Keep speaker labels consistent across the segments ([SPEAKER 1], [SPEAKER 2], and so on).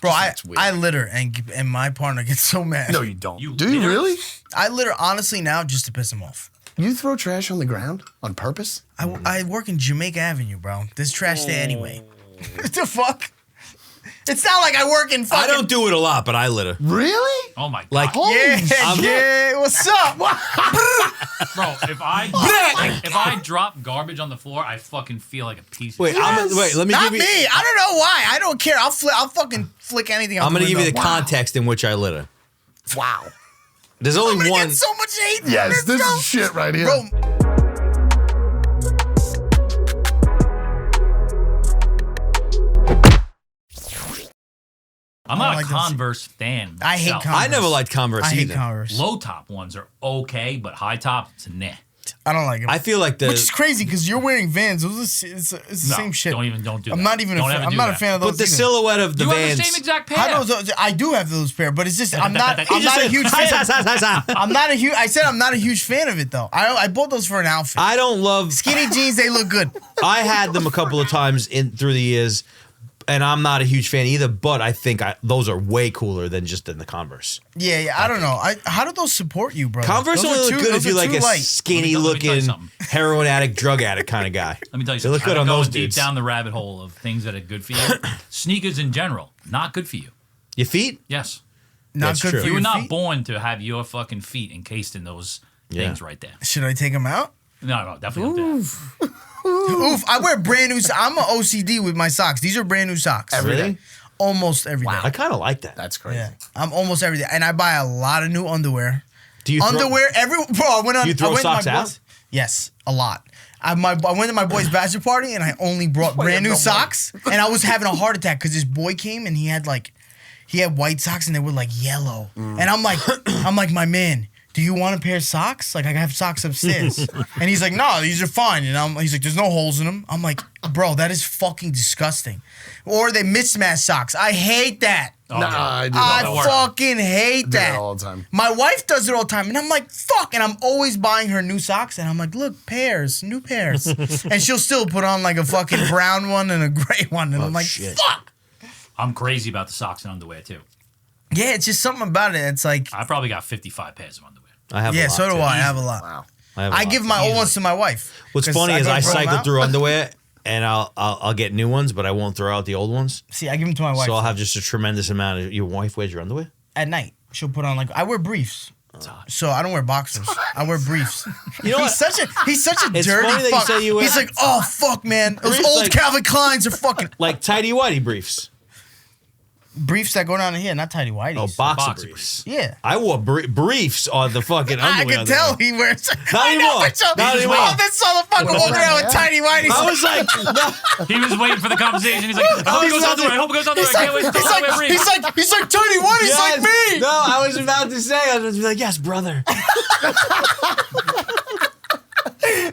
[SPEAKER 1] Bro, I litter and my partner gets so mad.
[SPEAKER 2] No, you don't.
[SPEAKER 3] Do you really?
[SPEAKER 1] I litter honestly now just to piss him off.
[SPEAKER 2] You throw trash on the ground on purpose?
[SPEAKER 1] I work in Jamaica Avenue, bro. There's trash there anyway. What the fuck? It's not like I work in fucking...
[SPEAKER 4] I don't do it a lot, but I litter.
[SPEAKER 2] Really?
[SPEAKER 3] Oh my god.
[SPEAKER 4] Like,
[SPEAKER 1] yeah, what's up?
[SPEAKER 3] Bro, if I drop garbage on the floor, I fucking feel like a piece of
[SPEAKER 4] wait,
[SPEAKER 1] Yes.
[SPEAKER 4] let me
[SPEAKER 1] Not
[SPEAKER 4] give you...
[SPEAKER 1] me. I don't know why. I don't care. I'll fucking flick anything out
[SPEAKER 4] I'm going to give you the
[SPEAKER 1] window.
[SPEAKER 4] context in which I litter.
[SPEAKER 2] Wow.
[SPEAKER 4] There's
[SPEAKER 1] I'm
[SPEAKER 4] only
[SPEAKER 1] gonna
[SPEAKER 4] one...
[SPEAKER 1] get so much hate.
[SPEAKER 2] Yes, this is shit right here.
[SPEAKER 1] Bro,
[SPEAKER 3] I'm not
[SPEAKER 1] like
[SPEAKER 3] a
[SPEAKER 1] those.
[SPEAKER 3] Converse fan.
[SPEAKER 1] I hate
[SPEAKER 3] myself.
[SPEAKER 1] Converse.
[SPEAKER 4] I never liked Converse
[SPEAKER 1] I hate
[SPEAKER 4] either.
[SPEAKER 1] Converse.
[SPEAKER 3] Low top ones are okay, but high top, it's a nah.
[SPEAKER 1] I don't like it.
[SPEAKER 4] I feel like the...
[SPEAKER 1] Which is crazy because you're wearing Vans. Those are, it's the same shit.
[SPEAKER 3] Don't do that.
[SPEAKER 1] I'm not even. I'm not a fan of those.
[SPEAKER 4] But the
[SPEAKER 1] either.
[SPEAKER 4] silhouette of the
[SPEAKER 3] You
[SPEAKER 4] Vans...
[SPEAKER 3] have the same exact pair.
[SPEAKER 1] I do have those pair, but it's just I'm not a huge
[SPEAKER 4] Hi,
[SPEAKER 1] fan.
[SPEAKER 4] hi, hi.
[SPEAKER 1] I'm not a huge. I said I'm not a huge fan of it though. I bought those for an outfit.
[SPEAKER 4] I don't love...
[SPEAKER 1] Skinny jeans, they look good.
[SPEAKER 4] I had them a couple of times through the years, and I'm not a huge fan either, but I think those are way cooler than just in the Converse.
[SPEAKER 1] Yeah, I don't know. How do those support you, bro?
[SPEAKER 4] Converse only look good if you're like a skinny-looking, heroin addict, drug addict kind of guy.
[SPEAKER 3] Let me tell you
[SPEAKER 4] They look
[SPEAKER 3] something.
[SPEAKER 4] good on those
[SPEAKER 3] deep
[SPEAKER 4] dudes.
[SPEAKER 3] down the rabbit hole of things that are good for you. Sneakers in general, not good for you.
[SPEAKER 4] Your feet?
[SPEAKER 3] Yes.
[SPEAKER 1] Not
[SPEAKER 4] That's
[SPEAKER 1] good
[SPEAKER 4] true.
[SPEAKER 1] for
[SPEAKER 3] You
[SPEAKER 1] your
[SPEAKER 3] were not
[SPEAKER 1] feet?
[SPEAKER 3] born to have your fucking feet encased in those things right there.
[SPEAKER 1] Should I take them out?
[SPEAKER 3] No, definitely don't do that.
[SPEAKER 1] Oof! I wear brand new. I'm an OCD with my socks. These are brand new socks.
[SPEAKER 2] Every
[SPEAKER 4] Really?
[SPEAKER 2] day.
[SPEAKER 1] Almost every day.
[SPEAKER 4] I kind of like that.
[SPEAKER 2] That's crazy.
[SPEAKER 1] Yeah, I'm almost every day, and I buy a lot of new underwear.
[SPEAKER 4] Do you
[SPEAKER 1] Underwear bro. I went on.
[SPEAKER 4] You throw
[SPEAKER 1] I went
[SPEAKER 4] socks
[SPEAKER 1] to my
[SPEAKER 4] out?
[SPEAKER 1] boys, yes, a lot. I went to my boy's bachelor party, and I only brought brand new socks. And I was having a heart attack because this boy came and he had white socks and they were like yellow. And I'm like, my man, do you want a pair of socks? Like I have socks upstairs. And he's like, no, these are fine. And he's like, there's no holes in them. I'm like, bro, that is fucking disgusting. Or they mismatch socks. I hate that.
[SPEAKER 3] Oh,
[SPEAKER 2] Nah,
[SPEAKER 3] yeah.
[SPEAKER 2] I do
[SPEAKER 1] I fucking hate
[SPEAKER 2] do
[SPEAKER 1] that.
[SPEAKER 2] that all the time.
[SPEAKER 1] My wife does it all the time, and I'm like, fuck. And I'm always buying her new socks, and I'm like, look, new pairs. And she'll still put on like a fucking brown one and a gray one, and I'm like,
[SPEAKER 4] shit.
[SPEAKER 1] fuck.
[SPEAKER 3] I'm crazy about the socks and underwear too.
[SPEAKER 1] Yeah, it's just something about it. It's like,
[SPEAKER 3] I probably got 55 pairs of underwear.
[SPEAKER 4] I have a
[SPEAKER 1] yeah,
[SPEAKER 4] lot,
[SPEAKER 1] so do
[SPEAKER 4] too.
[SPEAKER 1] I. I have a lot.
[SPEAKER 2] Wow.
[SPEAKER 1] I give my old ones to my wife.
[SPEAKER 4] What's
[SPEAKER 1] 'Cause
[SPEAKER 4] funny is
[SPEAKER 1] go
[SPEAKER 4] I
[SPEAKER 1] throw them
[SPEAKER 4] cycle
[SPEAKER 1] out.
[SPEAKER 4] through underwear, and I'll get new ones, but I won't throw out the old ones.
[SPEAKER 1] See, I give them to my wife
[SPEAKER 4] So I'll have just a tremendous amount of... Your wife wears your underwear?
[SPEAKER 1] at night. She'll put on I wear briefs. So I don't wear boxers. I wear briefs.
[SPEAKER 4] You know what?
[SPEAKER 1] He's such a
[SPEAKER 4] It's
[SPEAKER 1] dirty
[SPEAKER 4] funny that you
[SPEAKER 1] fuck.
[SPEAKER 4] say you wear-
[SPEAKER 1] He's like, oh fuck, man, those
[SPEAKER 4] Briefs,
[SPEAKER 1] old
[SPEAKER 4] like-
[SPEAKER 1] Calvin Kleins are fucking
[SPEAKER 4] Like tighty whitey briefs.
[SPEAKER 1] briefs that go down to here, not tighty whities.
[SPEAKER 4] Oh, boxer
[SPEAKER 3] Boxer
[SPEAKER 4] briefs.
[SPEAKER 1] Yeah.
[SPEAKER 4] I wore briefs on the fucking
[SPEAKER 1] I
[SPEAKER 4] underwear.
[SPEAKER 1] can tell he wears.
[SPEAKER 4] Not
[SPEAKER 1] I know,
[SPEAKER 4] anymore.
[SPEAKER 1] bitch.
[SPEAKER 4] Not anymore.
[SPEAKER 1] Oh, this motherfucker walking around with tiny whities.
[SPEAKER 4] I was like, no.
[SPEAKER 3] He was waiting for the conversation. He's like, I hope he goes underwear. I hope he goes underwear. I can't wait to talk about my briefs.
[SPEAKER 1] he's like tiny whities
[SPEAKER 4] Yes.
[SPEAKER 1] like me.
[SPEAKER 4] No, I was about to say, I was like, yes, brother.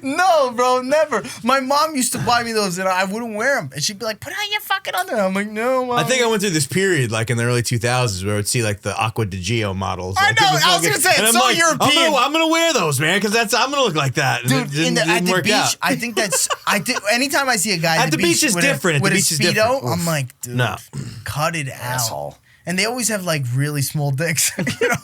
[SPEAKER 1] No, bro, never. My mom used to buy me those, and I wouldn't wear them. And she'd be like, "Put on your fucking underwear." I'm like, "No, Mom."
[SPEAKER 4] I think I went through this period, like in the early 2000s, where I would see like the Aqua di Gio models.
[SPEAKER 1] I
[SPEAKER 4] Like,
[SPEAKER 1] know,
[SPEAKER 4] it was
[SPEAKER 1] I was
[SPEAKER 4] fucking-
[SPEAKER 1] gonna say,
[SPEAKER 4] and
[SPEAKER 1] it's
[SPEAKER 4] I'm
[SPEAKER 1] so
[SPEAKER 4] like,
[SPEAKER 1] European.
[SPEAKER 4] I'm gonna wear those, man, because I'm gonna look like that. And
[SPEAKER 1] Dude,
[SPEAKER 4] it didn't
[SPEAKER 1] at the
[SPEAKER 4] work
[SPEAKER 1] beach,
[SPEAKER 4] out.
[SPEAKER 1] I think that's. Anytime I see a guy
[SPEAKER 4] At the beach is
[SPEAKER 1] with
[SPEAKER 4] different. At
[SPEAKER 1] with
[SPEAKER 4] the
[SPEAKER 1] a
[SPEAKER 4] beach is
[SPEAKER 1] Speedo,
[SPEAKER 4] different.
[SPEAKER 1] I'm like, dude,
[SPEAKER 4] No.
[SPEAKER 1] cut it out.
[SPEAKER 2] Asshole.
[SPEAKER 1] And they always have like really small dicks. You know,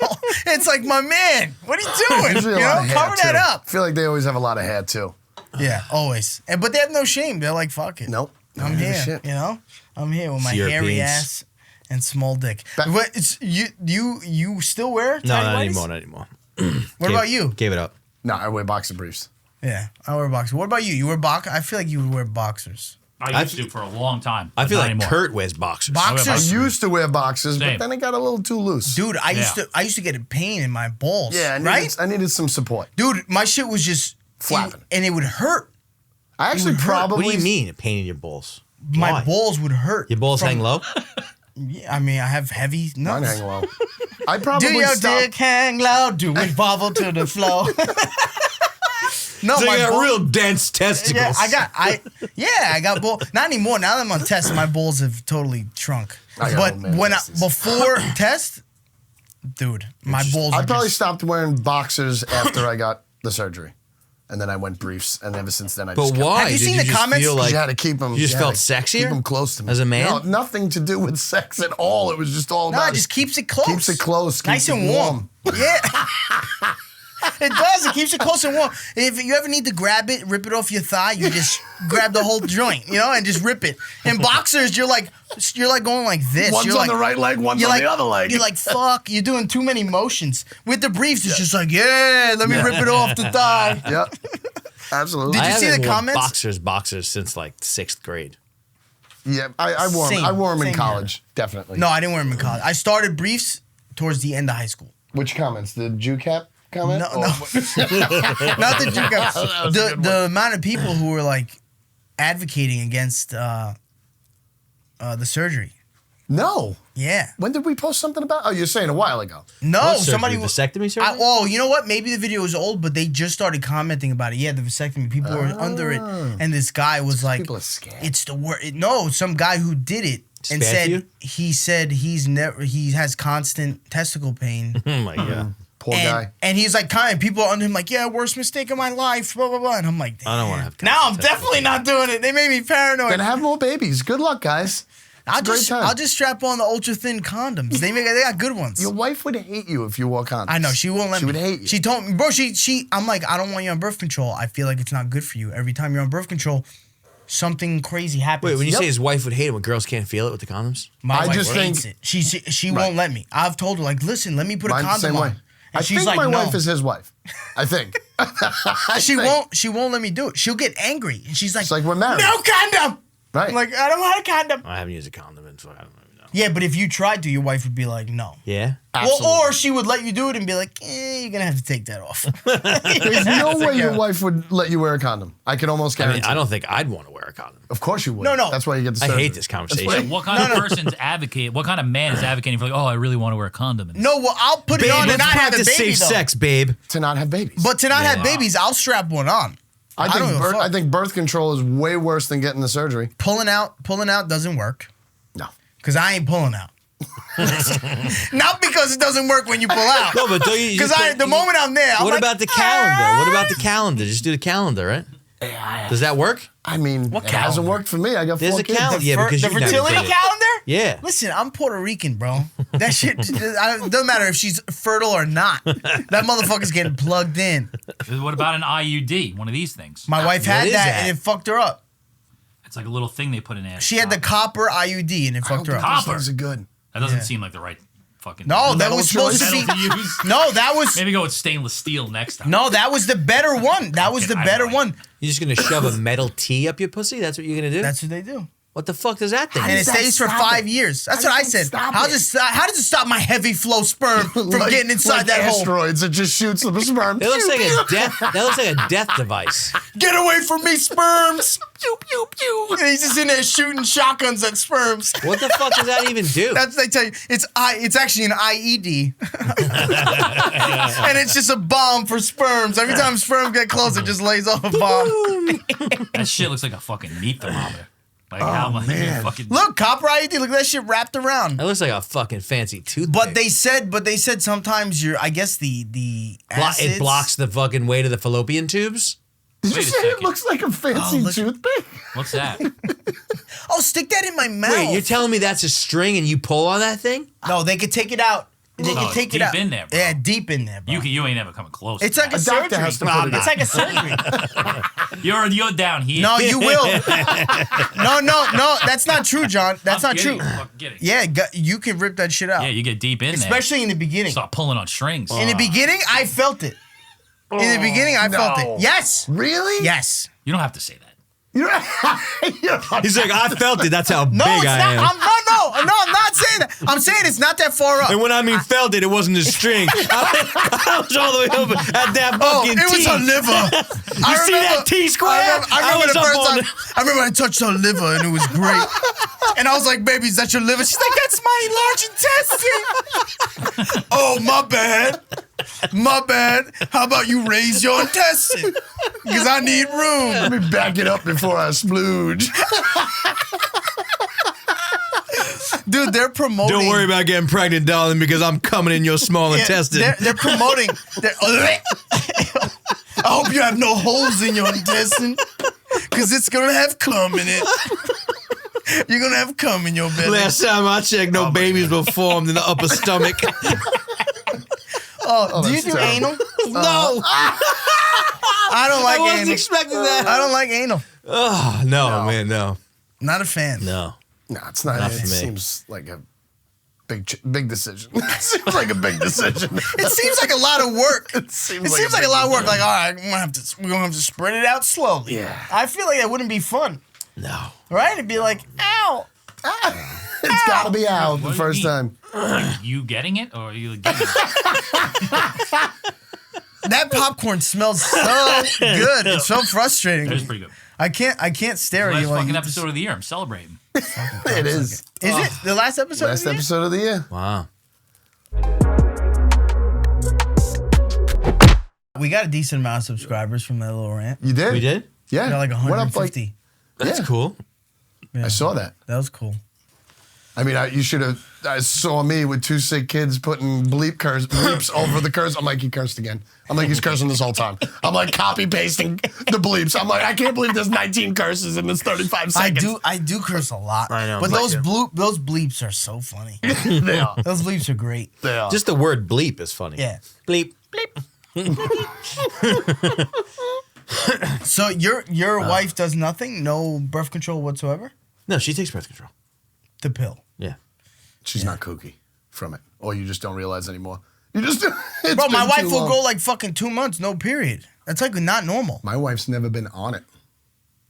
[SPEAKER 1] it's like, my man, what are you doing?
[SPEAKER 2] Usually
[SPEAKER 1] You
[SPEAKER 2] a lot
[SPEAKER 1] know,
[SPEAKER 2] of hair,
[SPEAKER 1] cover that
[SPEAKER 2] too.
[SPEAKER 1] up.
[SPEAKER 2] I feel like they always have a lot of hair too.
[SPEAKER 1] Yeah, always. But they have no shame. They're like, fuck it.
[SPEAKER 2] Nope.
[SPEAKER 1] I'm
[SPEAKER 2] Don't give a
[SPEAKER 1] here.
[SPEAKER 2] shit.
[SPEAKER 1] You know, I'm here with my
[SPEAKER 4] It's
[SPEAKER 1] hairy
[SPEAKER 4] Europeans.
[SPEAKER 1] ass and small dick.
[SPEAKER 2] But-
[SPEAKER 1] What? It's you still wear?
[SPEAKER 4] No,
[SPEAKER 1] tiny
[SPEAKER 4] not
[SPEAKER 1] whities?
[SPEAKER 4] anymore, not anymore.
[SPEAKER 1] What about you?
[SPEAKER 4] Gave it up.
[SPEAKER 2] No, I wear boxer briefs.
[SPEAKER 1] Yeah, I wear boxers. What about you? You wear I feel like you would wear boxers.
[SPEAKER 3] I used to for a long time.
[SPEAKER 4] I
[SPEAKER 3] but
[SPEAKER 4] feel
[SPEAKER 3] not
[SPEAKER 4] like
[SPEAKER 3] anymore.
[SPEAKER 4] Kurt wears boxers.
[SPEAKER 2] I
[SPEAKER 1] Boxers,
[SPEAKER 2] used to wear boxers,
[SPEAKER 3] Same.
[SPEAKER 2] but then it got a little too loose.
[SPEAKER 1] dude. I used to get a pain in my balls.
[SPEAKER 2] Yeah,
[SPEAKER 1] right.
[SPEAKER 2] I needed some support.
[SPEAKER 1] Dude, my shit was just
[SPEAKER 2] Flapping.
[SPEAKER 1] and it would hurt.
[SPEAKER 2] I actually
[SPEAKER 1] would hurt.
[SPEAKER 2] probably.
[SPEAKER 4] What do you mean, a pain in your balls?
[SPEAKER 1] My
[SPEAKER 4] Why?
[SPEAKER 1] balls would hurt.
[SPEAKER 4] Your balls
[SPEAKER 1] from-
[SPEAKER 4] hang low?
[SPEAKER 1] Yeah, I mean, I have heavy
[SPEAKER 2] Mine
[SPEAKER 1] nuts.
[SPEAKER 2] hang low. I probably
[SPEAKER 1] Do your
[SPEAKER 2] stopped.
[SPEAKER 1] dick hang low? Do it wobble to the floor? No,
[SPEAKER 4] So
[SPEAKER 1] my
[SPEAKER 4] you got
[SPEAKER 1] balls-
[SPEAKER 4] real dense testicles.
[SPEAKER 1] Yeah, I got balls. Not anymore. Now that I'm on test, my balls have totally shrunk.
[SPEAKER 2] I got
[SPEAKER 1] But
[SPEAKER 2] old man
[SPEAKER 1] when
[SPEAKER 2] testes.
[SPEAKER 1] before test, dude, my balls.
[SPEAKER 2] I
[SPEAKER 1] were
[SPEAKER 2] probably
[SPEAKER 1] just,
[SPEAKER 2] stopped wearing boxers after I got the surgery. and then I went briefs, and ever since then I
[SPEAKER 4] But
[SPEAKER 2] just kept
[SPEAKER 4] why?
[SPEAKER 1] Have you
[SPEAKER 4] Did
[SPEAKER 1] seen the
[SPEAKER 4] just
[SPEAKER 1] comments?
[SPEAKER 4] feel like
[SPEAKER 2] you had to keep them.
[SPEAKER 4] you just felt sexier?
[SPEAKER 2] Keep them close to me
[SPEAKER 4] as a man?
[SPEAKER 2] No, nothing to do with sex at all. It was just all
[SPEAKER 1] No,
[SPEAKER 2] about
[SPEAKER 1] it just keeps it close.
[SPEAKER 2] Keeps it close.
[SPEAKER 1] Nice
[SPEAKER 2] keeps
[SPEAKER 1] and
[SPEAKER 2] it
[SPEAKER 1] warm. Yeah. It does. It keeps it close and warm. If you ever need to grab it, rip it off your thigh, you just grab the whole joint, and just rip it. In boxers, you're like going like this.
[SPEAKER 2] One's
[SPEAKER 1] you're
[SPEAKER 2] on
[SPEAKER 1] like,
[SPEAKER 2] the right leg, one's on the other leg.
[SPEAKER 1] You're like, fuck. You're doing too many motions. With the briefs, it's just like, yeah, let me rip it off the thigh.
[SPEAKER 2] Yep. Absolutely.
[SPEAKER 1] Did you see the
[SPEAKER 4] haven't worn
[SPEAKER 1] comments?
[SPEAKER 4] boxers since like 6th grade.
[SPEAKER 2] Yeah, I wore them.
[SPEAKER 1] Same.
[SPEAKER 2] I wore them in
[SPEAKER 1] Same
[SPEAKER 2] college, definitely.
[SPEAKER 1] No, I didn't wear them in college. I started briefs towards the end of high school.
[SPEAKER 2] Which comments? The Jew cap comment?
[SPEAKER 1] No,
[SPEAKER 2] Or
[SPEAKER 1] no.
[SPEAKER 2] what?
[SPEAKER 1] Not the Jew guys.
[SPEAKER 2] That was a good
[SPEAKER 1] The amount of people who were like advocating against the surgery.
[SPEAKER 2] No.
[SPEAKER 1] Yeah.
[SPEAKER 2] When did we post something about? Oh, you're saying a while ago.
[SPEAKER 1] No,
[SPEAKER 4] What surgery?
[SPEAKER 1] somebody
[SPEAKER 4] Vasectomy surgery?
[SPEAKER 1] you know what? Maybe the video was old, but they just started commenting about it. Yeah, the vasectomy. People were under it, and this guy was like,
[SPEAKER 2] People are scared.
[SPEAKER 1] "It's the worst." No, some guy who did it and
[SPEAKER 4] Spat you?
[SPEAKER 1] said he has constant testicle pain.
[SPEAKER 4] Oh my god.
[SPEAKER 2] Poor guy.
[SPEAKER 1] And he's like, people are under him like, yeah, worst mistake of my life, blah, blah, blah. And I'm like,
[SPEAKER 4] I don't want to have.
[SPEAKER 1] now I'm definitely not doing it. They made me paranoid.
[SPEAKER 2] Then have more babies. Good luck, guys.
[SPEAKER 1] I'll
[SPEAKER 2] It's a great
[SPEAKER 1] just
[SPEAKER 2] time.
[SPEAKER 1] I'll just strap on the ultra thin condoms. They got good ones.
[SPEAKER 2] Your wife would hate you if you wore condoms.
[SPEAKER 1] I know she won't let me.
[SPEAKER 2] She would hate you.
[SPEAKER 1] She told me, bro. I'm like, I don't want you on birth control. I feel like it's not good for you. Every time you're on birth control, something crazy happens.
[SPEAKER 4] Wait, when you
[SPEAKER 2] Yep.
[SPEAKER 4] say his wife would hate it when girls can't feel it with the condoms?
[SPEAKER 1] My
[SPEAKER 2] I
[SPEAKER 1] wife
[SPEAKER 2] just
[SPEAKER 1] hates
[SPEAKER 2] think-
[SPEAKER 1] it. She won't let me. I've told her like, listen, let me put
[SPEAKER 2] Mine's
[SPEAKER 1] a
[SPEAKER 2] the
[SPEAKER 1] condom
[SPEAKER 2] same way.
[SPEAKER 1] on. And
[SPEAKER 2] I
[SPEAKER 1] she's
[SPEAKER 2] think
[SPEAKER 1] like,
[SPEAKER 2] my
[SPEAKER 1] no.
[SPEAKER 2] wife is his wife. I think.
[SPEAKER 1] She won't let me do it. She'll get angry and she's like,
[SPEAKER 2] It's like we're married.
[SPEAKER 1] no condom.
[SPEAKER 2] Right.
[SPEAKER 1] I'm like, I don't want a condom.
[SPEAKER 4] I haven't used a condom in so I don't even know.
[SPEAKER 1] Yeah, but if you tried to, your wife would be like, no.
[SPEAKER 4] Yeah.
[SPEAKER 2] Absolutely.
[SPEAKER 1] Well, or she would let you do it and be like, you're gonna have to take that off.
[SPEAKER 2] There's no way your wife would let you wear a condom. I can almost
[SPEAKER 4] I
[SPEAKER 2] guarantee.
[SPEAKER 4] mean, I don't think I'd want to wear a condom.
[SPEAKER 2] Of course you would.
[SPEAKER 1] No.
[SPEAKER 2] That's why you get the
[SPEAKER 4] I
[SPEAKER 2] surgery.
[SPEAKER 4] hate this conversation.
[SPEAKER 2] That's why-
[SPEAKER 3] What kind of person's advocate? What kind of man is advocating for like, oh, I really want to wear a condom?
[SPEAKER 1] No, well, I'll put
[SPEAKER 4] Babe,
[SPEAKER 1] it on and
[SPEAKER 4] let's
[SPEAKER 1] not have a
[SPEAKER 4] practice
[SPEAKER 1] baby
[SPEAKER 4] safe
[SPEAKER 1] though.
[SPEAKER 4] sex, babe.
[SPEAKER 2] To not have babies.
[SPEAKER 1] But to not have
[SPEAKER 3] Yeah.
[SPEAKER 1] babies, I'll strap one on.
[SPEAKER 2] I
[SPEAKER 1] don't
[SPEAKER 2] think
[SPEAKER 1] give a fuck.
[SPEAKER 2] I think birth control is way worse than getting the surgery.
[SPEAKER 1] Pulling out doesn't work
[SPEAKER 2] No.
[SPEAKER 1] because I ain't pulling out. Not because it doesn't work when you pull out.
[SPEAKER 4] No, but don't you?
[SPEAKER 1] Because the moment I'm there, I'm
[SPEAKER 4] What
[SPEAKER 1] like,
[SPEAKER 4] about the calendar? What about the calendar? Just do the calendar, right? Does that work?
[SPEAKER 2] I mean,
[SPEAKER 1] What
[SPEAKER 2] it hasn't
[SPEAKER 1] calendar?
[SPEAKER 2] worked for me. I got
[SPEAKER 4] There's
[SPEAKER 2] 4
[SPEAKER 4] a
[SPEAKER 2] kids.
[SPEAKER 4] calendar. Yeah, because
[SPEAKER 1] the
[SPEAKER 4] you've never
[SPEAKER 1] fertility
[SPEAKER 4] done it.
[SPEAKER 1] calendar?
[SPEAKER 4] Yeah.
[SPEAKER 1] Listen, I'm Puerto Rican, bro. That shit doesn't matter if she's fertile or not. That motherfucker's getting plugged in.
[SPEAKER 3] What about an IUD? One of these things.
[SPEAKER 1] My wife had
[SPEAKER 4] is
[SPEAKER 1] that
[SPEAKER 4] that?
[SPEAKER 1] and it fucked her up.
[SPEAKER 3] It's like a little thing they put in there.
[SPEAKER 1] She had the copper IUD and it fucked her up.
[SPEAKER 3] Copper.
[SPEAKER 2] Those are good.
[SPEAKER 3] That doesn't
[SPEAKER 1] Yeah.
[SPEAKER 3] seem like the right fucking.
[SPEAKER 1] No, that
[SPEAKER 2] Metal
[SPEAKER 1] was supposed to
[SPEAKER 2] choice?
[SPEAKER 1] be.
[SPEAKER 3] Metal to use.
[SPEAKER 1] No, that was
[SPEAKER 3] Maybe go with stainless steel next time.
[SPEAKER 1] no, that was the better one. That was
[SPEAKER 3] Okay,
[SPEAKER 1] the
[SPEAKER 3] I
[SPEAKER 1] better
[SPEAKER 3] know.
[SPEAKER 1] one.
[SPEAKER 4] You're just gonna shove a metal T up your pussy? That's what you're gonna do?
[SPEAKER 1] That's what they do.
[SPEAKER 4] What the fuck does that thing?
[SPEAKER 1] And it
[SPEAKER 2] does that
[SPEAKER 1] stays for
[SPEAKER 2] stop
[SPEAKER 1] 5
[SPEAKER 2] it?
[SPEAKER 1] years. That's
[SPEAKER 2] How
[SPEAKER 1] what I
[SPEAKER 2] does that
[SPEAKER 1] said.
[SPEAKER 2] stop
[SPEAKER 1] How
[SPEAKER 2] it?
[SPEAKER 1] does it stop my heavy flow sperm from
[SPEAKER 2] Like-
[SPEAKER 1] getting inside
[SPEAKER 2] like
[SPEAKER 1] that hole?
[SPEAKER 2] asteroids, it just shoots the sperm.
[SPEAKER 4] That looks like a death. That looks like a death device.
[SPEAKER 1] Get away from me, sperms! Pew pew pew. And he's just in there shooting shotguns at sperms.
[SPEAKER 4] What the fuck does that even do?
[SPEAKER 1] That's they tell you. It's actually an IED, and it's just a bomb for sperms. Every time sperm get close, it just lays off a bomb.
[SPEAKER 3] That shit looks like a fucking meat thermometer. Like how much
[SPEAKER 2] man.
[SPEAKER 3] fucking.
[SPEAKER 1] Look, copper IED. Look at that shit wrapped around.
[SPEAKER 4] That looks like a fucking fancy toothpick.
[SPEAKER 1] But they said sometimes I guess the acids,
[SPEAKER 4] it blocks the fucking way to the fallopian tubes.
[SPEAKER 2] Did you
[SPEAKER 3] Wait a
[SPEAKER 2] say it
[SPEAKER 3] second.
[SPEAKER 2] looks like a fancy
[SPEAKER 1] look-
[SPEAKER 2] toothpick?
[SPEAKER 3] What's that?
[SPEAKER 1] Oh, stick that in my mouth.
[SPEAKER 4] Wait, you're telling me that's a string and you pull on that thing?
[SPEAKER 1] No, they could take it out. They
[SPEAKER 3] No,
[SPEAKER 1] can take
[SPEAKER 3] deep
[SPEAKER 1] it out.
[SPEAKER 3] in there, bro.
[SPEAKER 1] Yeah, deep in there, bro.
[SPEAKER 3] You ain't ever coming close.
[SPEAKER 1] It's
[SPEAKER 3] to
[SPEAKER 1] like a
[SPEAKER 3] that.
[SPEAKER 1] surgery.
[SPEAKER 2] doctor has to put it
[SPEAKER 1] It's
[SPEAKER 2] in.
[SPEAKER 1] like a surgery.
[SPEAKER 3] You're down here.
[SPEAKER 1] No, you will. No, that's not true, John. That's
[SPEAKER 3] I'm
[SPEAKER 1] not
[SPEAKER 3] kidding.
[SPEAKER 1] true.
[SPEAKER 3] I'm kidding.
[SPEAKER 1] Yeah, you can rip that shit out.
[SPEAKER 3] Yeah, you get deep in there.
[SPEAKER 1] Especially in the beginning.
[SPEAKER 3] Start pulling on strings.
[SPEAKER 1] In the beginning, I felt it. In the beginning, I felt
[SPEAKER 2] no.
[SPEAKER 1] it. Yes.
[SPEAKER 2] Really?
[SPEAKER 1] Yes.
[SPEAKER 3] You don't have to say that.
[SPEAKER 2] You're, you're
[SPEAKER 4] He's like, I felt it. That's how
[SPEAKER 1] No,
[SPEAKER 4] big
[SPEAKER 1] it's
[SPEAKER 4] I
[SPEAKER 1] not.
[SPEAKER 4] am.
[SPEAKER 1] I'm not saying that. I'm saying it's not that far up.
[SPEAKER 4] And when I mean felt it, it wasn't a string. I was all the way over at that
[SPEAKER 1] Oh,
[SPEAKER 4] fucking
[SPEAKER 1] it was
[SPEAKER 4] T.
[SPEAKER 1] her liver.
[SPEAKER 4] You see that T square?
[SPEAKER 1] I remember
[SPEAKER 4] was
[SPEAKER 1] the
[SPEAKER 4] up
[SPEAKER 1] first
[SPEAKER 4] on
[SPEAKER 1] time. I remember I touched her liver and it was great. And I was like, "Baby, is that your liver?" She's like, "That's my large intestine." Oh, my bad. My bad. How about you raise your intestine? Because I need room.
[SPEAKER 2] Let me back it up before I splooge.
[SPEAKER 1] Dude, they're promoting.
[SPEAKER 4] Don't worry about getting pregnant, darling, because I'm coming in your small
[SPEAKER 1] Yeah,
[SPEAKER 4] intestine.
[SPEAKER 1] They're promoting. I hope you have no holes in your intestine, because it's going to have cum in it. You're going to have cum in your belly.
[SPEAKER 4] Last time I checked, no babies were formed in the upper stomach.
[SPEAKER 1] Do you do
[SPEAKER 2] terrible.
[SPEAKER 1] anal?
[SPEAKER 4] No.
[SPEAKER 1] I don't like
[SPEAKER 4] I wasn't
[SPEAKER 1] anal.
[SPEAKER 4] expecting that.
[SPEAKER 1] I don't like anal.
[SPEAKER 4] Oh, no, man, no.
[SPEAKER 1] Not a fan.
[SPEAKER 4] No.
[SPEAKER 2] No, it's not.
[SPEAKER 4] Not
[SPEAKER 2] It
[SPEAKER 4] for me.
[SPEAKER 2] seems like a big decision. It seems like a big decision.
[SPEAKER 1] It seems like a lot of work.
[SPEAKER 2] It seems
[SPEAKER 1] like a lot of work. Like, all right, we're gonna have to spread it out slowly.
[SPEAKER 2] Yeah.
[SPEAKER 1] I feel like that wouldn't be fun,
[SPEAKER 4] No.
[SPEAKER 1] right? It'd be like, ow.
[SPEAKER 2] It's got to be out the
[SPEAKER 3] What do you
[SPEAKER 2] first
[SPEAKER 3] mean?
[SPEAKER 2] time.
[SPEAKER 3] Like, you getting it or are you getting it?
[SPEAKER 1] That popcorn smells so good. It's so frustrating.
[SPEAKER 3] It was pretty good.
[SPEAKER 1] I can't stare at
[SPEAKER 3] Last
[SPEAKER 1] you like
[SPEAKER 3] fucking
[SPEAKER 1] you
[SPEAKER 3] episode of the year. I'm celebrating.
[SPEAKER 2] It is.
[SPEAKER 1] Is it the last episode?
[SPEAKER 2] Last
[SPEAKER 1] of the year?
[SPEAKER 2] episode of the year.
[SPEAKER 4] Wow.
[SPEAKER 1] We got a decent amount of subscribers from that little rant.
[SPEAKER 2] You did?
[SPEAKER 4] We did?
[SPEAKER 2] Yeah.
[SPEAKER 1] We got like
[SPEAKER 2] Went up,
[SPEAKER 1] 150.
[SPEAKER 4] That's
[SPEAKER 2] Yeah.
[SPEAKER 4] cool.
[SPEAKER 2] I saw that.
[SPEAKER 1] That was cool.
[SPEAKER 2] I mean, you should have. I saw me with two sick kids putting bleeps over the curse. I'm like, he cursed again. I'm like, he's cursing this whole time. I'm like, copy pasting the bleeps. I'm like, I can't believe there's 19 curses in this 35 seconds.
[SPEAKER 1] I do curse a lot.
[SPEAKER 4] I know.
[SPEAKER 1] But
[SPEAKER 2] Like
[SPEAKER 1] those
[SPEAKER 2] it.
[SPEAKER 1] those bleeps are so funny.
[SPEAKER 2] They are.
[SPEAKER 1] Those bleeps are great.
[SPEAKER 2] They are.
[SPEAKER 4] Just the word bleep is funny.
[SPEAKER 1] Yeah.
[SPEAKER 4] Bleep.
[SPEAKER 1] So your wife does nothing? No birth control whatsoever?
[SPEAKER 4] No, she takes birth control.
[SPEAKER 1] The pill.
[SPEAKER 4] Yeah.
[SPEAKER 2] She's not kooky from it, or you just don't realize anymore. You just. It's
[SPEAKER 1] Bro, my
[SPEAKER 2] been
[SPEAKER 1] wife
[SPEAKER 2] too
[SPEAKER 1] will
[SPEAKER 2] long.
[SPEAKER 1] go like fucking 2 months, no period. That's like not normal.
[SPEAKER 2] My wife's never been on it.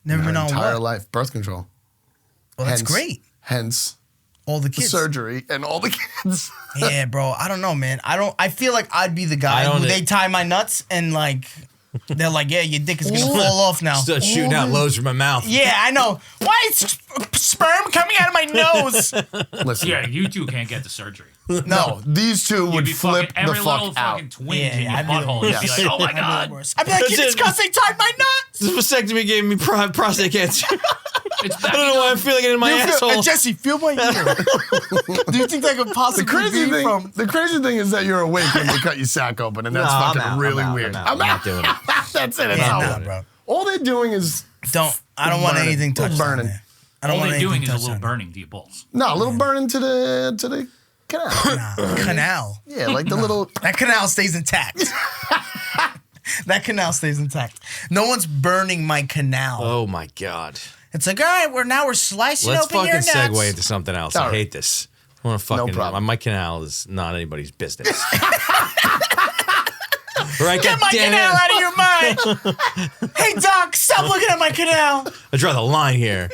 [SPEAKER 1] Never
[SPEAKER 2] Her
[SPEAKER 1] been on
[SPEAKER 2] entire
[SPEAKER 1] what?
[SPEAKER 2] life, birth control.
[SPEAKER 1] Well, that's
[SPEAKER 2] Hence-
[SPEAKER 1] great.
[SPEAKER 2] Hence
[SPEAKER 1] All the
[SPEAKER 2] the
[SPEAKER 1] kids.
[SPEAKER 2] surgery and all the kids.
[SPEAKER 1] Yeah, bro. I don't know, man. I feel like I'd be the guy
[SPEAKER 4] I don't-
[SPEAKER 1] who they tie my nuts and like they're like, yeah, your dick is gonna fall off now.
[SPEAKER 4] Start shooting out loads from my mouth.
[SPEAKER 1] Yeah, I know. Why is sperm coming out of my nose?
[SPEAKER 2] Listen,
[SPEAKER 3] Yeah, you two can't get the surgery.
[SPEAKER 2] no, these two
[SPEAKER 3] You'd
[SPEAKER 2] would
[SPEAKER 3] be
[SPEAKER 2] flip
[SPEAKER 3] fucking
[SPEAKER 2] the
[SPEAKER 3] every
[SPEAKER 2] fuck
[SPEAKER 3] little
[SPEAKER 2] out.
[SPEAKER 3] fucking twinge
[SPEAKER 1] Yeah,
[SPEAKER 3] in your
[SPEAKER 1] I'd be the
[SPEAKER 3] butthole. You'd be
[SPEAKER 2] worst.
[SPEAKER 3] like, oh my
[SPEAKER 1] I'd be
[SPEAKER 3] god.
[SPEAKER 1] the worst. I'd be like, it's because they tied my nuts.
[SPEAKER 4] This vasectomy gave me prostate cancer.
[SPEAKER 3] It's
[SPEAKER 4] I don't know why I'm feeling it in my asshole.
[SPEAKER 1] Jesse, feel my ear. Do you think that could
[SPEAKER 2] The
[SPEAKER 1] possibly
[SPEAKER 2] crazy
[SPEAKER 1] be
[SPEAKER 2] thing,
[SPEAKER 1] from?
[SPEAKER 2] the crazy thing is that you're awake when they cut your sack open, and that's
[SPEAKER 4] No, I'm
[SPEAKER 2] fucking
[SPEAKER 4] out,
[SPEAKER 2] really
[SPEAKER 4] I'm out,
[SPEAKER 2] weird.
[SPEAKER 4] I'm not doing it.
[SPEAKER 2] That's it. It's
[SPEAKER 1] Yeah,
[SPEAKER 2] over.
[SPEAKER 1] nah, bro.
[SPEAKER 2] All they're doing is
[SPEAKER 1] I don't want
[SPEAKER 2] burning.
[SPEAKER 1] anything touched on
[SPEAKER 2] Burning.
[SPEAKER 1] there. I don't
[SPEAKER 3] All
[SPEAKER 1] want
[SPEAKER 3] they're
[SPEAKER 1] anything
[SPEAKER 3] doing is a
[SPEAKER 1] touched
[SPEAKER 3] little
[SPEAKER 1] on there.
[SPEAKER 3] burning to your balls.
[SPEAKER 2] no, a little burning to the canal.
[SPEAKER 1] Nah, canal.
[SPEAKER 2] Yeah, like the little.
[SPEAKER 1] That canal stays intact. That canal stays intact. No one's burning my canal.
[SPEAKER 4] Oh my god.
[SPEAKER 1] It's like, all right, we're slicing
[SPEAKER 4] Let's
[SPEAKER 1] open your
[SPEAKER 4] fucking
[SPEAKER 1] nuts.
[SPEAKER 4] segue into something else.
[SPEAKER 2] All
[SPEAKER 4] I
[SPEAKER 2] right.
[SPEAKER 4] hate this. I want to fucking.
[SPEAKER 2] problem.
[SPEAKER 4] My canal is not anybody's business. Right,
[SPEAKER 1] Get my
[SPEAKER 4] goddamn
[SPEAKER 1] canal
[SPEAKER 4] it.
[SPEAKER 1] out of your mind. Hey, Doc, stop looking at my canal.
[SPEAKER 4] I draw the line here.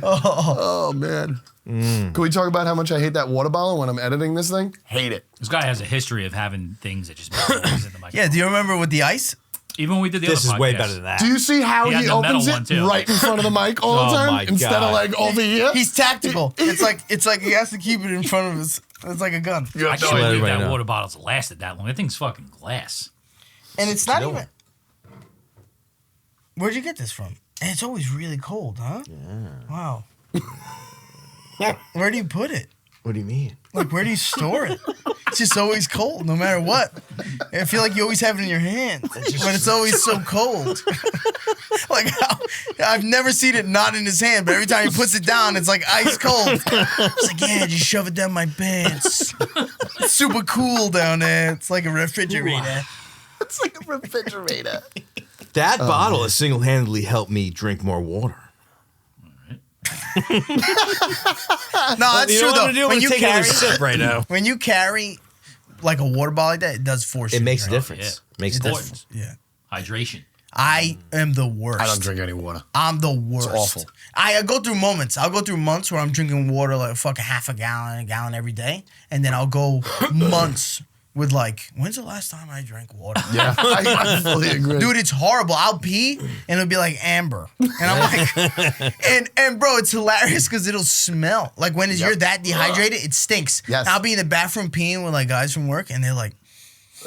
[SPEAKER 2] Oh man. Can we talk about how much I hate that water bottle when I'm editing this thing? Hate it.
[SPEAKER 3] This guy has a history of having things that just make holes in the microphone.
[SPEAKER 1] Yeah, do you remember with the ice?
[SPEAKER 3] Even when we did the
[SPEAKER 4] This
[SPEAKER 3] other
[SPEAKER 4] is way
[SPEAKER 3] podcast.
[SPEAKER 4] better than that.
[SPEAKER 2] Do you see how
[SPEAKER 3] He had
[SPEAKER 2] he
[SPEAKER 3] the metal
[SPEAKER 2] opens
[SPEAKER 3] one,
[SPEAKER 2] it
[SPEAKER 3] too.
[SPEAKER 2] right in front of the mic all
[SPEAKER 4] Oh
[SPEAKER 2] the time
[SPEAKER 4] my
[SPEAKER 2] instead
[SPEAKER 4] God.
[SPEAKER 2] of like over here?
[SPEAKER 1] He's tactical. It's like he has to keep it in front of his. It's like a gun.
[SPEAKER 2] You
[SPEAKER 3] I
[SPEAKER 2] have
[SPEAKER 3] can't
[SPEAKER 2] no
[SPEAKER 3] believe
[SPEAKER 2] idea.
[SPEAKER 4] everybody
[SPEAKER 3] that
[SPEAKER 4] know.
[SPEAKER 3] water bottle's lasted that long. That thing's fucking glass.
[SPEAKER 1] And it's not
[SPEAKER 4] Chill.
[SPEAKER 1] even. Where'd you get this from? And it's always really cold, huh? Yeah. Wow. Where do you put it?
[SPEAKER 4] What do you mean?
[SPEAKER 1] Like, where do you store it? It's just always cold, no matter what. I feel like you always have it in your hand when it's always so cold. Like, I've never seen it not in his hand, but every time he puts it down, it's like ice cold. It's like, yeah, just shove it down my pants. It's super cool down there. It's like a refrigerator.
[SPEAKER 2] It's like a refrigerator.
[SPEAKER 4] That bottle has single-handedly helped me drink more water.
[SPEAKER 1] No, that's
[SPEAKER 4] You
[SPEAKER 1] true
[SPEAKER 4] know what
[SPEAKER 1] though.
[SPEAKER 4] I'm gonna do? I'm
[SPEAKER 1] When
[SPEAKER 4] gonna
[SPEAKER 1] you
[SPEAKER 4] take another
[SPEAKER 1] carry,
[SPEAKER 4] sip right now.
[SPEAKER 1] when you carry like a water bottle like that, it does force you.
[SPEAKER 4] It makes a
[SPEAKER 1] to drink.
[SPEAKER 4] difference.
[SPEAKER 3] Yeah.
[SPEAKER 4] Makes a
[SPEAKER 1] It does.
[SPEAKER 4] difference.
[SPEAKER 1] Yeah.
[SPEAKER 3] Hydration.
[SPEAKER 1] I am the worst.
[SPEAKER 2] I don't drink any water.
[SPEAKER 1] I'm the worst.
[SPEAKER 2] awful.
[SPEAKER 1] I go through moments. I'll go through months where I'm drinking water like fucking half a gallon every day, and then I'll go months with like, when's the last time I drank water?
[SPEAKER 2] Yeah, I fully agree.
[SPEAKER 1] Dude, it's horrible. I'll pee and it'll be like amber, and I'm like, and bro, it's hilarious because it'll smell like when you're that dehydrated, it stinks.
[SPEAKER 2] Yes.
[SPEAKER 1] I'll be in the bathroom peeing with like guys from work, and they're like.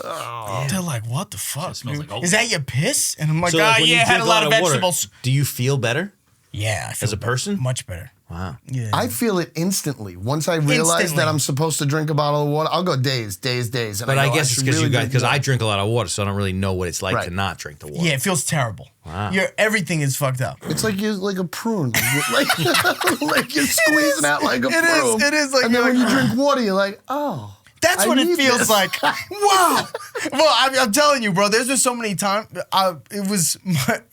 [SPEAKER 1] They're like, what the fuck?
[SPEAKER 3] smells like
[SPEAKER 1] Is that your piss? And I'm like,
[SPEAKER 4] So, like, when you
[SPEAKER 1] yeah, I had
[SPEAKER 4] drink
[SPEAKER 1] a lot of
[SPEAKER 4] water,
[SPEAKER 1] vegetables.
[SPEAKER 4] do you feel better?
[SPEAKER 1] Yeah, I feel
[SPEAKER 4] As a
[SPEAKER 1] better.
[SPEAKER 4] person?
[SPEAKER 1] Much better.
[SPEAKER 4] Wow.
[SPEAKER 1] Yeah.
[SPEAKER 2] I feel it instantly. Once I realize
[SPEAKER 1] Instantly.
[SPEAKER 2] that I'm supposed to drink a bottle of water, I'll go days. And
[SPEAKER 4] But I
[SPEAKER 2] go,
[SPEAKER 4] guess it's
[SPEAKER 2] should
[SPEAKER 4] because
[SPEAKER 2] really
[SPEAKER 4] you guys,
[SPEAKER 2] drink
[SPEAKER 4] because
[SPEAKER 2] water.
[SPEAKER 4] I drink a lot of water, so I don't really know what it's like
[SPEAKER 2] Right.
[SPEAKER 4] to not drink the water.
[SPEAKER 1] Yeah, it feels terrible.
[SPEAKER 4] Wow.
[SPEAKER 1] Everything is fucked up.
[SPEAKER 2] It's like you're like a prune, like you're squeezing out like a
[SPEAKER 1] It is,
[SPEAKER 2] prune.
[SPEAKER 1] it is like
[SPEAKER 2] and then
[SPEAKER 1] you're
[SPEAKER 2] when
[SPEAKER 1] like,
[SPEAKER 2] you drink water, you're like, oh.
[SPEAKER 1] That's
[SPEAKER 2] I
[SPEAKER 1] what it
[SPEAKER 2] need
[SPEAKER 1] feels
[SPEAKER 2] this.
[SPEAKER 1] like. Wow. Well, I'm telling you, bro. There's been so many times. It was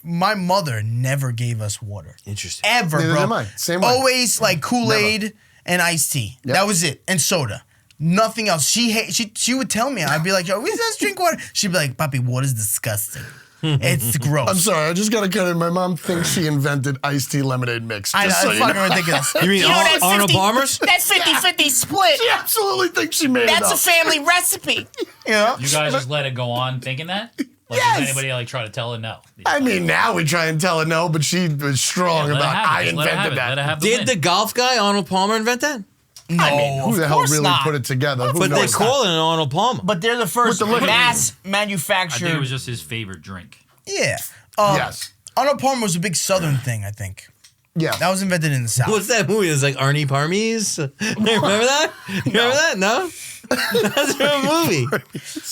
[SPEAKER 1] my mother never gave us water.
[SPEAKER 4] Interesting.
[SPEAKER 1] Ever,
[SPEAKER 2] Neither
[SPEAKER 1] bro.
[SPEAKER 2] did mine. Same way.
[SPEAKER 1] Always like Kool-Aid and iced tea.
[SPEAKER 2] Yep.
[SPEAKER 1] That was it, and soda. Nothing else. She would tell me. I'd be like, yo, we just drink water. She'd be like, Papi, water's disgusting. It's gross.
[SPEAKER 2] I'm sorry, I just got to cut in. My mom thinks she invented iced tea lemonade mix.
[SPEAKER 1] I know,
[SPEAKER 2] Just so
[SPEAKER 1] it's
[SPEAKER 2] you
[SPEAKER 1] fucking
[SPEAKER 2] know.
[SPEAKER 1] ridiculous.
[SPEAKER 4] You mean Arnold Palmer's?
[SPEAKER 5] That's 50-50 split.
[SPEAKER 2] She absolutely thinks she made
[SPEAKER 5] That's
[SPEAKER 2] it
[SPEAKER 5] a
[SPEAKER 2] up.
[SPEAKER 5] family recipe.
[SPEAKER 1] You know?
[SPEAKER 3] You guys just let it go on thinking that? Like,
[SPEAKER 1] Yes.
[SPEAKER 3] does anybody like try to tell her no?
[SPEAKER 2] I mean, now we try and tell her no, but she was strong
[SPEAKER 3] Let her
[SPEAKER 2] about
[SPEAKER 3] have it.
[SPEAKER 2] I
[SPEAKER 3] Just let her have
[SPEAKER 2] invented
[SPEAKER 3] it. Let her
[SPEAKER 2] that.
[SPEAKER 3] have the
[SPEAKER 4] Did
[SPEAKER 3] win.
[SPEAKER 4] the golf guy, Arnold Palmer, invent that?
[SPEAKER 1] No,
[SPEAKER 2] Who the
[SPEAKER 1] of
[SPEAKER 2] hell
[SPEAKER 1] course
[SPEAKER 2] really
[SPEAKER 1] not.
[SPEAKER 2] put it together? Who
[SPEAKER 4] But they
[SPEAKER 2] knows?
[SPEAKER 4] call it an Arnold Palmer.
[SPEAKER 1] But they're the first
[SPEAKER 2] With the liquor.
[SPEAKER 1] mass
[SPEAKER 3] I
[SPEAKER 1] manufactured.
[SPEAKER 3] think it was just his favorite drink.
[SPEAKER 1] Yeah.
[SPEAKER 2] Yes.
[SPEAKER 1] Arnold Palmer was a big Southern thing, I think.
[SPEAKER 2] Yeah.
[SPEAKER 1] That was invented in the South.
[SPEAKER 4] What's that movie? It's like Arnie Parmes. Remember that? You remember that? No? That's a real movie.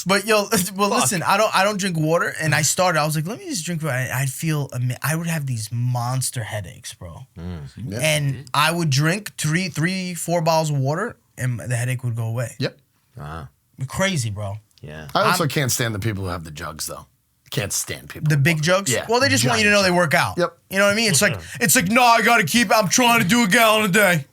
[SPEAKER 1] But yo, well, listen, I don't drink water, and I was like, let me just drink water. I'd feel, I would have these monster headaches, bro. And I would drink 4 bottles of water, and the headache would go away.
[SPEAKER 2] Yep.
[SPEAKER 4] Wow.
[SPEAKER 1] Crazy, bro.
[SPEAKER 4] Yeah.
[SPEAKER 2] I also can't stand the people who have the jugs, though. Can't stand people.
[SPEAKER 1] The big jugs?
[SPEAKER 2] Yeah,
[SPEAKER 1] Well, they just want you to know they work out.
[SPEAKER 2] Yep.
[SPEAKER 1] You know what I mean? It's like, no, I gotta I'm trying to do a gallon a day.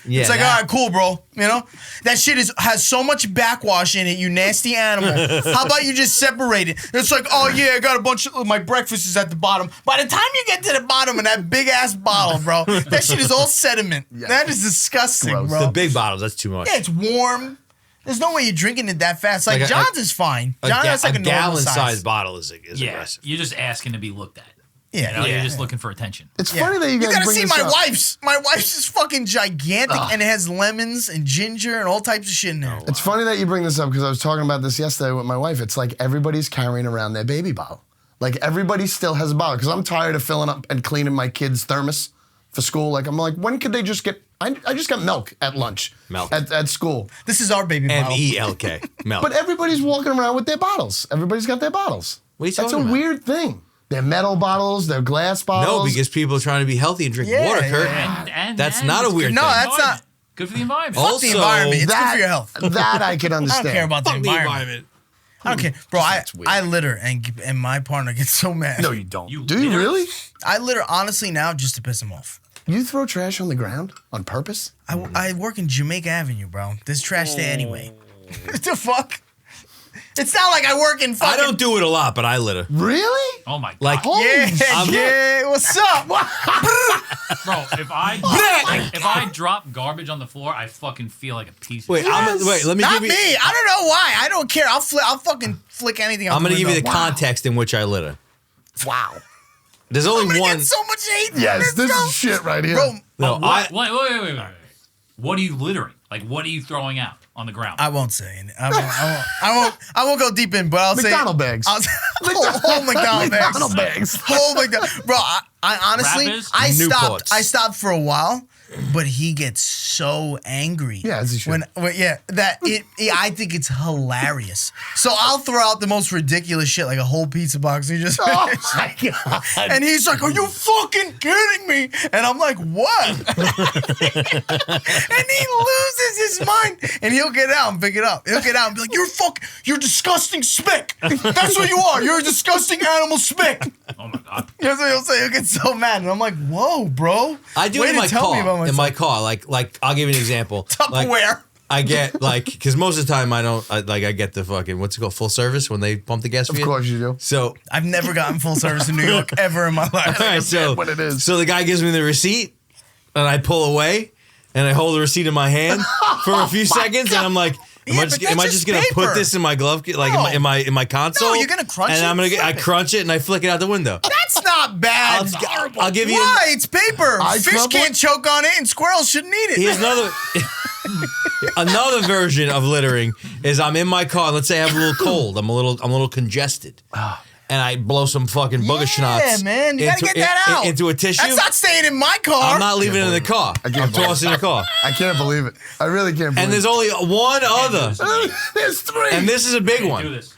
[SPEAKER 4] Yeah,
[SPEAKER 1] It's like,
[SPEAKER 4] that-
[SPEAKER 1] all right, cool, bro. You know? That shit has so much backwash in it, you nasty animal. How about you just separate it? It's like, oh yeah, I got a bunch of, my breakfast is at the bottom. By the time you get to the bottom of that big ass bottle, bro, that shit is all sediment.
[SPEAKER 2] Yeah.
[SPEAKER 1] That is disgusting,
[SPEAKER 2] Gross.
[SPEAKER 1] bro.
[SPEAKER 4] The big bottles, that's too much.
[SPEAKER 1] Yeah, it's warm. There's no way you're drinking it that fast. Like,
[SPEAKER 4] Like
[SPEAKER 1] John's is fine. John, that's like a normal
[SPEAKER 4] gallon-sized
[SPEAKER 1] size.
[SPEAKER 4] bottle is
[SPEAKER 3] Yeah,
[SPEAKER 4] aggressive.
[SPEAKER 3] you're just asking to be looked at.
[SPEAKER 1] Yeah,
[SPEAKER 3] You know,
[SPEAKER 1] yeah.
[SPEAKER 3] you're just looking for attention.
[SPEAKER 2] It's
[SPEAKER 1] Yeah.
[SPEAKER 2] funny that you guys
[SPEAKER 1] gotta
[SPEAKER 2] bring
[SPEAKER 1] see
[SPEAKER 2] this
[SPEAKER 1] my
[SPEAKER 2] up.
[SPEAKER 1] wife's. My wife's is fucking gigantic, and it has lemons and ginger and all types of shit in there.
[SPEAKER 2] It's funny that you bring this up because I was talking about this yesterday with my wife. It's like everybody's carrying around their baby bottle. Like everybody still has a bottle because I'm tired of filling up and cleaning my kids' thermos for school. Like I'm like, when could they just get? I just got milk at lunch.
[SPEAKER 4] Milk.
[SPEAKER 2] at school.
[SPEAKER 1] This is our baby bottle.
[SPEAKER 4] M-E-L-K. Milk.
[SPEAKER 2] But everybody's walking around with their bottles. Everybody's got their bottles.
[SPEAKER 4] What are you
[SPEAKER 2] That's a
[SPEAKER 4] talking about?
[SPEAKER 2] weird thing. They're metal bottles. They're glass bottles.
[SPEAKER 4] No, because people are trying to be healthy and drink
[SPEAKER 1] Yeah,
[SPEAKER 4] water, Kurt.
[SPEAKER 3] And
[SPEAKER 4] That's
[SPEAKER 3] and
[SPEAKER 4] not a
[SPEAKER 3] it's
[SPEAKER 4] weird
[SPEAKER 3] good
[SPEAKER 1] No,
[SPEAKER 3] for the
[SPEAKER 1] that's not-
[SPEAKER 3] environment. Good for the environment.
[SPEAKER 1] Fuck the
[SPEAKER 4] Also,
[SPEAKER 1] environment. It's good for your health.
[SPEAKER 2] That I can
[SPEAKER 1] I
[SPEAKER 2] understand.
[SPEAKER 1] don't care about the
[SPEAKER 4] Fuck the
[SPEAKER 1] environment.
[SPEAKER 4] environment.
[SPEAKER 1] I don't care, bro.
[SPEAKER 2] That's weird.
[SPEAKER 1] I litter, and my partner gets so mad.
[SPEAKER 2] No, you don't.
[SPEAKER 3] You
[SPEAKER 2] Do you
[SPEAKER 3] litter?
[SPEAKER 2] really?
[SPEAKER 1] I litter honestly now just to piss him off.
[SPEAKER 2] You throw trash on the ground on purpose?
[SPEAKER 1] I work in Jamaica Avenue, bro. There's trash there anyway. What the fuck? It's not like I work in
[SPEAKER 4] I
[SPEAKER 1] fucking.
[SPEAKER 4] don't do it a lot, but I litter.
[SPEAKER 2] Really?
[SPEAKER 3] Oh my god.
[SPEAKER 4] Like,
[SPEAKER 1] Yeah,
[SPEAKER 4] I'm-
[SPEAKER 1] yeah. What's up?
[SPEAKER 3] Bro, if I drop garbage on the floor, I fucking feel like a piece of
[SPEAKER 4] wait,
[SPEAKER 3] shit.
[SPEAKER 4] let me
[SPEAKER 1] Not
[SPEAKER 4] give
[SPEAKER 1] me.
[SPEAKER 4] you.
[SPEAKER 1] I don't know why. I don't care. I'll fucking flick anything out
[SPEAKER 4] I'm going to
[SPEAKER 1] the
[SPEAKER 4] give you the
[SPEAKER 1] window.
[SPEAKER 4] context in which I litter.
[SPEAKER 2] Wow.
[SPEAKER 4] There's
[SPEAKER 1] I'm
[SPEAKER 4] only
[SPEAKER 1] gonna
[SPEAKER 4] one.
[SPEAKER 1] get so much hate.
[SPEAKER 2] Yes,
[SPEAKER 1] Let's
[SPEAKER 2] this
[SPEAKER 1] go.
[SPEAKER 2] is shit right here.
[SPEAKER 1] Bro,
[SPEAKER 4] No,
[SPEAKER 3] Wait. What are you littering? Like, what are you throwing out on the ground?
[SPEAKER 1] I won't say it. I won't go deep in, but I'll say
[SPEAKER 2] McDonald bags.
[SPEAKER 1] I'll say, whole McDonald bags.
[SPEAKER 2] McDonald bags.
[SPEAKER 1] Whole McDonald. Bro, I honestly,
[SPEAKER 3] Rappers?
[SPEAKER 4] Newports.
[SPEAKER 1] I stopped for a while, but he gets so angry.
[SPEAKER 2] Yeah, as he should.
[SPEAKER 1] I think it's hilarious. So I'll throw out the most ridiculous shit, like a whole pizza box. He just
[SPEAKER 2] Oh my god.
[SPEAKER 1] and he's like, "Are you fucking kidding me?" And I'm like, "What?" And he loses his mind, and he'll get out and pick it up. He'll get out and be like, "You're disgusting spick. That's what you are. You're a disgusting animal spick."
[SPEAKER 3] Oh my god.
[SPEAKER 1] That's what he'll say. He'll get so mad, and I'm like, "Whoa, bro."
[SPEAKER 4] I do
[SPEAKER 1] Way
[SPEAKER 4] it in
[SPEAKER 1] to
[SPEAKER 4] my
[SPEAKER 1] tell me
[SPEAKER 4] car.
[SPEAKER 1] about
[SPEAKER 4] In my
[SPEAKER 1] myself.
[SPEAKER 4] car, like I'll give you an example. Like,
[SPEAKER 1] Tupperware.
[SPEAKER 4] I get because most of the time I get the fucking what's it called, full service when they pump the gas for
[SPEAKER 2] Of
[SPEAKER 4] you.
[SPEAKER 2] course you do.
[SPEAKER 4] So
[SPEAKER 1] I've never gotten full service in New York ever in my life.
[SPEAKER 4] all right, so
[SPEAKER 2] what it is.
[SPEAKER 4] So the guy gives me the receipt, and I pull away, and I hold the receipt in my hand for a few seconds, and I'm like. Am
[SPEAKER 1] Yeah,
[SPEAKER 4] I
[SPEAKER 1] but
[SPEAKER 4] just, am I
[SPEAKER 1] that's
[SPEAKER 4] just
[SPEAKER 1] just
[SPEAKER 4] gonna
[SPEAKER 1] paper.
[SPEAKER 4] put this in my glove, like
[SPEAKER 1] No.
[SPEAKER 4] in my console?
[SPEAKER 1] No, you're gonna crunch
[SPEAKER 4] and
[SPEAKER 1] it
[SPEAKER 4] I'm gonna
[SPEAKER 1] and
[SPEAKER 4] I
[SPEAKER 1] flip it.
[SPEAKER 4] crunch it and I flick it out the window.
[SPEAKER 1] That's not bad.
[SPEAKER 4] I'll give you.
[SPEAKER 1] Why? It's paper.
[SPEAKER 2] I
[SPEAKER 1] Fish
[SPEAKER 2] crumble
[SPEAKER 1] can't
[SPEAKER 2] it.
[SPEAKER 1] choke on it, and squirrels shouldn't eat it.
[SPEAKER 4] Here's another version of littering is I'm in my car. Let's say I have a little cold. I'm a little congested, and and I blow some fucking booger schnapps.
[SPEAKER 1] Yeah, man, you gotta get that out
[SPEAKER 4] into a tissue.
[SPEAKER 1] That's not staying in my car.
[SPEAKER 4] I'm not leaving it in the car. I'm tossing the car.
[SPEAKER 2] I can't believe it. I really can't believe it.
[SPEAKER 4] And there's only one other.
[SPEAKER 2] There's 3.
[SPEAKER 4] And this is a big
[SPEAKER 3] Do
[SPEAKER 4] one.
[SPEAKER 3] this.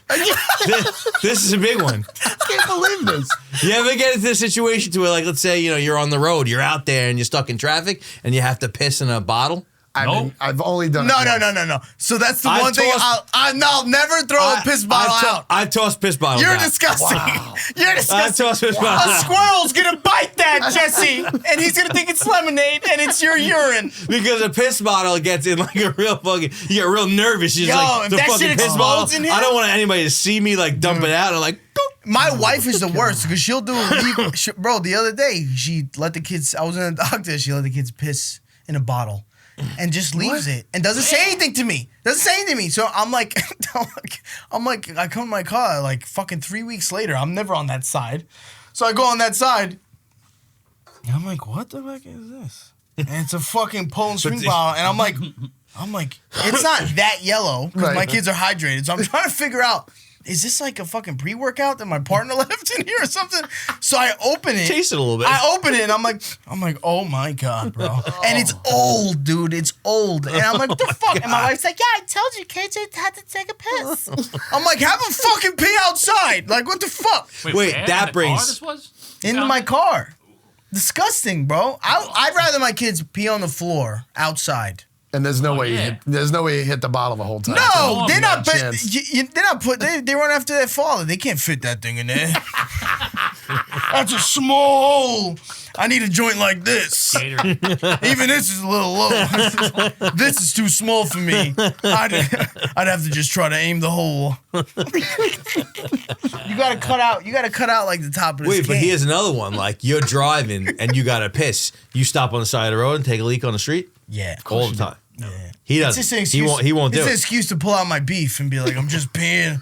[SPEAKER 4] This is a big one.
[SPEAKER 2] I can't believe this.
[SPEAKER 4] You ever get into a situation to where, like, let's say, you're on the road, you're out there and you're stuck in traffic and you have to piss in a bottle?
[SPEAKER 2] I've only done
[SPEAKER 1] No.
[SPEAKER 2] it once.
[SPEAKER 1] So that's the one thing I'll never throw a piss bottle out.
[SPEAKER 4] I toss piss bottles
[SPEAKER 1] You're
[SPEAKER 4] out.
[SPEAKER 1] disgusting. You're disgusting.
[SPEAKER 4] I toss piss bottles
[SPEAKER 1] A
[SPEAKER 4] out.
[SPEAKER 1] squirrel's gonna bite that, Jesse, and he's gonna think it's lemonade and it's your urine.
[SPEAKER 4] Because a piss bottle gets in like a real fucking, you get real nervous. You're
[SPEAKER 1] Yo,
[SPEAKER 4] like,
[SPEAKER 1] if
[SPEAKER 4] the
[SPEAKER 1] that
[SPEAKER 4] fucking
[SPEAKER 1] shit
[SPEAKER 4] piss bottle.
[SPEAKER 1] explodes in here-
[SPEAKER 4] I don't want anybody to see me like dump it out and like,
[SPEAKER 1] My wife is the worst because she'll do illegal. Bro, the other day she let the kids. I was in a doctor. She let the kids piss in a bottle, and just leaves it and doesn't say anything to me. So I'm like, I come to my car like fucking 3 weeks later. I'm never on that side, so I go on that side. And I'm like, what the fuck is this? And it's a fucking Poland spring bottle, and I'm like, it's not that yellow because my kids are hydrated. So I'm trying to figure out. Is this like a fucking pre-workout that my partner left in here or something? So I open it.
[SPEAKER 4] taste it a little bit.
[SPEAKER 1] I open it and I'm like, oh my God, bro. And it's old, dude. It's old. And I'm like, what the fuck? And my wife's like, yeah, I told you, KJ had to take a piss. I'm like, have a fucking pee outside. Like, what the fuck?
[SPEAKER 4] Wait,
[SPEAKER 3] where?
[SPEAKER 4] that
[SPEAKER 3] In the
[SPEAKER 4] brings-
[SPEAKER 3] car this was?
[SPEAKER 1] Into my car. Disgusting, bro. I'd rather my kids pee on the floor outside.
[SPEAKER 2] And there's no way
[SPEAKER 3] yeah.
[SPEAKER 2] you hit the bottle the whole time.
[SPEAKER 1] No, they're not.
[SPEAKER 2] Chance.
[SPEAKER 1] They run after their father. They can't fit that thing in there. That's a small hole. I need a joint like this.
[SPEAKER 3] Gatorade.
[SPEAKER 1] Even this is a little low. This is too small for me. I'd have to just try to aim the hole. You gotta cut out like the top of this.
[SPEAKER 4] Wait, but
[SPEAKER 1] can.
[SPEAKER 4] here's another one. Like, you're driving and you got to piss. You stop on the side of the road and take a leak on the street?
[SPEAKER 1] Yeah,
[SPEAKER 4] All the time.
[SPEAKER 1] Yeah.
[SPEAKER 4] He
[SPEAKER 1] It's
[SPEAKER 4] doesn't.
[SPEAKER 1] just an excuse.
[SPEAKER 4] He won't do
[SPEAKER 1] It's an
[SPEAKER 4] it.
[SPEAKER 1] excuse to pull out my beef and be like, I'm just peeing.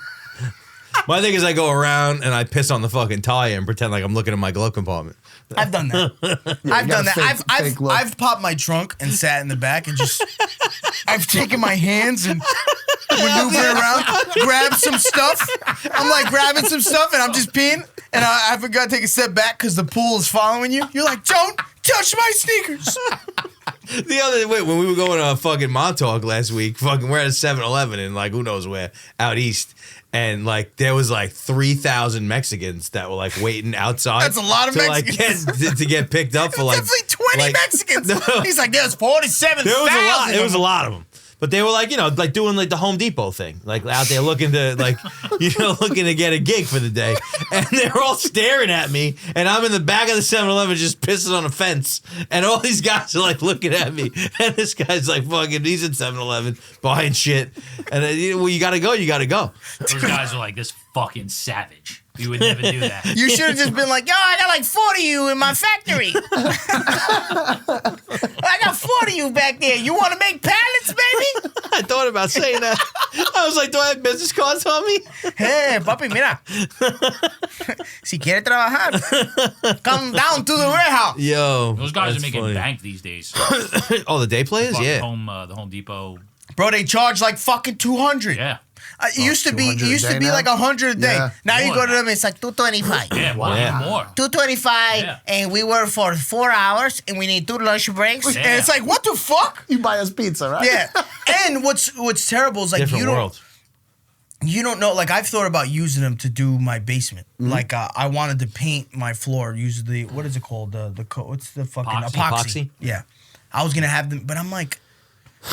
[SPEAKER 4] My thing is I go around and I piss on the fucking tire and pretend like I'm looking in my glove compartment.
[SPEAKER 1] I've done that. I've
[SPEAKER 2] you
[SPEAKER 1] done
[SPEAKER 2] got
[SPEAKER 1] that.
[SPEAKER 2] a fake look.
[SPEAKER 1] I've popped my trunk and sat in the back and just I've taken my hands and maneuver around, grab some stuff. I'm like grabbing some stuff and I'm just peeing and I forgot to take a step back because the pool is following you. You're like, don't touch my sneakers.
[SPEAKER 4] When we were going to fucking Montauk last week, fucking we're at a 7-Eleven and like who knows where out east. And like there was like 3,000 Mexicans that were like waiting outside.
[SPEAKER 1] That's a lot of
[SPEAKER 4] to,
[SPEAKER 1] Mexicans.
[SPEAKER 4] Like, to get picked up for like
[SPEAKER 1] Definitely 20
[SPEAKER 4] like-
[SPEAKER 1] Mexicans.
[SPEAKER 4] No.
[SPEAKER 1] He's like, there's 47,000.
[SPEAKER 4] There was a lot. There was a
[SPEAKER 1] of them.
[SPEAKER 4] lot of them. But they were like, like doing like the Home Depot thing, like out there looking to like, looking to get a gig for the day. And they're all staring at me, and I'm in the back of the 7-Eleven just pissing on a fence, and all these guys are like looking at me, and this guy's like fucking, he's in 7-Eleven buying shit, and well, you gotta go, you gotta go.
[SPEAKER 3] Those guys are like, this fucking savage. We would never do that.
[SPEAKER 1] You should have just been like, yo, I got like 40 of you in my factory. I got 40 of you back there. You want to make pallets, baby?
[SPEAKER 4] I thought about saying that. I was like, do I have business cards on me?
[SPEAKER 1] Hey, papi, mira. Si quiere trabajar, come down to the warehouse.
[SPEAKER 4] Yo,
[SPEAKER 3] Those guys
[SPEAKER 4] that's
[SPEAKER 3] are making
[SPEAKER 4] funny.
[SPEAKER 3] bank these days.
[SPEAKER 4] Oh, the day players,
[SPEAKER 3] Fucking
[SPEAKER 4] yeah.
[SPEAKER 3] the Home Depot.
[SPEAKER 1] Bro, they charge like fucking 200.
[SPEAKER 3] Yeah.
[SPEAKER 1] It used to be
[SPEAKER 2] 200 a day
[SPEAKER 1] like
[SPEAKER 2] now?
[SPEAKER 1] 100 a day.
[SPEAKER 2] Yeah.
[SPEAKER 1] Now you
[SPEAKER 3] More
[SPEAKER 1] go to
[SPEAKER 3] now.
[SPEAKER 1] them, it's like 225.
[SPEAKER 3] Yeah, more.
[SPEAKER 4] Yeah.
[SPEAKER 3] More.
[SPEAKER 1] 225,
[SPEAKER 3] Yeah.
[SPEAKER 1] and we work for 4 hours, and we need 2 lunch breaks.
[SPEAKER 3] Yeah.
[SPEAKER 1] And it's like, what the fuck?
[SPEAKER 2] You buy us pizza, right?
[SPEAKER 1] Yeah. And what's terrible is like
[SPEAKER 4] Different world.
[SPEAKER 1] You don't know. Like I've thought about using them to do my basement.
[SPEAKER 4] Mm-hmm.
[SPEAKER 1] Like I wanted to paint my floor. Use the what is it called? What's the fucking
[SPEAKER 3] Epoxy.
[SPEAKER 1] epoxy? Yeah. I was gonna have them, but I'm like,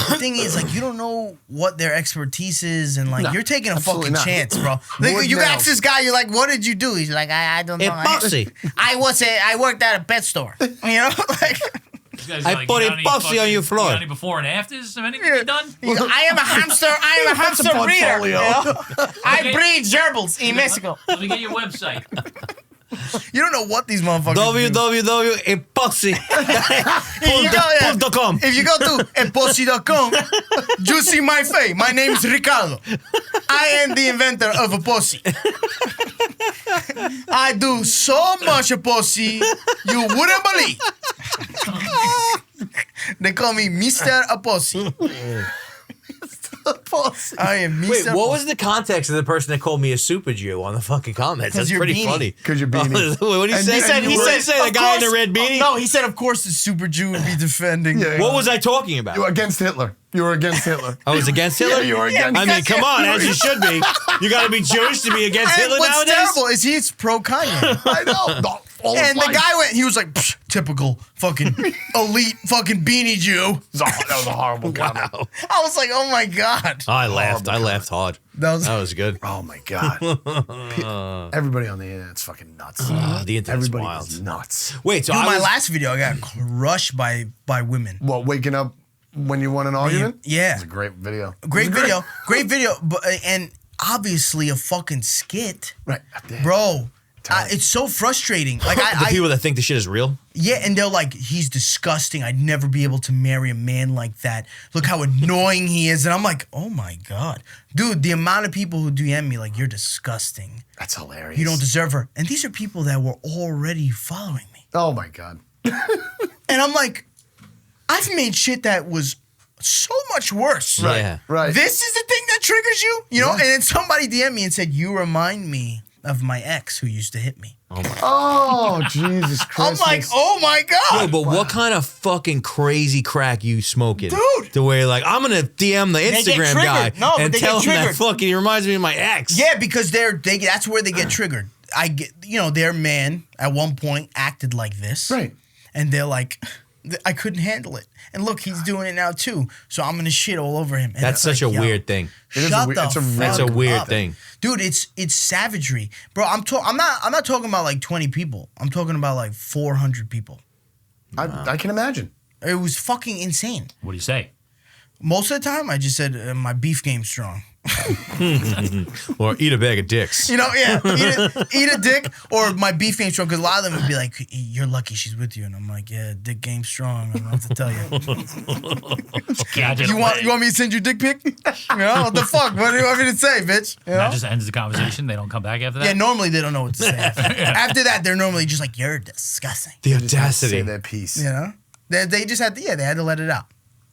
[SPEAKER 1] the thing is, like, you don't know what their expertise is, and like
[SPEAKER 2] No,
[SPEAKER 1] you're taking a
[SPEAKER 2] absolutely
[SPEAKER 1] fucking
[SPEAKER 2] not.
[SPEAKER 1] chance, bro. Like,
[SPEAKER 2] Wood
[SPEAKER 1] you
[SPEAKER 2] nails.
[SPEAKER 1] ask this guy, you're like, what did you do? He's like, I don't know.
[SPEAKER 4] Epoxy.
[SPEAKER 1] I worked at a pet store. You know, like.
[SPEAKER 3] These guys
[SPEAKER 4] I
[SPEAKER 3] are like,
[SPEAKER 4] put
[SPEAKER 3] you got any
[SPEAKER 4] epoxy on
[SPEAKER 3] fucking-
[SPEAKER 4] your floor.
[SPEAKER 3] You got any before and afters of anything you've done?
[SPEAKER 1] I am a hamster breeder.
[SPEAKER 2] portfolio.
[SPEAKER 1] You know? I breed gerbils in Mexico.
[SPEAKER 3] Let me get your website.
[SPEAKER 1] You don't know what these motherfuckers do.
[SPEAKER 4] www.epoxy.com.
[SPEAKER 1] If you go to epoxy.com, you see my face. My name is Ricardo. I am the inventor of epoxy. I do so much epoxy you wouldn't believe. They call me Mr. Epoxy. I am me.
[SPEAKER 4] Wait, what was the context of the person that called me a super Jew on the fucking comments? That's
[SPEAKER 1] you're
[SPEAKER 4] pretty
[SPEAKER 1] beanie.
[SPEAKER 4] funny.
[SPEAKER 2] Because you're beanie.
[SPEAKER 4] What did he say?
[SPEAKER 1] He
[SPEAKER 4] What did
[SPEAKER 1] said
[SPEAKER 4] the
[SPEAKER 1] of
[SPEAKER 4] guy in the
[SPEAKER 1] course-
[SPEAKER 4] red beanie?
[SPEAKER 1] No, he said, of course, the super Jew would be defending.
[SPEAKER 2] Yeah.
[SPEAKER 4] What was I talking about?
[SPEAKER 2] You were against Hitler. You were against Hitler.
[SPEAKER 4] I was against Hitler?
[SPEAKER 2] Yeah, you were against
[SPEAKER 4] I mean, come on, as you should be. You got to be Jewish to be against
[SPEAKER 1] And
[SPEAKER 4] Hitler
[SPEAKER 1] what's
[SPEAKER 4] nowadays?
[SPEAKER 1] terrible is he's pro Kanye.
[SPEAKER 2] I know. All his
[SPEAKER 1] And the
[SPEAKER 2] life.
[SPEAKER 1] guy went, he was like, "Psh, typical fucking elite fucking beanie Jew.
[SPEAKER 2] That was a horrible comment.
[SPEAKER 4] Wow.
[SPEAKER 1] I was like, oh my God.
[SPEAKER 4] I laughed. I laughed hard.
[SPEAKER 1] That was
[SPEAKER 4] good.
[SPEAKER 2] Oh my God. Everybody on the internet's fucking nuts.
[SPEAKER 4] The internet's
[SPEAKER 2] Everybody
[SPEAKER 4] wild.
[SPEAKER 2] is nuts.
[SPEAKER 4] Wait, so
[SPEAKER 1] Dude,
[SPEAKER 4] I
[SPEAKER 1] my
[SPEAKER 4] was,
[SPEAKER 1] last video, I got crushed by women.
[SPEAKER 2] What, waking up when you won an argument?
[SPEAKER 1] Yeah.
[SPEAKER 2] It's a great video.
[SPEAKER 1] Great video. Great video. But, and obviously a fucking skit.
[SPEAKER 2] Right.
[SPEAKER 1] Bro, it's so frustrating. Like
[SPEAKER 4] the people that think the shit is real?
[SPEAKER 1] Yeah, and they're like, he's disgusting. I'd never be able to marry a man like that. Look how annoying he is. And I'm like, oh my God. Dude, the amount of people who DM me, like, you're disgusting.
[SPEAKER 2] That's hilarious.
[SPEAKER 1] You don't deserve her. And these are people that were already following me.
[SPEAKER 2] Oh my God.
[SPEAKER 1] And I'm like, I've made shit that was so much worse.
[SPEAKER 4] Yeah.
[SPEAKER 2] Right.
[SPEAKER 1] This is the thing that triggers you? You know? And then somebody DM'd me and said, you remind me of my ex who used to hit me.
[SPEAKER 2] Oh, Jesus Christ.
[SPEAKER 1] I'm like, oh my God.
[SPEAKER 4] Yo, but what kind of fucking crazy crack you smoking?
[SPEAKER 1] Dude.
[SPEAKER 4] To where like, I'm going to DM the
[SPEAKER 1] get
[SPEAKER 4] Instagram guy
[SPEAKER 1] triggered. No, but
[SPEAKER 4] and
[SPEAKER 1] they
[SPEAKER 4] tell
[SPEAKER 1] get
[SPEAKER 4] him that
[SPEAKER 1] triggered.
[SPEAKER 4] fucking he reminds me of my ex.
[SPEAKER 1] Yeah, because that's where they get triggered. I get, their man at one point acted like this.
[SPEAKER 2] Right.
[SPEAKER 1] And they're like, I couldn't handle it. And look, he's doing it now too. So I'm gonna shit all over him. And
[SPEAKER 4] That's
[SPEAKER 1] it's
[SPEAKER 4] such
[SPEAKER 1] like,
[SPEAKER 4] a weird thing.
[SPEAKER 2] It is
[SPEAKER 1] Shut
[SPEAKER 2] a,
[SPEAKER 1] the
[SPEAKER 2] it's a
[SPEAKER 1] fuck
[SPEAKER 4] That's a weird
[SPEAKER 1] up.
[SPEAKER 4] thing.
[SPEAKER 1] Dude, it's savagery. Bro, I'm not talking about like 20 people. I'm talking about like 400 people.
[SPEAKER 2] I can imagine.
[SPEAKER 1] It was fucking insane.
[SPEAKER 3] What do you say?
[SPEAKER 1] Most of the time, I just said my beef game's strong.
[SPEAKER 4] Or eat a bag of dicks.
[SPEAKER 1] Yeah, eat a dick or my beef game's strong. Because a lot of them would be like, you're lucky she's with you. And I'm like, yeah, dick game's strong. I don't have to tell you. You want me to send you a dick pic? What the fuck? What do you want me to say, bitch?
[SPEAKER 3] That just ends the conversation. They don't come back after that.
[SPEAKER 1] Yeah, normally they don't know what to say. After that, they're normally just like, you're disgusting.
[SPEAKER 4] The
[SPEAKER 2] Say
[SPEAKER 4] audacity.
[SPEAKER 2] their piece.
[SPEAKER 1] They just had to, they had to let it out.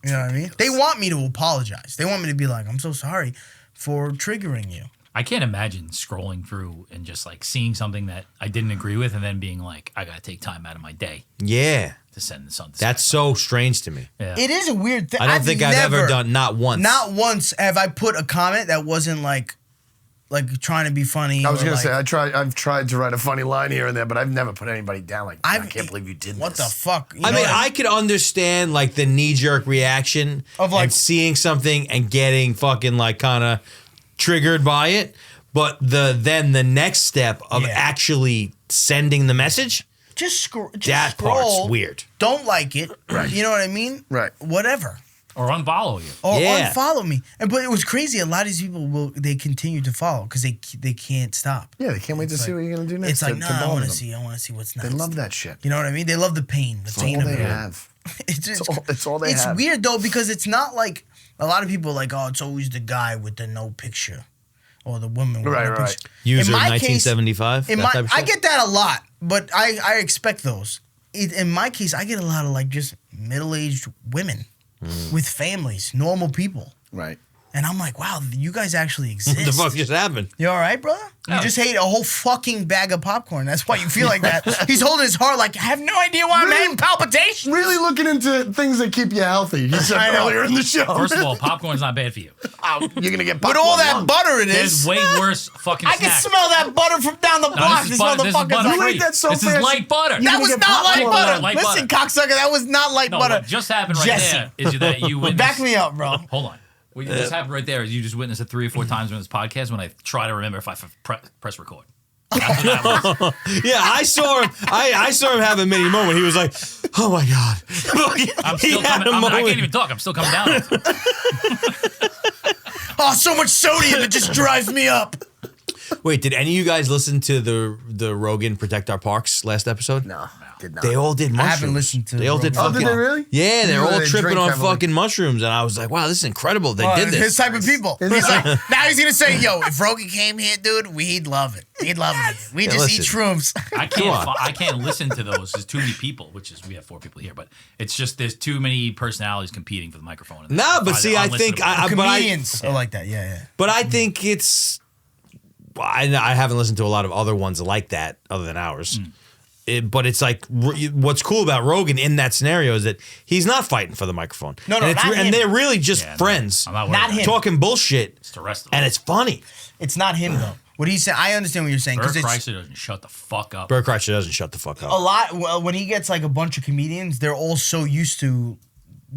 [SPEAKER 1] You know what I mean? They want me to apologize. They want me to be like, I'm so sorry for triggering you.
[SPEAKER 3] I can't imagine scrolling through and just like seeing something that I didn't agree with and then being like, I gotta take time out of my day
[SPEAKER 4] Yeah.
[SPEAKER 3] to send this on.
[SPEAKER 4] That's so strange to me.
[SPEAKER 3] Yeah.
[SPEAKER 1] It is a weird thing.
[SPEAKER 4] I don't think I've ever done, not once.
[SPEAKER 1] Not once have I put a comment that wasn't like trying to be funny.
[SPEAKER 2] I was
[SPEAKER 1] or
[SPEAKER 2] gonna
[SPEAKER 1] like,
[SPEAKER 2] say I've tried to write a funny line here and there, but I've never put anybody down like I can't believe you did
[SPEAKER 1] what
[SPEAKER 2] this.
[SPEAKER 1] the fuck? You
[SPEAKER 4] I
[SPEAKER 1] know
[SPEAKER 4] mean,
[SPEAKER 1] what
[SPEAKER 4] I could understand like the knee-jerk reaction
[SPEAKER 1] Of, like-
[SPEAKER 4] and seeing something and getting fucking like kind of triggered by it, but then the next step of
[SPEAKER 1] Yeah.
[SPEAKER 4] actually sending the message,
[SPEAKER 1] just scroll.
[SPEAKER 4] that part's weird.
[SPEAKER 1] Don't like it. Right. You know what I mean?
[SPEAKER 2] Right.
[SPEAKER 1] Whatever.
[SPEAKER 3] Or unfollow you.
[SPEAKER 1] Or
[SPEAKER 4] Yeah.
[SPEAKER 1] unfollow me. But it was crazy. A lot of these people they continue to follow because they can't stop.
[SPEAKER 2] Yeah, they can't wait to see what you're gonna do next.
[SPEAKER 1] It's like,
[SPEAKER 2] to
[SPEAKER 1] nah, I
[SPEAKER 2] bother
[SPEAKER 1] want to
[SPEAKER 2] them.
[SPEAKER 1] see. I want to see what's next.
[SPEAKER 2] They love that shit.
[SPEAKER 1] You know what I mean? They love the pain, the
[SPEAKER 2] It's
[SPEAKER 1] pain
[SPEAKER 2] all
[SPEAKER 1] of
[SPEAKER 2] they
[SPEAKER 1] it.
[SPEAKER 2] have.
[SPEAKER 1] It's
[SPEAKER 2] all they
[SPEAKER 1] it's
[SPEAKER 2] have.
[SPEAKER 1] weird though because it's not like a lot of people are like, oh, it's always the guy with the no picture or the woman with no
[SPEAKER 2] Right.
[SPEAKER 1] picture.
[SPEAKER 4] User
[SPEAKER 1] In my case-
[SPEAKER 4] 1975.
[SPEAKER 1] In
[SPEAKER 4] that
[SPEAKER 1] my,
[SPEAKER 4] type of
[SPEAKER 1] I
[SPEAKER 4] shit?
[SPEAKER 1] get that a lot, but I expect those. In my case, I get a lot of like just middle-aged women with families, normal people.
[SPEAKER 2] Right.
[SPEAKER 1] And I'm like, wow, you guys actually exist.
[SPEAKER 4] What the fuck just happened?
[SPEAKER 1] You all right, brother? You just ate a whole fucking bag of popcorn. That's why you feel like that. He's holding his heart like, I have no idea why I'm having palpitations.
[SPEAKER 2] Really looking into things that keep you healthy. You said
[SPEAKER 1] I know.
[SPEAKER 2] earlier in the show.
[SPEAKER 3] First of all, popcorn's not bad for you.
[SPEAKER 2] You're gonna get
[SPEAKER 1] With all that
[SPEAKER 2] lung.
[SPEAKER 1] butter it
[SPEAKER 3] There's
[SPEAKER 1] is.
[SPEAKER 3] way worse fucking
[SPEAKER 1] I can
[SPEAKER 3] snacks.
[SPEAKER 1] smell that butter from down the block.
[SPEAKER 3] this
[SPEAKER 1] This
[SPEAKER 3] is butter- this is
[SPEAKER 1] motherfucker's
[SPEAKER 3] butter
[SPEAKER 1] like,
[SPEAKER 3] free.
[SPEAKER 2] You ate that so
[SPEAKER 3] This is
[SPEAKER 2] fast.
[SPEAKER 3] light butter.
[SPEAKER 1] that
[SPEAKER 2] gonna
[SPEAKER 1] was
[SPEAKER 2] get
[SPEAKER 1] not light
[SPEAKER 2] popcorn.
[SPEAKER 1] butter.
[SPEAKER 3] Light
[SPEAKER 1] Listen,
[SPEAKER 3] butter.
[SPEAKER 1] cocksucker, that was not light
[SPEAKER 3] No,
[SPEAKER 1] butter.
[SPEAKER 3] what just happened right
[SPEAKER 1] Jesse.
[SPEAKER 3] there is that you witnessed.
[SPEAKER 1] Back me up, bro.
[SPEAKER 3] Hold on. What just happened right there is you just witnessed it 3 or 4 times on this podcast when I try to remember if I press record. That's what that was.
[SPEAKER 4] Yeah, I saw him. I saw him have a mini moment. He was like, "Oh my god!"
[SPEAKER 3] I'm
[SPEAKER 4] He
[SPEAKER 3] still
[SPEAKER 4] had
[SPEAKER 3] coming.
[SPEAKER 4] a
[SPEAKER 3] I
[SPEAKER 4] moment.
[SPEAKER 3] can't even talk. I'm still coming down.
[SPEAKER 1] Oh, so much sodium, it just drives me up.
[SPEAKER 4] Wait, did any of you guys listen to the Rogan Protect Our Parks last episode?
[SPEAKER 2] No. did not.
[SPEAKER 4] They all did mushrooms.
[SPEAKER 1] I haven't listened to
[SPEAKER 4] They all did
[SPEAKER 1] Rogan.
[SPEAKER 4] fucking.
[SPEAKER 2] Oh, did they really?
[SPEAKER 4] Yeah, they're
[SPEAKER 2] Yeah,
[SPEAKER 4] all
[SPEAKER 2] they
[SPEAKER 4] tripping
[SPEAKER 2] drink
[SPEAKER 4] on
[SPEAKER 2] heavily.
[SPEAKER 4] fucking mushrooms, and I was like, wow, this is incredible. They
[SPEAKER 1] Oh,
[SPEAKER 4] did
[SPEAKER 1] his
[SPEAKER 4] this.
[SPEAKER 1] type of people. He's like, now he's gonna say, "Yo, if Rogan came here, dude, he'd love it. He'd love it. We
[SPEAKER 4] Yeah,
[SPEAKER 1] just eat
[SPEAKER 4] listen.
[SPEAKER 1] shrooms."
[SPEAKER 3] I can't listen to those. There's too many people, which is we have 4 people here, but it's just there's too many personalities competing for the microphone. And
[SPEAKER 4] No, but
[SPEAKER 3] find
[SPEAKER 4] see,
[SPEAKER 3] it
[SPEAKER 4] I think
[SPEAKER 3] unlistenable.
[SPEAKER 1] Comedians are like that. Yeah.
[SPEAKER 4] But I think it's. I haven't listened to a lot of other ones like that other than ours. But it's like what's cool about Rogan in that scenario is that he's not fighting for the microphone.
[SPEAKER 1] No,
[SPEAKER 4] and,
[SPEAKER 1] not him.
[SPEAKER 4] and they're really just
[SPEAKER 3] Yeah, no,
[SPEAKER 4] friends,
[SPEAKER 3] I'm not
[SPEAKER 1] Not him.
[SPEAKER 4] talking bullshit,
[SPEAKER 3] It's the rest of
[SPEAKER 4] and
[SPEAKER 3] them.
[SPEAKER 4] it's funny.
[SPEAKER 1] It's not him though. What he said, I understand what you're saying
[SPEAKER 3] Bert
[SPEAKER 1] because it's
[SPEAKER 3] Kreischer doesn't shut the fuck up.
[SPEAKER 4] Bert Kreischer doesn't shut the fuck up.
[SPEAKER 1] a lot. Well, when he gets like a bunch of comedians, they're all so used to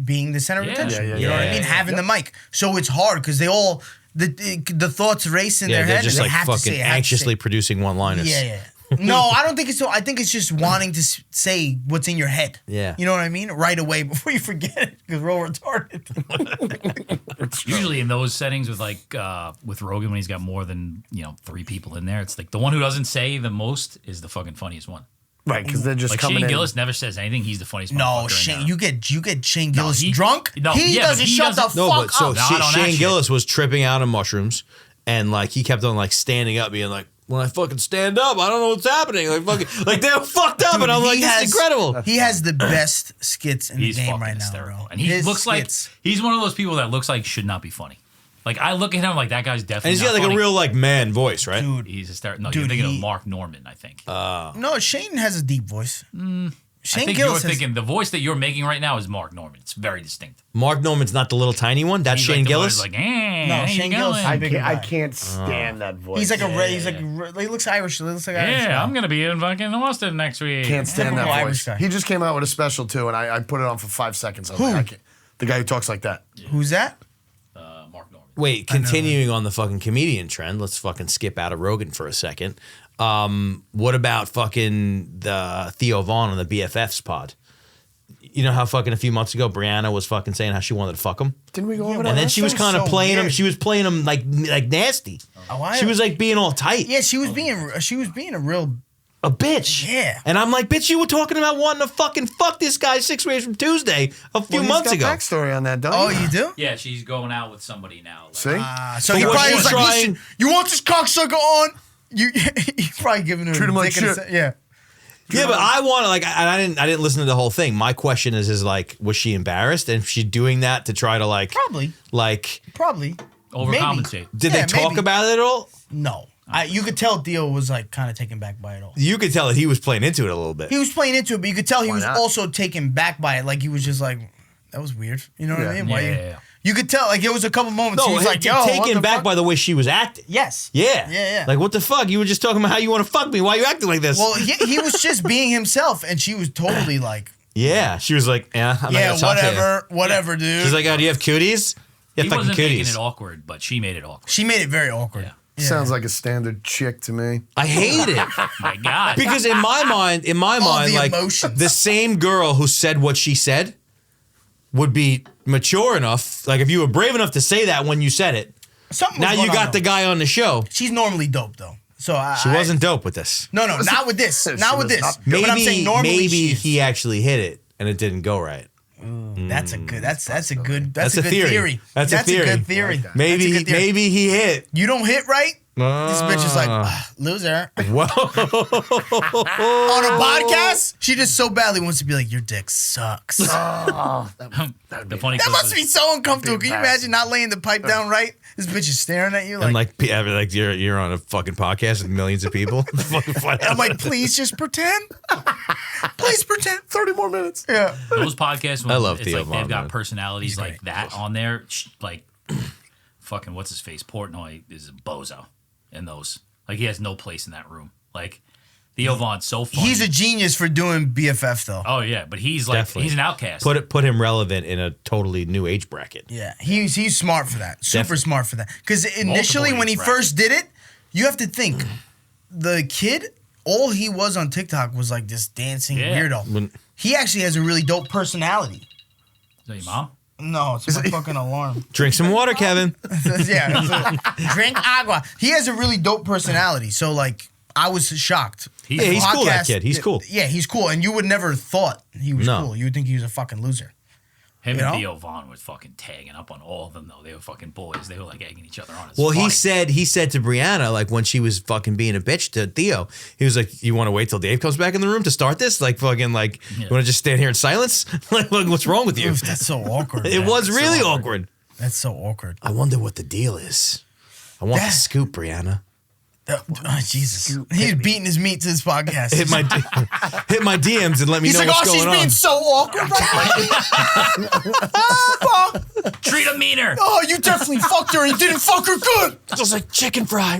[SPEAKER 1] being the center of
[SPEAKER 3] Yeah.
[SPEAKER 1] attention.
[SPEAKER 2] Yeah,
[SPEAKER 1] You know what I
[SPEAKER 4] yeah,
[SPEAKER 1] mean?
[SPEAKER 4] yeah.
[SPEAKER 1] Having the mic, so it's hard because they all the thoughts race in
[SPEAKER 4] Yeah,
[SPEAKER 1] their
[SPEAKER 4] they're
[SPEAKER 1] head.
[SPEAKER 4] just
[SPEAKER 1] and they
[SPEAKER 4] like
[SPEAKER 1] have to say
[SPEAKER 4] fucking
[SPEAKER 1] it, have to
[SPEAKER 4] anxiously
[SPEAKER 1] say it.
[SPEAKER 4] producing one-liners.
[SPEAKER 1] Yeah. No, I don't think it's so. I think it's just wanting to say what's in your head.
[SPEAKER 4] Yeah.
[SPEAKER 1] You know what I mean? Right away before you forget it because we're all retarded.
[SPEAKER 3] Usually in those settings with with Rogan when he's got more than 3 people in there, it's like the one who doesn't say the most is the fucking funniest one.
[SPEAKER 2] Right, because they're just
[SPEAKER 3] Like
[SPEAKER 2] coming
[SPEAKER 3] Shane
[SPEAKER 2] in.
[SPEAKER 3] Gillis never says anything. He's the funniest.
[SPEAKER 1] No,
[SPEAKER 3] motherfucker in
[SPEAKER 1] Shane,
[SPEAKER 3] there.
[SPEAKER 1] you get Shane Gillis
[SPEAKER 3] he-
[SPEAKER 1] drunk.
[SPEAKER 3] no,
[SPEAKER 1] he
[SPEAKER 3] yeah, but
[SPEAKER 1] doesn't
[SPEAKER 3] he
[SPEAKER 1] shut
[SPEAKER 3] doesn't-
[SPEAKER 1] the
[SPEAKER 4] No,
[SPEAKER 1] fuck
[SPEAKER 4] but so
[SPEAKER 1] up.
[SPEAKER 3] Not on that
[SPEAKER 4] Shane
[SPEAKER 3] shit.
[SPEAKER 4] Gillis was tripping out on mushrooms, and like he kept on like standing up, being like, "When I fucking stand up, I don't know what's happening." Like fucking, like they're fucked up,
[SPEAKER 1] Dude,
[SPEAKER 4] and I'm like,
[SPEAKER 1] he
[SPEAKER 4] "This is incredible."
[SPEAKER 1] He has the best skits in
[SPEAKER 3] He's
[SPEAKER 1] the game
[SPEAKER 3] fucking
[SPEAKER 1] right now,
[SPEAKER 3] hysterical.
[SPEAKER 1] bro.
[SPEAKER 3] And he
[SPEAKER 1] His
[SPEAKER 3] looks like
[SPEAKER 1] skits.
[SPEAKER 3] he's one of those people that looks like should not be funny. Like I look at him like that guy's definitely.
[SPEAKER 4] And he's got
[SPEAKER 3] not
[SPEAKER 4] like
[SPEAKER 3] funny.
[SPEAKER 4] a real like man voice, right?
[SPEAKER 1] Dude.
[SPEAKER 3] He's hysterical. No,
[SPEAKER 1] Dude,
[SPEAKER 3] you're thinking
[SPEAKER 1] he-
[SPEAKER 3] of Mark Norman, I think.
[SPEAKER 1] No, Shane has a deep voice.
[SPEAKER 3] I
[SPEAKER 1] Shane
[SPEAKER 3] think
[SPEAKER 1] Gillis
[SPEAKER 3] you're
[SPEAKER 1] has,
[SPEAKER 3] thinking the voice that you're making right now is Mark Norman. It's very distinct.
[SPEAKER 4] Mark Norman's not the little tiny one. That's
[SPEAKER 3] He's
[SPEAKER 4] Shane
[SPEAKER 3] like the one
[SPEAKER 4] Gillis.
[SPEAKER 3] who's like,
[SPEAKER 1] No,
[SPEAKER 3] how
[SPEAKER 1] Shane
[SPEAKER 3] you
[SPEAKER 1] Gillis
[SPEAKER 3] going?
[SPEAKER 1] is bigger
[SPEAKER 2] I
[SPEAKER 1] guy.
[SPEAKER 2] can't stand that voice.
[SPEAKER 1] He's like a
[SPEAKER 3] Yeah.
[SPEAKER 1] he's like he looks Irish. He looks like Irish.
[SPEAKER 3] Yeah,
[SPEAKER 1] guy.
[SPEAKER 3] I'm gonna be in fucking Austin next week.
[SPEAKER 2] Can't stand
[SPEAKER 1] Typical
[SPEAKER 2] that
[SPEAKER 1] Irish
[SPEAKER 2] voice.
[SPEAKER 1] guy.
[SPEAKER 2] He just came out with a special too, and I put it on for 5 seconds. I was like, I can't. The guy who talks like that.
[SPEAKER 1] Who's that?
[SPEAKER 3] Mark Norman.
[SPEAKER 4] Wait, continuing on the fucking comedian trend, let's fucking skip out of Rogan for a second. What about fucking the Theo Vonn on the BFFs pod? You know how fucking a few months ago Brianna was fucking saying how she wanted to fuck him?
[SPEAKER 2] Didn't we go over
[SPEAKER 1] well,
[SPEAKER 2] that?
[SPEAKER 4] And then
[SPEAKER 1] that
[SPEAKER 4] she was
[SPEAKER 1] sounds
[SPEAKER 4] kind of
[SPEAKER 1] so
[SPEAKER 4] playing him.
[SPEAKER 1] weird.
[SPEAKER 4] She was playing him like nasty.
[SPEAKER 1] Oh,
[SPEAKER 4] She was like being all tight.
[SPEAKER 1] Yeah, she was being a real.
[SPEAKER 4] A bitch.
[SPEAKER 1] Yeah.
[SPEAKER 4] And I'm like, bitch, you were talking about wanting to fucking fuck this guy 6 ways from Tuesday a few
[SPEAKER 2] Well,
[SPEAKER 4] months
[SPEAKER 2] he's got
[SPEAKER 4] ago.
[SPEAKER 2] backstory on that, don't
[SPEAKER 1] Oh,
[SPEAKER 2] you?
[SPEAKER 1] you do?
[SPEAKER 3] Yeah, she's going out with somebody now. Like,
[SPEAKER 2] See?
[SPEAKER 1] So he
[SPEAKER 4] was
[SPEAKER 1] probably
[SPEAKER 4] she
[SPEAKER 1] was like,
[SPEAKER 4] trying-
[SPEAKER 1] "Listen, you want this cocksucker on?" He's probably giving her
[SPEAKER 2] Treat him
[SPEAKER 1] a
[SPEAKER 2] like
[SPEAKER 1] dick in the
[SPEAKER 2] shit.
[SPEAKER 1] Yeah.
[SPEAKER 4] Yeah, but I want to like I didn't listen to the whole thing. My question is like, was she embarrassed? And if she's doing that to try to like
[SPEAKER 1] Probably.
[SPEAKER 4] like
[SPEAKER 3] overcompensate.
[SPEAKER 4] did
[SPEAKER 1] Yeah,
[SPEAKER 4] they talk
[SPEAKER 1] maybe.
[SPEAKER 4] about it at all?
[SPEAKER 1] No. You could tell Theo was like kind of taken back by it all.
[SPEAKER 4] You could tell that he was playing into it a little bit.
[SPEAKER 1] He was playing into it, but you could tell he
[SPEAKER 2] Why
[SPEAKER 1] was
[SPEAKER 2] not?
[SPEAKER 1] also taken back by it. Like he was just like, "That was weird." You know what I
[SPEAKER 2] Yeah.
[SPEAKER 1] mean? Why
[SPEAKER 3] Yeah.
[SPEAKER 1] you could tell. Like it was a couple moments.
[SPEAKER 4] No,
[SPEAKER 1] he was like, "Yo, what
[SPEAKER 4] taken
[SPEAKER 1] the
[SPEAKER 4] back
[SPEAKER 1] fuck?"
[SPEAKER 4] by the way she was acting.
[SPEAKER 1] Yes.
[SPEAKER 4] Yeah.
[SPEAKER 1] Yeah.
[SPEAKER 4] Like what the fuck? You were just talking about how you want to fuck me. Why are you acting like this?
[SPEAKER 1] Well, he was just being himself, and she was totally like,
[SPEAKER 4] yeah. She was like, yeah, I'm not
[SPEAKER 1] "Yeah,
[SPEAKER 4] gonna talk to you."
[SPEAKER 1] whatever, dude."
[SPEAKER 4] She's like, oh, do you have cooties? Yeah,
[SPEAKER 3] He
[SPEAKER 4] fucking
[SPEAKER 3] wasn't making
[SPEAKER 4] cooties.
[SPEAKER 3] it awkward, but she made it awkward.
[SPEAKER 1] she made it very awkward.
[SPEAKER 3] Yeah.
[SPEAKER 1] Yeah.
[SPEAKER 2] Sounds like a standard chick to me.
[SPEAKER 4] I hate it.
[SPEAKER 3] My God.
[SPEAKER 4] Because in my mind,
[SPEAKER 1] the
[SPEAKER 4] like
[SPEAKER 1] emotions.
[SPEAKER 4] the same girl who said what she said would be mature enough. Like if you were brave enough to say that when you said it,
[SPEAKER 1] Something was
[SPEAKER 4] now you
[SPEAKER 1] going on,
[SPEAKER 4] got the
[SPEAKER 1] though.
[SPEAKER 4] guy on the show.
[SPEAKER 1] She's normally dope though. So
[SPEAKER 4] She wasn't dope with this.
[SPEAKER 1] No, not with this.
[SPEAKER 2] She
[SPEAKER 1] Not with
[SPEAKER 2] was
[SPEAKER 1] this.
[SPEAKER 2] not-
[SPEAKER 1] But I'm saying normally
[SPEAKER 4] maybe
[SPEAKER 1] she is.
[SPEAKER 4] he actually hit it and it didn't go right.
[SPEAKER 1] That's a good. That's a good.
[SPEAKER 4] That's
[SPEAKER 1] That's,
[SPEAKER 4] a
[SPEAKER 1] a good
[SPEAKER 4] theory.
[SPEAKER 1] theory.
[SPEAKER 4] That's a theory.
[SPEAKER 1] a good theory.
[SPEAKER 2] I like that.
[SPEAKER 4] Maybe
[SPEAKER 1] That's a good theory.
[SPEAKER 4] maybe he hit.
[SPEAKER 1] You don't hit right. This bitch is like loser.
[SPEAKER 4] Whoa.
[SPEAKER 1] On a podcast, she just so badly wants to be like, your dick sucks.
[SPEAKER 2] Oh,
[SPEAKER 3] the funny
[SPEAKER 1] That
[SPEAKER 3] clip
[SPEAKER 1] must
[SPEAKER 3] was-
[SPEAKER 1] be so uncomfortable. Can you imagine not laying the pipe down right? This bitch is staring at you
[SPEAKER 4] And
[SPEAKER 1] like.
[SPEAKER 4] like you're on a fucking podcast with millions of people.
[SPEAKER 1] I'm like, please just pretend. Please pretend.
[SPEAKER 2] 30 more minutes.
[SPEAKER 1] Yeah.
[SPEAKER 3] those podcasts when
[SPEAKER 4] I love
[SPEAKER 3] it's
[SPEAKER 4] Theo
[SPEAKER 3] like
[SPEAKER 4] Vonn,
[SPEAKER 3] they've got
[SPEAKER 4] man.
[SPEAKER 3] personalities like that on there, like fucking what's his face Portnoy is a bozo in those. Like he has no place in that room. Like Theo Vonn's so funny.
[SPEAKER 1] He's a genius for doing BFF though.
[SPEAKER 3] oh yeah, but he's like
[SPEAKER 4] Definitely.
[SPEAKER 3] he's an outcast.
[SPEAKER 4] Put him relevant in a totally new age bracket.
[SPEAKER 1] Yeah, he's smart for that. Super
[SPEAKER 4] Definitely.
[SPEAKER 1] smart for that. Because initially,
[SPEAKER 3] Multiple
[SPEAKER 1] when he
[SPEAKER 3] age
[SPEAKER 1] first did it, you have to think the kid. All he was on TikTok was like this dancing
[SPEAKER 3] Yeah.
[SPEAKER 1] weirdo.
[SPEAKER 4] When-
[SPEAKER 1] He actually has a really dope personality.
[SPEAKER 3] Is that your mom?
[SPEAKER 1] No, it's my fucking alarm.
[SPEAKER 4] Drink some water, Kevin.
[SPEAKER 1] Yeah, drink agua. He has a really dope personality. So like, I was shocked.
[SPEAKER 4] He's cool, that
[SPEAKER 1] Podcast-
[SPEAKER 4] kid. He's cool.
[SPEAKER 1] Yeah, he's cool, and you would never thought he was
[SPEAKER 4] No.
[SPEAKER 1] cool. You would think he was a fucking loser.
[SPEAKER 3] Him
[SPEAKER 1] You
[SPEAKER 3] and
[SPEAKER 1] know?
[SPEAKER 3] Theo Vonn was fucking tagging up on all of them though. They were fucking boys. They were like egging each other on. It's
[SPEAKER 4] Well,
[SPEAKER 3] funny.
[SPEAKER 4] he said to Brianna, like when she was fucking being a bitch to Theo, he was like, "You want to wait till Dave comes back in the room to start this? Like fucking like you want to just stand here in silence? like what's wrong with you?"
[SPEAKER 1] Oof, that's so awkward.
[SPEAKER 4] It
[SPEAKER 1] man.
[SPEAKER 4] was really awkward.
[SPEAKER 1] That's so awkward.
[SPEAKER 4] I wonder what the deal is. I want the scoop, Brianna.
[SPEAKER 1] Jesus, he's beating his meat to this podcast.
[SPEAKER 4] Hit my DMs and let me
[SPEAKER 1] He's
[SPEAKER 4] know
[SPEAKER 1] like,
[SPEAKER 4] what's
[SPEAKER 1] oh, she's
[SPEAKER 4] going on.
[SPEAKER 1] being so awkward right now.
[SPEAKER 3] treat him meaner.
[SPEAKER 1] Oh, you definitely fucked her and you didn't fuck her good.
[SPEAKER 4] Just like chicken fry.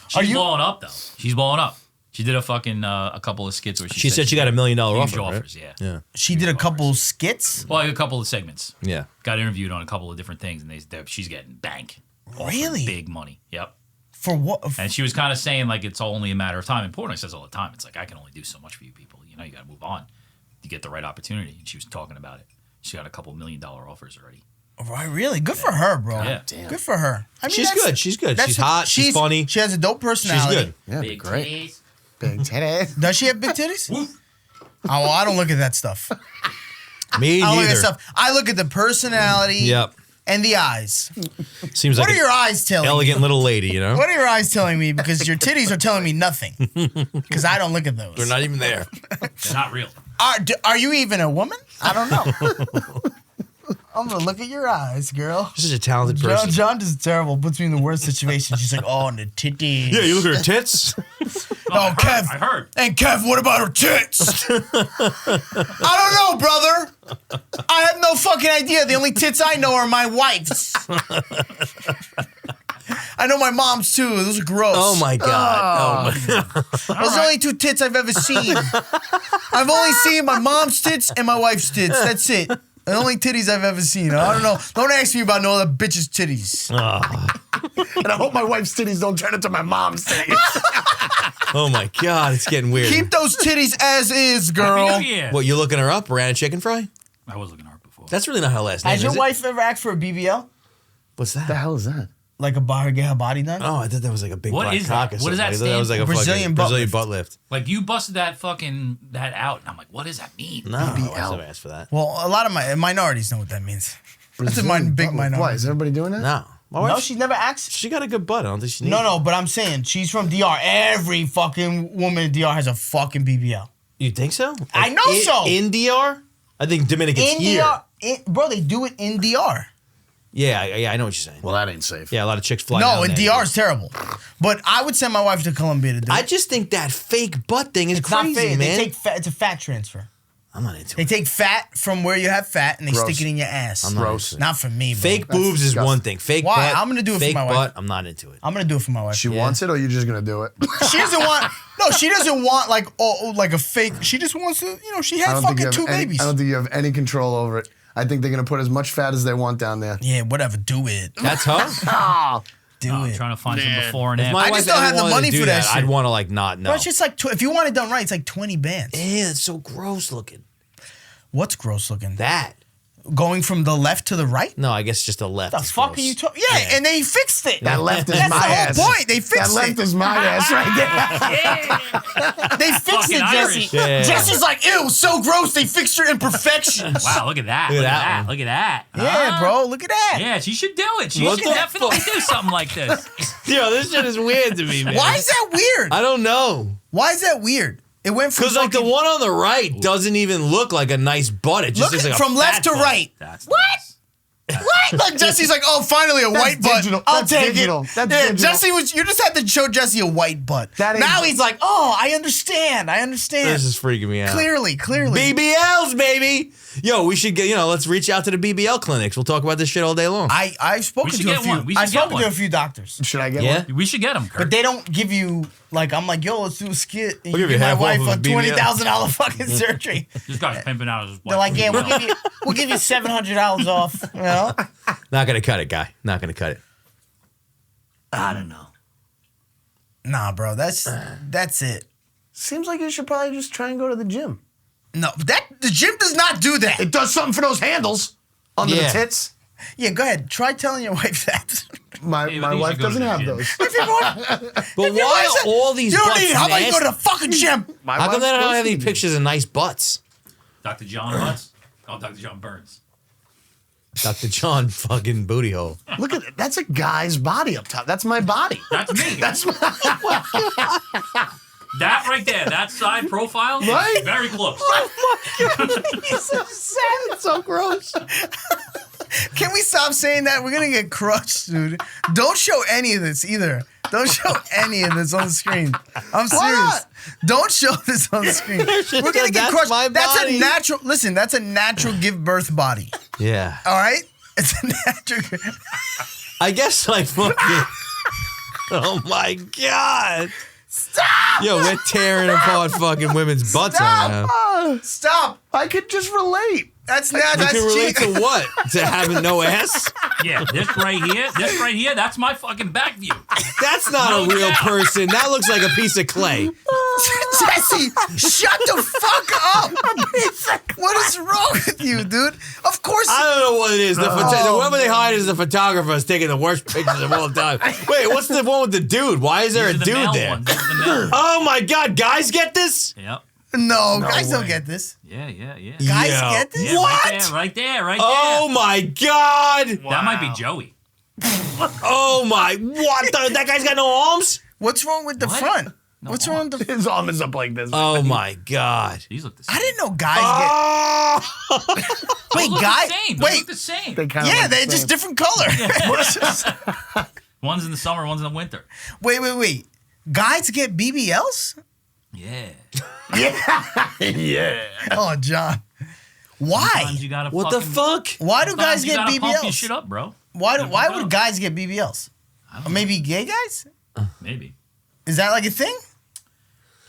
[SPEAKER 3] She's blowing up though. She's blowing up. She did a fucking a couple of skits where
[SPEAKER 4] She said she got $1 million
[SPEAKER 3] huge
[SPEAKER 4] offer. Right?
[SPEAKER 3] offers. Yeah.
[SPEAKER 4] Yeah.
[SPEAKER 1] She did a couple skits.
[SPEAKER 3] Well, like a couple of segments.
[SPEAKER 4] Yeah.
[SPEAKER 3] Got interviewed on a couple of different things, and she's getting bank. Offers
[SPEAKER 1] Really?
[SPEAKER 3] big money. Yep.
[SPEAKER 1] For what?
[SPEAKER 3] And she was kind of saying like it's only a matter of time. And Portnoy says all the time, it's like I can only do so much for you people. You know, you got to move on to get the right opportunity. And she was talking about it. She got a couple $1 million offers already.
[SPEAKER 1] Right, really? Good for her, bro.
[SPEAKER 3] Yeah.
[SPEAKER 1] Good for her. I mean,
[SPEAKER 4] She's
[SPEAKER 1] that's-
[SPEAKER 4] good. She's good.
[SPEAKER 1] that's-
[SPEAKER 4] She's hot. She's funny.
[SPEAKER 1] She has a dope
[SPEAKER 4] She's
[SPEAKER 1] personality.
[SPEAKER 4] good.
[SPEAKER 2] Yeah,
[SPEAKER 3] Big
[SPEAKER 2] great.
[SPEAKER 3] titties.
[SPEAKER 2] Big titties.
[SPEAKER 1] Does she have big titties? Oh, well, I don't look at that stuff.
[SPEAKER 4] Me
[SPEAKER 1] I don't look at
[SPEAKER 4] neither.
[SPEAKER 1] stuff. I look at the personality
[SPEAKER 4] Yep.
[SPEAKER 1] and the eyes.
[SPEAKER 4] Seems
[SPEAKER 1] What
[SPEAKER 4] like
[SPEAKER 1] are
[SPEAKER 4] an
[SPEAKER 1] your eyes telling
[SPEAKER 4] elegant
[SPEAKER 1] me?
[SPEAKER 4] little lady, you know?
[SPEAKER 1] What are your eyes telling me? Because your titties are telling me nothing. Because I don't look at those.
[SPEAKER 4] They're not even there.
[SPEAKER 3] They're not real.
[SPEAKER 1] Are you even a woman? I don't know. I'm gonna look at your eyes, girl.
[SPEAKER 4] She's such a talented person.
[SPEAKER 1] John is terrible. Puts me in the worst situation. She's like, oh, and the titties.
[SPEAKER 4] Yeah, you look at her tits.
[SPEAKER 1] Oh, Kev.
[SPEAKER 3] I heard.
[SPEAKER 1] And Kev, what about her tits? I don't know, brother. I have no fucking idea. The only tits I know are my wife's. I know my mom's too. Those are gross.
[SPEAKER 4] Oh my god. Oh my.
[SPEAKER 1] Those are the only two tits I've ever seen. I've only seen my mom's tits and my wife's tits. That's it. The only titties I've ever seen. I don't know. Don't ask me about no other bitch's titties.
[SPEAKER 2] And I hope my wife's titties don't turn into my mom's titties.
[SPEAKER 4] Oh my god, it's getting weird.
[SPEAKER 1] Keep those titties as is, girl.
[SPEAKER 3] Yeah.
[SPEAKER 4] What, you looking her up? Brianna Chickenfry?
[SPEAKER 3] I was looking at her before.
[SPEAKER 4] That's really not her last name.
[SPEAKER 1] Has your
[SPEAKER 4] is it?
[SPEAKER 1] wife ever asked for a BBL?
[SPEAKER 4] What's that?
[SPEAKER 2] the hell is that?
[SPEAKER 1] Like get her body done?
[SPEAKER 4] Oh, I thought that was like a big
[SPEAKER 3] What
[SPEAKER 4] black
[SPEAKER 3] is
[SPEAKER 4] cock
[SPEAKER 3] that?
[SPEAKER 4] or
[SPEAKER 3] What does
[SPEAKER 4] something.
[SPEAKER 3] that
[SPEAKER 4] I thought that was
[SPEAKER 3] stand
[SPEAKER 4] like a
[SPEAKER 1] for?
[SPEAKER 4] fucking Brazilian butt lift.
[SPEAKER 3] Like you busted that out, and I'm like, what does that mean?
[SPEAKER 4] No, I never asked for that.
[SPEAKER 1] Well, a lot of my minorities know what that means. That's a big minority.
[SPEAKER 2] Why? Is everybody doing that?
[SPEAKER 4] No. My
[SPEAKER 1] No,
[SPEAKER 4] wife,
[SPEAKER 1] she's never asked.
[SPEAKER 4] she got a good butt. I don't think she needs
[SPEAKER 1] No, but I'm saying she's from DR. Every fucking woman in DR has a fucking BBL.
[SPEAKER 4] You think so?
[SPEAKER 1] I know so.
[SPEAKER 4] In DR? I think Dominican's
[SPEAKER 1] In
[SPEAKER 4] here.
[SPEAKER 1] DR, bro, they do it in DR.
[SPEAKER 4] Yeah, I know what you're saying.
[SPEAKER 2] Well, that ain't safe.
[SPEAKER 4] Yeah, a lot of chicks fly
[SPEAKER 1] No,
[SPEAKER 4] down
[SPEAKER 1] in
[SPEAKER 4] there.
[SPEAKER 1] DR is terrible. But I would send my wife to Colombia to do it.
[SPEAKER 4] I just think that fake butt thing is
[SPEAKER 1] it's
[SPEAKER 4] crazy,
[SPEAKER 1] not fake.
[SPEAKER 4] man.
[SPEAKER 1] They take fat. It's a fat transfer.
[SPEAKER 4] I'm not into
[SPEAKER 1] They
[SPEAKER 4] it.
[SPEAKER 1] take fat from where you have fat and they
[SPEAKER 2] Gross.
[SPEAKER 1] stick it in your ass.
[SPEAKER 4] I'm not
[SPEAKER 2] Gross.
[SPEAKER 4] into it.
[SPEAKER 1] Not for me, bro.
[SPEAKER 4] Fake boobs is
[SPEAKER 2] disgusting.
[SPEAKER 4] one thing. Fake
[SPEAKER 1] Why?
[SPEAKER 4] butt.
[SPEAKER 1] I'm gonna do it for
[SPEAKER 4] fake
[SPEAKER 1] my wife.
[SPEAKER 4] butt, I'm not into it.
[SPEAKER 1] I'm gonna do it for my wife.
[SPEAKER 2] She wants it, or you're just gonna do it?
[SPEAKER 1] She doesn't want. No, she doesn't want like a fake. She just wants to. You know, she
[SPEAKER 2] I
[SPEAKER 1] had
[SPEAKER 2] don't think you
[SPEAKER 1] fucking
[SPEAKER 2] have
[SPEAKER 1] two
[SPEAKER 2] any,
[SPEAKER 1] babies.
[SPEAKER 2] I don't think you have any control over it. I think they're gonna put as much fat as they want down there.
[SPEAKER 1] Yeah, whatever. Do it.
[SPEAKER 4] That's her?
[SPEAKER 1] Do
[SPEAKER 3] I'm
[SPEAKER 1] it.
[SPEAKER 3] trying to find some before and
[SPEAKER 4] If
[SPEAKER 3] after.
[SPEAKER 4] my
[SPEAKER 1] I
[SPEAKER 4] wife
[SPEAKER 1] just don't
[SPEAKER 4] ever
[SPEAKER 1] have the
[SPEAKER 4] wanted to
[SPEAKER 1] money
[SPEAKER 4] do
[SPEAKER 1] for that shit.
[SPEAKER 4] I'd want to like not know.
[SPEAKER 1] Bro, it's just like if you want it done right, it's like 20 bands.
[SPEAKER 4] Yeah, it's so gross looking.
[SPEAKER 1] What's gross looking?
[SPEAKER 4] That.
[SPEAKER 1] Going from the left to the right?
[SPEAKER 4] No, I guess just the left.
[SPEAKER 1] The
[SPEAKER 4] is
[SPEAKER 1] fuck
[SPEAKER 4] gross.
[SPEAKER 1] are you talking? Yeah, and they fixed it.
[SPEAKER 2] That left is
[SPEAKER 1] That's
[SPEAKER 2] my
[SPEAKER 1] the whole
[SPEAKER 2] ass.
[SPEAKER 1] point. They fixed
[SPEAKER 2] That left
[SPEAKER 1] it.
[SPEAKER 2] is my ass right there.
[SPEAKER 1] They fixed
[SPEAKER 3] Fucking
[SPEAKER 1] it, Jesse.
[SPEAKER 3] Irish.
[SPEAKER 4] Yeah.
[SPEAKER 1] Jesse's like, ew, so gross. They fixed your imperfections.
[SPEAKER 3] Wow, look at that.
[SPEAKER 4] Look at
[SPEAKER 3] Look at
[SPEAKER 4] that
[SPEAKER 3] that.
[SPEAKER 4] one.
[SPEAKER 3] Look at that.
[SPEAKER 1] Yeah, bro. Look at that.
[SPEAKER 3] Yeah, she should do it. She
[SPEAKER 4] What
[SPEAKER 3] should
[SPEAKER 4] the
[SPEAKER 3] definitely do something like this.
[SPEAKER 4] Yo, this shit is weird to me, man.
[SPEAKER 1] Why is that weird?
[SPEAKER 4] I don't know.
[SPEAKER 1] Why is that weird? It went from
[SPEAKER 4] Because like the
[SPEAKER 1] fucking-
[SPEAKER 4] one on the right doesn't even look like a nice butt. It just
[SPEAKER 1] Look
[SPEAKER 4] looks like a
[SPEAKER 1] from left
[SPEAKER 4] fat
[SPEAKER 1] to
[SPEAKER 4] butt.
[SPEAKER 1] right.
[SPEAKER 3] That's
[SPEAKER 1] What?
[SPEAKER 3] nice.
[SPEAKER 1] What? Like Jesse's like, oh, finally a white butt.
[SPEAKER 2] digital.
[SPEAKER 1] I'll
[SPEAKER 2] That's
[SPEAKER 1] take
[SPEAKER 2] digital.
[SPEAKER 1] it.
[SPEAKER 2] That's
[SPEAKER 1] yeah,
[SPEAKER 2] digital.
[SPEAKER 1] Jesse was. You just had to show Jesse a white butt.
[SPEAKER 2] That ain't-
[SPEAKER 1] Now he's like, oh, I understand. I understand.
[SPEAKER 4] This is freaking me out.
[SPEAKER 1] Clearly.
[SPEAKER 4] BBLs, baby. Yo, we should get, let's reach out to the BBL clinics. We'll talk about this shit all day long.
[SPEAKER 1] I've spoken
[SPEAKER 3] We should
[SPEAKER 1] to a
[SPEAKER 3] get
[SPEAKER 1] few.
[SPEAKER 3] one. We should
[SPEAKER 1] I've
[SPEAKER 3] get
[SPEAKER 1] spoken to
[SPEAKER 3] one.
[SPEAKER 1] a few doctors,
[SPEAKER 2] Should I get
[SPEAKER 4] Yeah?
[SPEAKER 2] one?
[SPEAKER 3] We should get them, Kurt.
[SPEAKER 1] but they don't give you like. I'm like, yo, let's do a skit. And
[SPEAKER 4] We'll
[SPEAKER 1] you
[SPEAKER 4] give you
[SPEAKER 1] give my
[SPEAKER 4] half off
[SPEAKER 1] wife
[SPEAKER 4] of
[SPEAKER 1] a
[SPEAKER 4] a BBL.
[SPEAKER 1] $20,000 fucking surgery.
[SPEAKER 3] This guy's pimping out his wife.
[SPEAKER 1] They're like, yeah, we'll give you $700 off. You know.
[SPEAKER 4] Not gonna cut it, guy. Not gonna cut it.
[SPEAKER 2] I don't know.
[SPEAKER 1] Nah, bro, that's it.
[SPEAKER 2] Seems like you should probably just try and go to the gym.
[SPEAKER 1] No, the gym does not do that.
[SPEAKER 2] It does something for those handles under
[SPEAKER 4] Yeah.
[SPEAKER 2] the tits.
[SPEAKER 1] Yeah, go ahead. Try telling your wife that.
[SPEAKER 2] My
[SPEAKER 3] Yeah, but you
[SPEAKER 2] wife
[SPEAKER 3] should go to
[SPEAKER 2] doesn't
[SPEAKER 3] the
[SPEAKER 2] have
[SPEAKER 3] gym.
[SPEAKER 2] those.
[SPEAKER 4] But why are all these
[SPEAKER 1] You don't
[SPEAKER 4] butts
[SPEAKER 1] need it. How about you go to
[SPEAKER 4] nasty?
[SPEAKER 1] the fucking gym?
[SPEAKER 2] My
[SPEAKER 4] How come
[SPEAKER 2] wife
[SPEAKER 4] they don't
[SPEAKER 2] goes
[SPEAKER 4] have
[SPEAKER 2] to
[SPEAKER 4] any
[SPEAKER 2] the
[SPEAKER 4] pictures of nice butts?
[SPEAKER 3] Dr. John Butts? Oh, Dr. John Burns.
[SPEAKER 4] Dr. John fucking booty hole.
[SPEAKER 2] gym. Look at it. That's a guy's body up top. That's my body.
[SPEAKER 3] That's me.
[SPEAKER 2] That's my,
[SPEAKER 3] That right there, that side profile,
[SPEAKER 2] Right?
[SPEAKER 3] is very close.
[SPEAKER 2] he's so sad. It's so gross.
[SPEAKER 1] Can we stop saying that? We're gonna get crushed, dude. Don't show any of this either. Don't show any of this on the screen. I'm serious.
[SPEAKER 2] not?
[SPEAKER 1] Don't show this on the screen. We're gonna get
[SPEAKER 4] That's
[SPEAKER 1] crushed.
[SPEAKER 4] my
[SPEAKER 1] That's
[SPEAKER 4] body.
[SPEAKER 1] a natural. Listen, that's a natural give birth body.
[SPEAKER 4] Yeah.
[SPEAKER 1] All right, it's a natural.
[SPEAKER 4] I guess like fucking. Oh my god. Stop! Yo, we're tearing apart fucking women's butts right now.
[SPEAKER 1] Stop.
[SPEAKER 2] I could just relate.
[SPEAKER 1] That's not.
[SPEAKER 4] You
[SPEAKER 1] That's
[SPEAKER 4] can relate
[SPEAKER 1] cheating.
[SPEAKER 4] to what? To having no ass?
[SPEAKER 3] Yeah, this right here, that's my fucking back view.
[SPEAKER 4] That's not a real person. That looks like a piece of clay.
[SPEAKER 1] Jesse, shut the fuck up. What is wrong with you, dude? Of course.
[SPEAKER 4] I don't know what it is. Whoever they hired as the photographer is taking the worst pictures of all time. Wait, what's the one with the dude? Why is there a
[SPEAKER 3] These are the
[SPEAKER 4] dude
[SPEAKER 3] male
[SPEAKER 4] there?
[SPEAKER 3] ones. These are the male ones.
[SPEAKER 4] Oh my god, guys get this?
[SPEAKER 3] Yep.
[SPEAKER 1] no, guys don't
[SPEAKER 2] way.
[SPEAKER 1] get this.
[SPEAKER 3] Yeah.
[SPEAKER 1] Guys
[SPEAKER 4] Yo.
[SPEAKER 1] get this.
[SPEAKER 3] Yeah,
[SPEAKER 4] What?
[SPEAKER 3] Right there.
[SPEAKER 4] Oh my god!
[SPEAKER 3] That might be Joey.
[SPEAKER 4] Oh my, what? That guy's got no arms?
[SPEAKER 1] What's wrong with the
[SPEAKER 3] What?
[SPEAKER 1] front?
[SPEAKER 3] No
[SPEAKER 1] What's wrong with the?
[SPEAKER 2] His arm is up like this.
[SPEAKER 4] Oh my god.
[SPEAKER 3] These look the same.
[SPEAKER 1] I didn't know guys
[SPEAKER 4] Oh!
[SPEAKER 1] get. Wait,
[SPEAKER 3] Those look
[SPEAKER 1] guys.
[SPEAKER 3] the same. Those
[SPEAKER 1] Wait.
[SPEAKER 3] look the same.
[SPEAKER 2] They kind
[SPEAKER 1] Yeah,
[SPEAKER 2] of
[SPEAKER 1] they're just different color.
[SPEAKER 3] One's in the summer, one's in the winter.
[SPEAKER 1] Wait. Guys get BBLs?
[SPEAKER 3] Yeah.
[SPEAKER 2] Yeah.
[SPEAKER 1] Oh, John. Why?
[SPEAKER 3] Sometimes you gotta
[SPEAKER 4] What the
[SPEAKER 3] fucking-
[SPEAKER 4] fuck?
[SPEAKER 1] Why do
[SPEAKER 3] sometimes
[SPEAKER 1] guys
[SPEAKER 3] you
[SPEAKER 1] get
[SPEAKER 3] gotta pump your
[SPEAKER 1] BBLs?
[SPEAKER 3] shit up, bro.
[SPEAKER 1] Why would guys get BBLs? Or maybe gay guys?
[SPEAKER 3] Maybe.
[SPEAKER 1] Is that like a thing?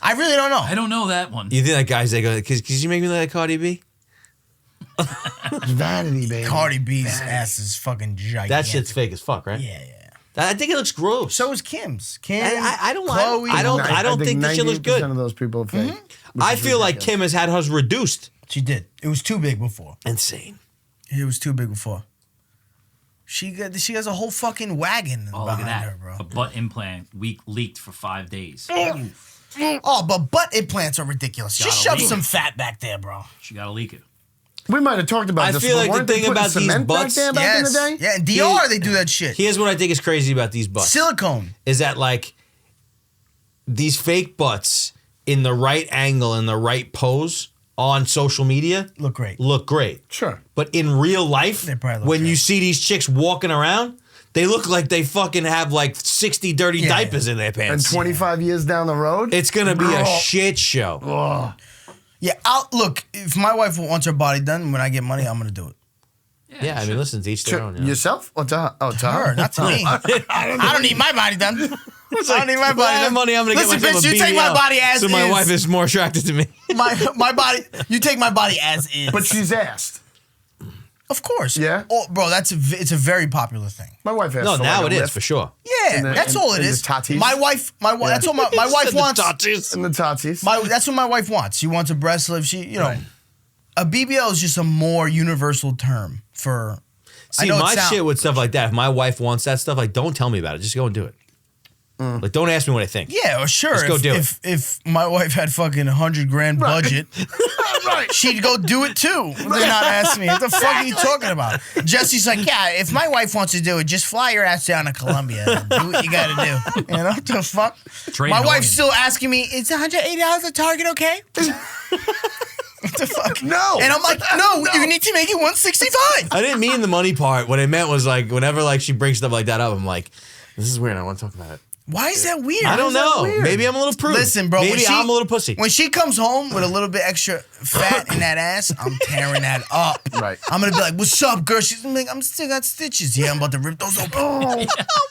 [SPEAKER 1] I really don't know.
[SPEAKER 3] I don't know that one.
[SPEAKER 4] You think that guy's like, could you make me like Cardi B?
[SPEAKER 2] It's vanity, baby.
[SPEAKER 1] Cardi B's ass is fucking gigantic.
[SPEAKER 4] That shit's fake as fuck, right?
[SPEAKER 1] Yeah.
[SPEAKER 4] I think it looks gross.
[SPEAKER 1] So is Kim's. Kim.
[SPEAKER 4] I don't.
[SPEAKER 1] Chloe.
[SPEAKER 4] I don't think this shit looks
[SPEAKER 2] 98%
[SPEAKER 4] good.
[SPEAKER 2] of those people are fake.
[SPEAKER 4] I feel like Kim has had hers reduced.
[SPEAKER 1] She did. It was too big before.
[SPEAKER 4] Insane.
[SPEAKER 1] It was too big before. She has a whole fucking wagon
[SPEAKER 3] Oh, look
[SPEAKER 1] behind
[SPEAKER 3] at that.
[SPEAKER 1] her, bro.
[SPEAKER 3] A butt implant leaked for 5 days.
[SPEAKER 1] Oh, but butt implants are ridiculous. Just
[SPEAKER 3] Gotta
[SPEAKER 1] shove
[SPEAKER 3] leak
[SPEAKER 1] some
[SPEAKER 3] it.
[SPEAKER 1] fat back there, bro.
[SPEAKER 3] She gotta leak it.
[SPEAKER 2] We might have talked about
[SPEAKER 4] I
[SPEAKER 2] this.
[SPEAKER 4] feel
[SPEAKER 2] but
[SPEAKER 4] like the
[SPEAKER 2] weren't they
[SPEAKER 4] thing
[SPEAKER 2] putting
[SPEAKER 4] about these
[SPEAKER 2] cement
[SPEAKER 4] butts-
[SPEAKER 2] back there back in the day?
[SPEAKER 1] Yeah, in DR they do that shit.
[SPEAKER 4] Here's what I think is crazy about these butts.
[SPEAKER 1] Silicone.
[SPEAKER 4] Is that like these fake butts in the right angle and the right pose on social media
[SPEAKER 1] Look great.
[SPEAKER 4] look great.
[SPEAKER 2] Sure.
[SPEAKER 4] But in real life,
[SPEAKER 1] They probably look
[SPEAKER 4] when
[SPEAKER 1] great.
[SPEAKER 4] you see these chicks walking around, they look like they fucking have like 60 dirty
[SPEAKER 1] Yeah.
[SPEAKER 4] diapers in their
[SPEAKER 2] And
[SPEAKER 4] pants.
[SPEAKER 2] 25 years down the road,
[SPEAKER 4] It's gonna be a
[SPEAKER 2] Oh.
[SPEAKER 4] shit show.
[SPEAKER 1] Yeah, look, if my wife wants her body done, when I get money, I'm gonna do it.
[SPEAKER 4] Yeah, I mean, listen, to each their own. You know?
[SPEAKER 2] yourself or to her? Oh, to
[SPEAKER 1] Her,
[SPEAKER 2] her.
[SPEAKER 1] not to me. I don't need my body done. I don't need my
[SPEAKER 4] Well, I
[SPEAKER 1] body
[SPEAKER 4] have
[SPEAKER 1] done.
[SPEAKER 4] money, I'm gonna
[SPEAKER 1] Listen,
[SPEAKER 4] get myself
[SPEAKER 1] bitch,
[SPEAKER 4] a
[SPEAKER 1] you take my
[SPEAKER 4] BBL,
[SPEAKER 1] body as
[SPEAKER 4] so my
[SPEAKER 1] is.
[SPEAKER 4] wife is more attracted to me.
[SPEAKER 1] my body. You take my body as is.
[SPEAKER 2] But she's asked.
[SPEAKER 1] of course.
[SPEAKER 2] Yeah?
[SPEAKER 1] Oh, bro, it's a very popular thing.
[SPEAKER 2] My wife asked
[SPEAKER 4] No,
[SPEAKER 2] for
[SPEAKER 4] now
[SPEAKER 2] like
[SPEAKER 4] it
[SPEAKER 2] a
[SPEAKER 4] is
[SPEAKER 2] lift
[SPEAKER 4] for sure.
[SPEAKER 1] Yeah,
[SPEAKER 2] And the-
[SPEAKER 1] that's all it
[SPEAKER 2] and the
[SPEAKER 1] is.
[SPEAKER 2] tatis?
[SPEAKER 1] My wife. That's what my wife
[SPEAKER 4] Said the
[SPEAKER 1] wants.
[SPEAKER 4] tatis.
[SPEAKER 2] And the tatis.
[SPEAKER 1] That's what my wife wants. She wants a breast lift. A BBL is just a more universal term for. I
[SPEAKER 4] See,
[SPEAKER 1] know it
[SPEAKER 4] my
[SPEAKER 1] sound-
[SPEAKER 4] shit with stuff like that, if my wife wants that stuff, like, don't tell me about it. Just go and do it. Like, don't ask me what I think.
[SPEAKER 1] Yeah, or sure.
[SPEAKER 4] Let's go do it.
[SPEAKER 1] If my wife had fucking $100,000 budget,
[SPEAKER 2] Right.
[SPEAKER 1] she'd go do it too. They're not asking me. What the fuck are you talking about? Jesse's like, yeah, if my wife wants to do it, just fly your ass down to Colombia and do what you gotta do. You know what the fuck?
[SPEAKER 3] Trade
[SPEAKER 1] My
[SPEAKER 3] an
[SPEAKER 1] wife's
[SPEAKER 3] organ.
[SPEAKER 1] still asking me, is $180 at Target okay? What the fuck?
[SPEAKER 2] No.
[SPEAKER 1] And I'm like, no, you need to make it $165.
[SPEAKER 4] I didn't mean the money part. What I meant was, like, whenever, like, she brings stuff like that up, I'm like, this is weird. I want to talk about it.
[SPEAKER 1] Why is that weird?
[SPEAKER 4] I don't know. Maybe I'm a little prude.
[SPEAKER 1] Listen, bro.
[SPEAKER 4] Maybe I'm a little pussy.
[SPEAKER 1] When she comes home with a little bit extra fat in that ass, I'm tearing that up.
[SPEAKER 2] Right.
[SPEAKER 1] I'm gonna be like, "What's up, girl?" She's gonna be like, "I'm still got stitches." Yeah, I'm about to rip those open. Oh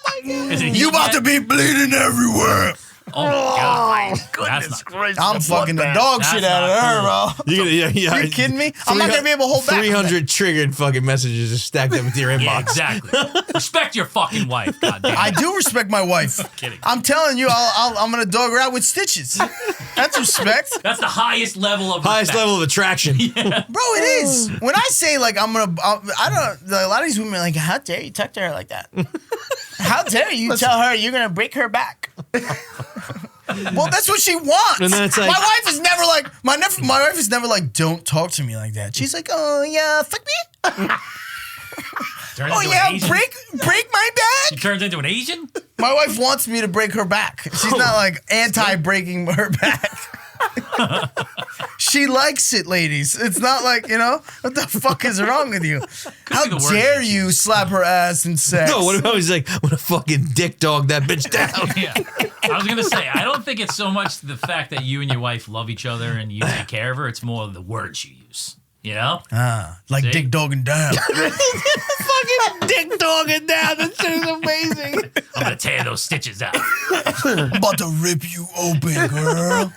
[SPEAKER 1] my god! You about to be bleeding everywhere.
[SPEAKER 3] Oh my god.
[SPEAKER 2] Goodness gracious.
[SPEAKER 1] I'm fucking the dog shit
[SPEAKER 3] That's
[SPEAKER 1] out of
[SPEAKER 3] not
[SPEAKER 1] her, bro.
[SPEAKER 4] Yeah.
[SPEAKER 1] You kidding me? I'm not gonna be able to hold back.
[SPEAKER 4] 300 triggered fucking messages just stacked up into your inbox.
[SPEAKER 3] Yeah, exactly. Respect your fucking wife. God damn it.
[SPEAKER 1] I do respect my wife.
[SPEAKER 3] Kidding.
[SPEAKER 1] I'm telling you, I'm gonna dog her out with stitches. That's respect.
[SPEAKER 3] That's the highest level of
[SPEAKER 4] Highest
[SPEAKER 3] respect.
[SPEAKER 4] level of attraction.
[SPEAKER 1] Bro, it is. When I say like I don't. A lot of these women are like, how dare you talk to her like that? How dare you tell her you're gonna break her back? Well, that's what she wants.
[SPEAKER 4] And then it's like-
[SPEAKER 1] my wife is never like my wife is never like, don't talk to me like that. She's like, oh yeah, fuck me.
[SPEAKER 3] Turns
[SPEAKER 1] Oh
[SPEAKER 3] into
[SPEAKER 1] yeah,
[SPEAKER 3] an Asian.
[SPEAKER 1] break my
[SPEAKER 3] She
[SPEAKER 1] back.
[SPEAKER 3] turns into an Asian.
[SPEAKER 1] My wife wants me to break her back. She's not like anti-breaking her back. She likes it, ladies. It's not like, what the fuck is wrong with you? How
[SPEAKER 3] the word
[SPEAKER 1] dare
[SPEAKER 3] you
[SPEAKER 1] you slap her ass in sex?
[SPEAKER 4] No, what about he's like, I'm gonna fucking dick dog that bitch down.
[SPEAKER 3] Yeah. I was gonna say, I don't think it's so much the fact that you and your wife love each other and you take care of her. It's more the words you use. You know?
[SPEAKER 1] Like
[SPEAKER 3] See?
[SPEAKER 1] dick dogging down.
[SPEAKER 4] Fucking dick dogging down. That shit is amazing.
[SPEAKER 3] I'm gonna tear those stitches out.
[SPEAKER 1] I'm about to rip you open, girl.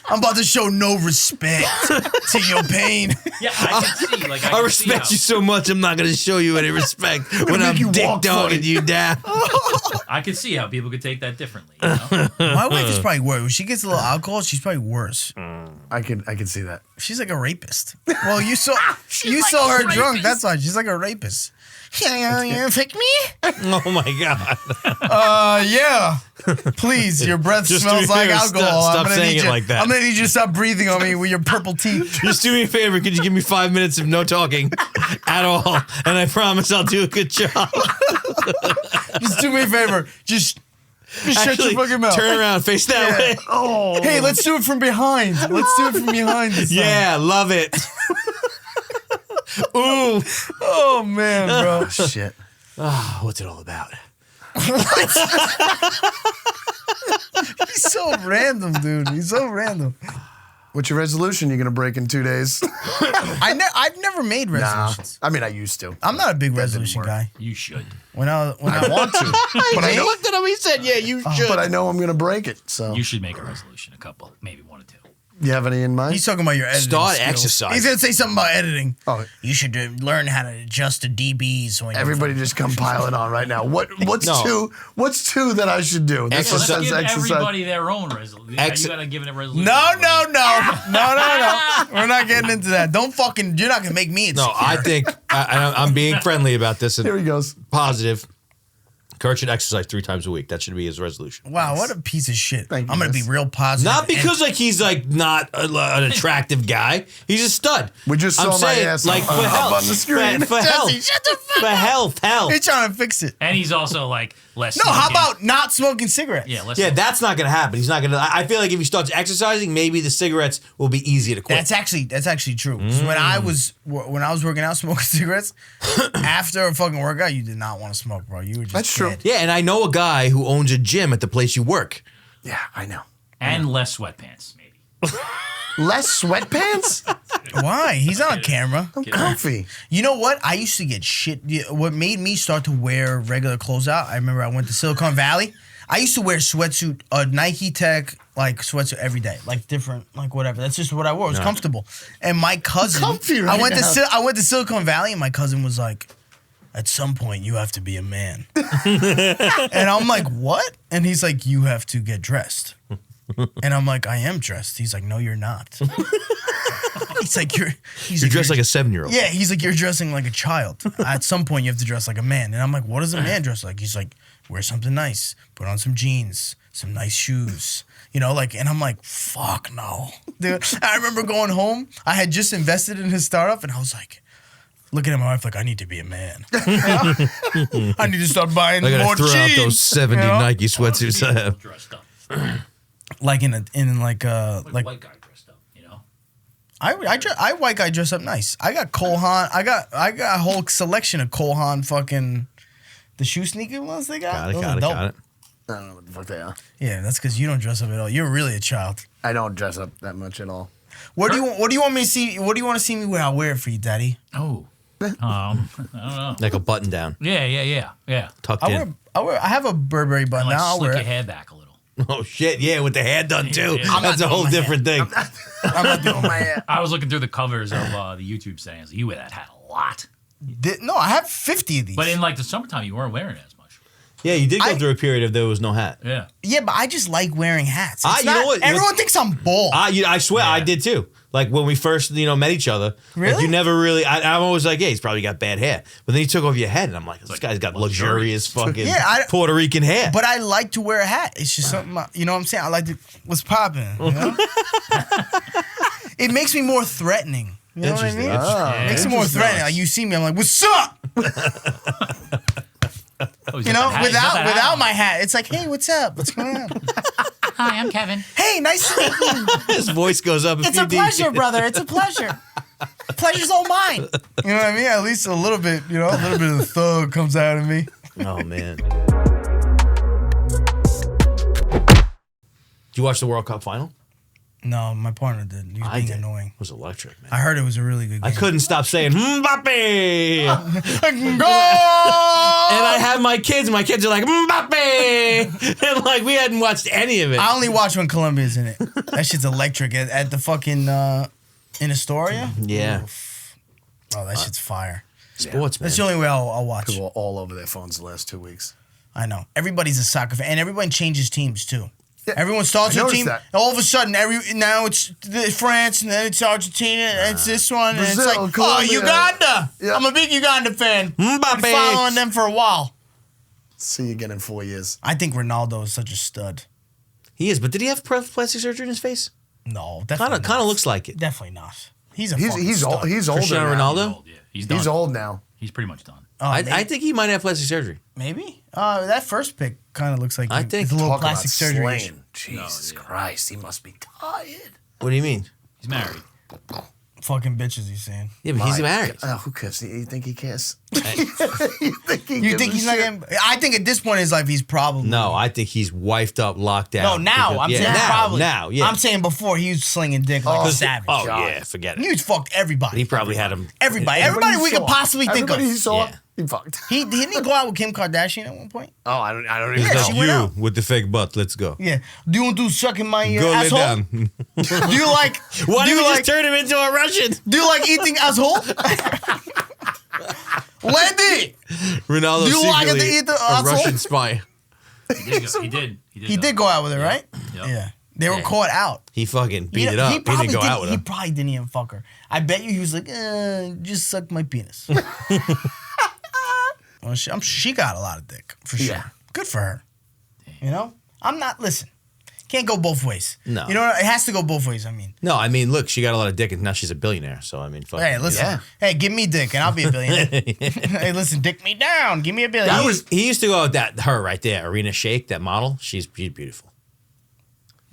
[SPEAKER 1] I'm about to show no respect to your pain.
[SPEAKER 3] Yeah, I can see. Like
[SPEAKER 4] I respect you so much, I'm not gonna show you any respect when I'm
[SPEAKER 2] make you
[SPEAKER 4] dick
[SPEAKER 2] walk
[SPEAKER 4] dogging
[SPEAKER 2] funny.
[SPEAKER 4] you down.
[SPEAKER 3] I can see how people could take that differently. You know?
[SPEAKER 1] My wife is probably worse. When she gets a little alcohol, she's probably worse.
[SPEAKER 2] I can see that.
[SPEAKER 1] She's like a rapist. Well, you saw her drunk.
[SPEAKER 3] rapist.
[SPEAKER 1] That's why she's like a rapist. Yeah, you pick me?
[SPEAKER 4] Oh my god.
[SPEAKER 1] Yeah. Please, your breath
[SPEAKER 4] Just do
[SPEAKER 1] smells
[SPEAKER 4] me a
[SPEAKER 1] like
[SPEAKER 4] favor,
[SPEAKER 1] alcohol.
[SPEAKER 4] stop
[SPEAKER 1] I'm gonna
[SPEAKER 4] saying
[SPEAKER 1] need
[SPEAKER 4] it
[SPEAKER 1] you.
[SPEAKER 4] like that.
[SPEAKER 1] I'm gonna need you to stop breathing on me with your purple teeth.
[SPEAKER 4] Just do me a favor, could you give me 5 minutes of no talking at all? And I promise I'll do a good job.
[SPEAKER 1] Just do me a favor. Just shut
[SPEAKER 4] Actually,
[SPEAKER 1] your fucking mouth.
[SPEAKER 4] turn around, face that way.
[SPEAKER 2] Oh,
[SPEAKER 1] Hey, let's do it from behind. Let's do it from behind this time.
[SPEAKER 4] Yeah, love it. Ooh.
[SPEAKER 1] Oh man, bro.
[SPEAKER 2] shit.
[SPEAKER 4] What's it all about?
[SPEAKER 1] He's so random, dude. He's so random.
[SPEAKER 2] What's your resolution you're gonna break in 2 days?
[SPEAKER 1] I've never made
[SPEAKER 2] Nah.
[SPEAKER 1] resolutions.
[SPEAKER 2] I mean, I used to.
[SPEAKER 1] I'm not a big
[SPEAKER 2] That didn't
[SPEAKER 1] resolution
[SPEAKER 2] work.
[SPEAKER 1] guy.
[SPEAKER 3] You should.
[SPEAKER 1] When I
[SPEAKER 2] Want to, but I know.
[SPEAKER 4] looked at him, he said, yeah, you should.
[SPEAKER 2] But I know I'm gonna break it. So
[SPEAKER 3] You should make a resolution. A couple, maybe 1 or 2.
[SPEAKER 2] you have any in mind?
[SPEAKER 1] he's talking about your editing
[SPEAKER 4] Start
[SPEAKER 1] skills.
[SPEAKER 4] exercise.
[SPEAKER 1] He's gonna say something about editing.
[SPEAKER 2] Oh.
[SPEAKER 1] You should learn how to adjust the DBs. When
[SPEAKER 2] Everybody just come piling on right now. What's
[SPEAKER 4] No.
[SPEAKER 2] two? What's two that I should do? This
[SPEAKER 3] Yeah,
[SPEAKER 2] one
[SPEAKER 3] let's
[SPEAKER 2] says
[SPEAKER 3] give
[SPEAKER 2] exercise.
[SPEAKER 3] everybody their own resolution.
[SPEAKER 4] Ex-
[SPEAKER 3] You gotta give it a resolution.
[SPEAKER 1] No. We're not getting into that. You're not gonna make me.
[SPEAKER 4] No, I think I'm being friendly about this
[SPEAKER 2] Here
[SPEAKER 4] and
[SPEAKER 2] he goes.
[SPEAKER 4] positive. Kurt should exercise 3 times a week. That should be his resolution.
[SPEAKER 1] Wow, what a piece of shit.
[SPEAKER 2] Thank you,
[SPEAKER 1] I'm gonna be
[SPEAKER 2] Chris.
[SPEAKER 1] real positive.
[SPEAKER 4] Not because he's not an attractive guy. He's a stud.
[SPEAKER 2] We just saw my ass
[SPEAKER 4] like
[SPEAKER 2] up
[SPEAKER 4] for health,
[SPEAKER 2] on the screen.
[SPEAKER 4] for health,
[SPEAKER 1] Jesse, shut the fuck
[SPEAKER 4] for health.
[SPEAKER 1] He's trying to fix it.
[SPEAKER 3] And he's also like less.
[SPEAKER 1] No, how
[SPEAKER 3] smoking.
[SPEAKER 1] about not smoking cigarettes?
[SPEAKER 3] Yeah, less.
[SPEAKER 4] Yeah,
[SPEAKER 3] smoking.
[SPEAKER 4] that's not gonna happen. He's not gonna. I feel like if he starts exercising, maybe the cigarettes will be easy to quit.
[SPEAKER 1] That's actually true. 'Cause When I was working out smoking cigarettes, after a fucking workout, you did not want to smoke, bro. You were just
[SPEAKER 2] That's true.
[SPEAKER 1] dead.
[SPEAKER 4] Yeah, and I know a guy who owns a gym at the place you work.
[SPEAKER 2] Yeah, I know.
[SPEAKER 3] And less sweatpants, maybe.
[SPEAKER 2] Less sweatpants?
[SPEAKER 1] Why? He's on camera.
[SPEAKER 2] I'm comfy.
[SPEAKER 1] You know what? I used to get shit. What made me start to wear regular clothes out? I remember I went to Silicon Valley. I used to wear sweatsuit, Nike Tech sweatsuit every day, like different, like whatever. That's just what I wore. It was comfortable. And my cousin,
[SPEAKER 2] Comfy right
[SPEAKER 1] I went
[SPEAKER 2] now.
[SPEAKER 1] to Silicon Valley, and my cousin was like, "At some point, you have to be a man." And I'm like, "What?" And he's like, "You have to get dressed." And I'm like, "I am dressed." He's like, "No, you're not." He's like, "You're
[SPEAKER 4] dressed like a 7-year-old.
[SPEAKER 1] Yeah, he's like, "You're dressing like a child. At some point, you have to dress like a man." And I'm like, "What does a man dress like?" He's like, "Wear something nice. Put on some jeans, some nice shoes." And I'm like, "Fuck no." Dude, I remember going home. I had just invested in his startup, and I was like, looking at my wife like, I need to be a man. I need to start buying
[SPEAKER 4] I gotta
[SPEAKER 1] more
[SPEAKER 4] throw out
[SPEAKER 1] jeans.
[SPEAKER 4] those 70 Nike sweatsuits I have.
[SPEAKER 3] Dressed up.
[SPEAKER 1] Like
[SPEAKER 3] Like a white guy dressed up, you know?
[SPEAKER 1] I white guy dress up nice. I got Cole Haan. I got a whole selection of Cole Haan fucking the shoe sneaker ones they got. Those are dope.
[SPEAKER 4] Got it.
[SPEAKER 2] I don't know what the fuck they are.
[SPEAKER 1] Yeah, that's because you don't dress up at all. You're really a child.
[SPEAKER 2] I don't dress up that much at all.
[SPEAKER 1] What do you want me to see? What do you want to see me wear? I'll wear it for you, Daddy.
[SPEAKER 3] Oh. I don't know.
[SPEAKER 4] Like a button down,
[SPEAKER 3] Yeah.
[SPEAKER 4] tucked
[SPEAKER 1] I
[SPEAKER 4] in.
[SPEAKER 1] have a Burberry button
[SPEAKER 3] Like
[SPEAKER 1] now. I'll
[SPEAKER 3] slick
[SPEAKER 1] wear
[SPEAKER 3] your
[SPEAKER 1] it.
[SPEAKER 3] hair back a little.
[SPEAKER 4] Oh shit! Yeah, with the hair done too.
[SPEAKER 3] Yeah. I'm
[SPEAKER 1] not
[SPEAKER 4] That's a
[SPEAKER 1] doing
[SPEAKER 4] whole
[SPEAKER 1] my hair.
[SPEAKER 4] different thing.
[SPEAKER 1] I'm not doing my hair.
[SPEAKER 3] I was looking through the covers of the YouTube sayings. You wear that hat a lot.
[SPEAKER 1] No, I have 50 of these.
[SPEAKER 3] But in like the summertime, you weren't wearing it as much.
[SPEAKER 4] Yeah, you did go
[SPEAKER 1] I-
[SPEAKER 4] through a period of there was no hat.
[SPEAKER 3] Yeah.
[SPEAKER 1] yeah, but I just like wearing hats.
[SPEAKER 4] Ah,
[SPEAKER 1] It's
[SPEAKER 4] you know
[SPEAKER 1] not-
[SPEAKER 4] what?
[SPEAKER 1] Everyone thinks I'm bald.
[SPEAKER 4] I swear,
[SPEAKER 3] Yeah.
[SPEAKER 4] I did too. Like when we first, met each other. Like
[SPEAKER 1] Really?
[SPEAKER 4] you never really. I'm always like, hey, he's probably got bad hair. But then you took off your head, and I'm like, this guy's got luxurious fucking Puerto Rican hair.
[SPEAKER 1] But I like to wear a hat. It's just something, you know what I'm saying? I like to, what's popping? You know? It makes me more threatening. You know what I mean? It makes it more threatening. Like you see me, I'm like, what's up? Without my hat, it's like, hey, what's up? What's going on?
[SPEAKER 5] Hi, I'm Kevin.
[SPEAKER 1] Hey, nice to meet you.
[SPEAKER 4] His voice goes up.
[SPEAKER 5] It's a pleasure, brother. It's a pleasure. Pleasure's all mine.
[SPEAKER 1] You know what I mean? At least a little bit, a little bit of the thug comes out of me.
[SPEAKER 4] Oh, man. Did you watch the World Cup final?
[SPEAKER 1] No, my partner did. He was being annoying.
[SPEAKER 4] It was electric, man.
[SPEAKER 1] I heard it was a really good game.
[SPEAKER 4] I couldn't stop saying Mbappe.
[SPEAKER 1] Go!
[SPEAKER 4] And I have my kids. My kids are like Mbappe, and like we hadn't watched any of it.
[SPEAKER 1] I only watch when Colombia's in it. That shit's electric at the fucking in Astoria.
[SPEAKER 4] Yeah.
[SPEAKER 1] Oof. Oh, that shit's fire.
[SPEAKER 4] Sports, man.
[SPEAKER 1] That's the only way I'll watch.
[SPEAKER 2] People are all over their phones the last 2 weeks.
[SPEAKER 1] I know. Everybody's a soccer fan, and everyone changes teams too. Yeah. Everyone starts
[SPEAKER 2] I
[SPEAKER 1] a
[SPEAKER 2] noticed
[SPEAKER 1] team.
[SPEAKER 2] that.
[SPEAKER 1] All of a sudden, now it's France, and then it's Argentina, and it's this one, and
[SPEAKER 2] Brazil,
[SPEAKER 1] it's like,
[SPEAKER 2] Colombia.
[SPEAKER 1] Uganda.
[SPEAKER 2] Yeah.
[SPEAKER 1] I'm a big Uganda fan.
[SPEAKER 4] Mbappe.
[SPEAKER 1] Been following them for a while.
[SPEAKER 2] See you again in 4 years.
[SPEAKER 1] I think Ronaldo is such a stud.
[SPEAKER 4] He is, but did he have plastic surgery in his face?
[SPEAKER 1] No, definitely
[SPEAKER 4] Kind of looks like it.
[SPEAKER 1] Definitely not. He's
[SPEAKER 2] He's
[SPEAKER 1] stud.
[SPEAKER 2] old. He's older
[SPEAKER 4] Cristiano
[SPEAKER 2] now.
[SPEAKER 4] Ronaldo?
[SPEAKER 3] Old, yeah. He's done.
[SPEAKER 2] He's old now.
[SPEAKER 3] He's pretty much done.
[SPEAKER 4] I think he might have plastic surgery.
[SPEAKER 1] Maybe. That first pick kind of looks like
[SPEAKER 4] I think-
[SPEAKER 1] it's a little
[SPEAKER 2] Talk about
[SPEAKER 1] plastic surgery.
[SPEAKER 2] slaying. Jesus Christ, he must be tired.
[SPEAKER 4] What do you mean?
[SPEAKER 3] He's married.
[SPEAKER 1] Fucking bitches, he's saying.
[SPEAKER 4] Yeah, but he's married.
[SPEAKER 2] Who cares? You think he cares?
[SPEAKER 1] You think he's not getting? I think at this point in his life, he's probably.
[SPEAKER 4] No, I think he's wifed up, locked
[SPEAKER 1] No,
[SPEAKER 4] down.
[SPEAKER 1] now. I'm saying probably.
[SPEAKER 4] Now, yeah.
[SPEAKER 1] I'm saying before he was slinging dick like a savage.
[SPEAKER 4] Oh, yeah, forget
[SPEAKER 1] He
[SPEAKER 4] it.
[SPEAKER 1] was fucked everybody.
[SPEAKER 4] He probably had him.
[SPEAKER 1] Everybody we could possibly think of.
[SPEAKER 2] Everybody he saw,
[SPEAKER 4] Yeah.
[SPEAKER 2] he fucked.
[SPEAKER 1] Didn't he go out with Kim Kardashian at one point?
[SPEAKER 2] Oh, I don't even
[SPEAKER 1] Yeah,
[SPEAKER 2] know.
[SPEAKER 1] she went out.
[SPEAKER 4] with the fake butt, let's go.
[SPEAKER 1] Yeah. Do you want to do sucking my
[SPEAKER 4] Go lay
[SPEAKER 1] asshole?
[SPEAKER 4] down.
[SPEAKER 1] Do you like?
[SPEAKER 4] Why
[SPEAKER 1] do
[SPEAKER 4] did
[SPEAKER 1] you
[SPEAKER 4] you
[SPEAKER 1] like?
[SPEAKER 4] just turn him into a Russian?
[SPEAKER 1] Do you like eating asshole? Wendy,
[SPEAKER 4] Ronaldo
[SPEAKER 1] Do you like
[SPEAKER 4] secretly
[SPEAKER 1] to eat the
[SPEAKER 4] a
[SPEAKER 1] asshole?
[SPEAKER 4] Russian spy.
[SPEAKER 1] he did go out with her, right?
[SPEAKER 3] Yep.
[SPEAKER 1] Yeah. They were caught out.
[SPEAKER 4] He fucking beat
[SPEAKER 1] You
[SPEAKER 4] it
[SPEAKER 1] know,
[SPEAKER 4] up. He didn't go out with
[SPEAKER 1] He
[SPEAKER 4] her.
[SPEAKER 1] probably didn't even fuck her. I bet you he was like, just suck my penis. Well, she got a lot of dick, for sure.
[SPEAKER 2] Yeah.
[SPEAKER 1] Good for her. You know? Listen, can't go both ways.
[SPEAKER 4] No.
[SPEAKER 1] You know what? It has to go both ways, I mean.
[SPEAKER 4] No, I mean, look, she got a lot of dick, and now she's a billionaire. So I mean, fuck.
[SPEAKER 1] Hey, listen.
[SPEAKER 2] Yeah.
[SPEAKER 1] Hey, give me dick, and I'll be a billionaire. Hey, listen, dick me down. Give me a billion.
[SPEAKER 4] He used to go with her right there, Arena Shake, that model. She's beautiful.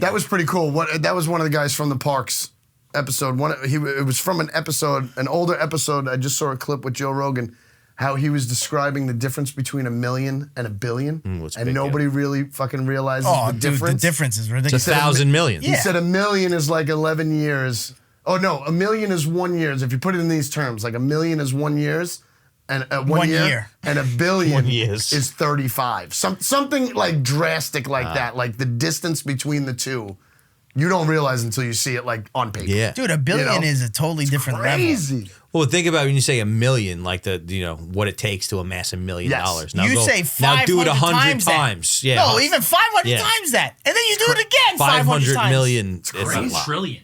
[SPEAKER 2] That was pretty cool. That was one of the guys from the Parks episode. It was from an older episode. I just saw a clip with Joe Rogan, how he was describing the difference between $1 million and $1 billion,
[SPEAKER 4] what's
[SPEAKER 2] and
[SPEAKER 4] big,
[SPEAKER 2] nobody really fucking realizes
[SPEAKER 1] Oh,
[SPEAKER 2] the
[SPEAKER 1] dude,
[SPEAKER 2] difference.
[SPEAKER 1] the difference is
[SPEAKER 4] It's
[SPEAKER 1] ridiculous.
[SPEAKER 4] 1,000 million.
[SPEAKER 2] He said $1 million is like 11 years. Oh no, $1 million is 1 year. If you put it in these terms, like $1 million is 1 year, and 1 year, and $1 billion
[SPEAKER 4] 1 years.
[SPEAKER 2] is 35. Something like drastic like that, like the distance between the two. You don't realize until you see it like on paper.
[SPEAKER 4] Yeah.
[SPEAKER 1] Dude, $1 billion
[SPEAKER 2] You know?
[SPEAKER 1] is a totally different level.
[SPEAKER 2] Crazy.
[SPEAKER 4] Well, think about when you say $1 million, like what it takes to amass $1 million.
[SPEAKER 2] Yes.
[SPEAKER 4] Now
[SPEAKER 1] You
[SPEAKER 4] go,
[SPEAKER 1] say 500
[SPEAKER 4] now do it 100
[SPEAKER 1] times that.
[SPEAKER 4] times. Yeah.
[SPEAKER 1] No, even 500
[SPEAKER 4] Yeah.
[SPEAKER 1] times that. And then you do it again 500 times.
[SPEAKER 4] million. It's a
[SPEAKER 3] 3
[SPEAKER 4] lot.
[SPEAKER 3] trillion.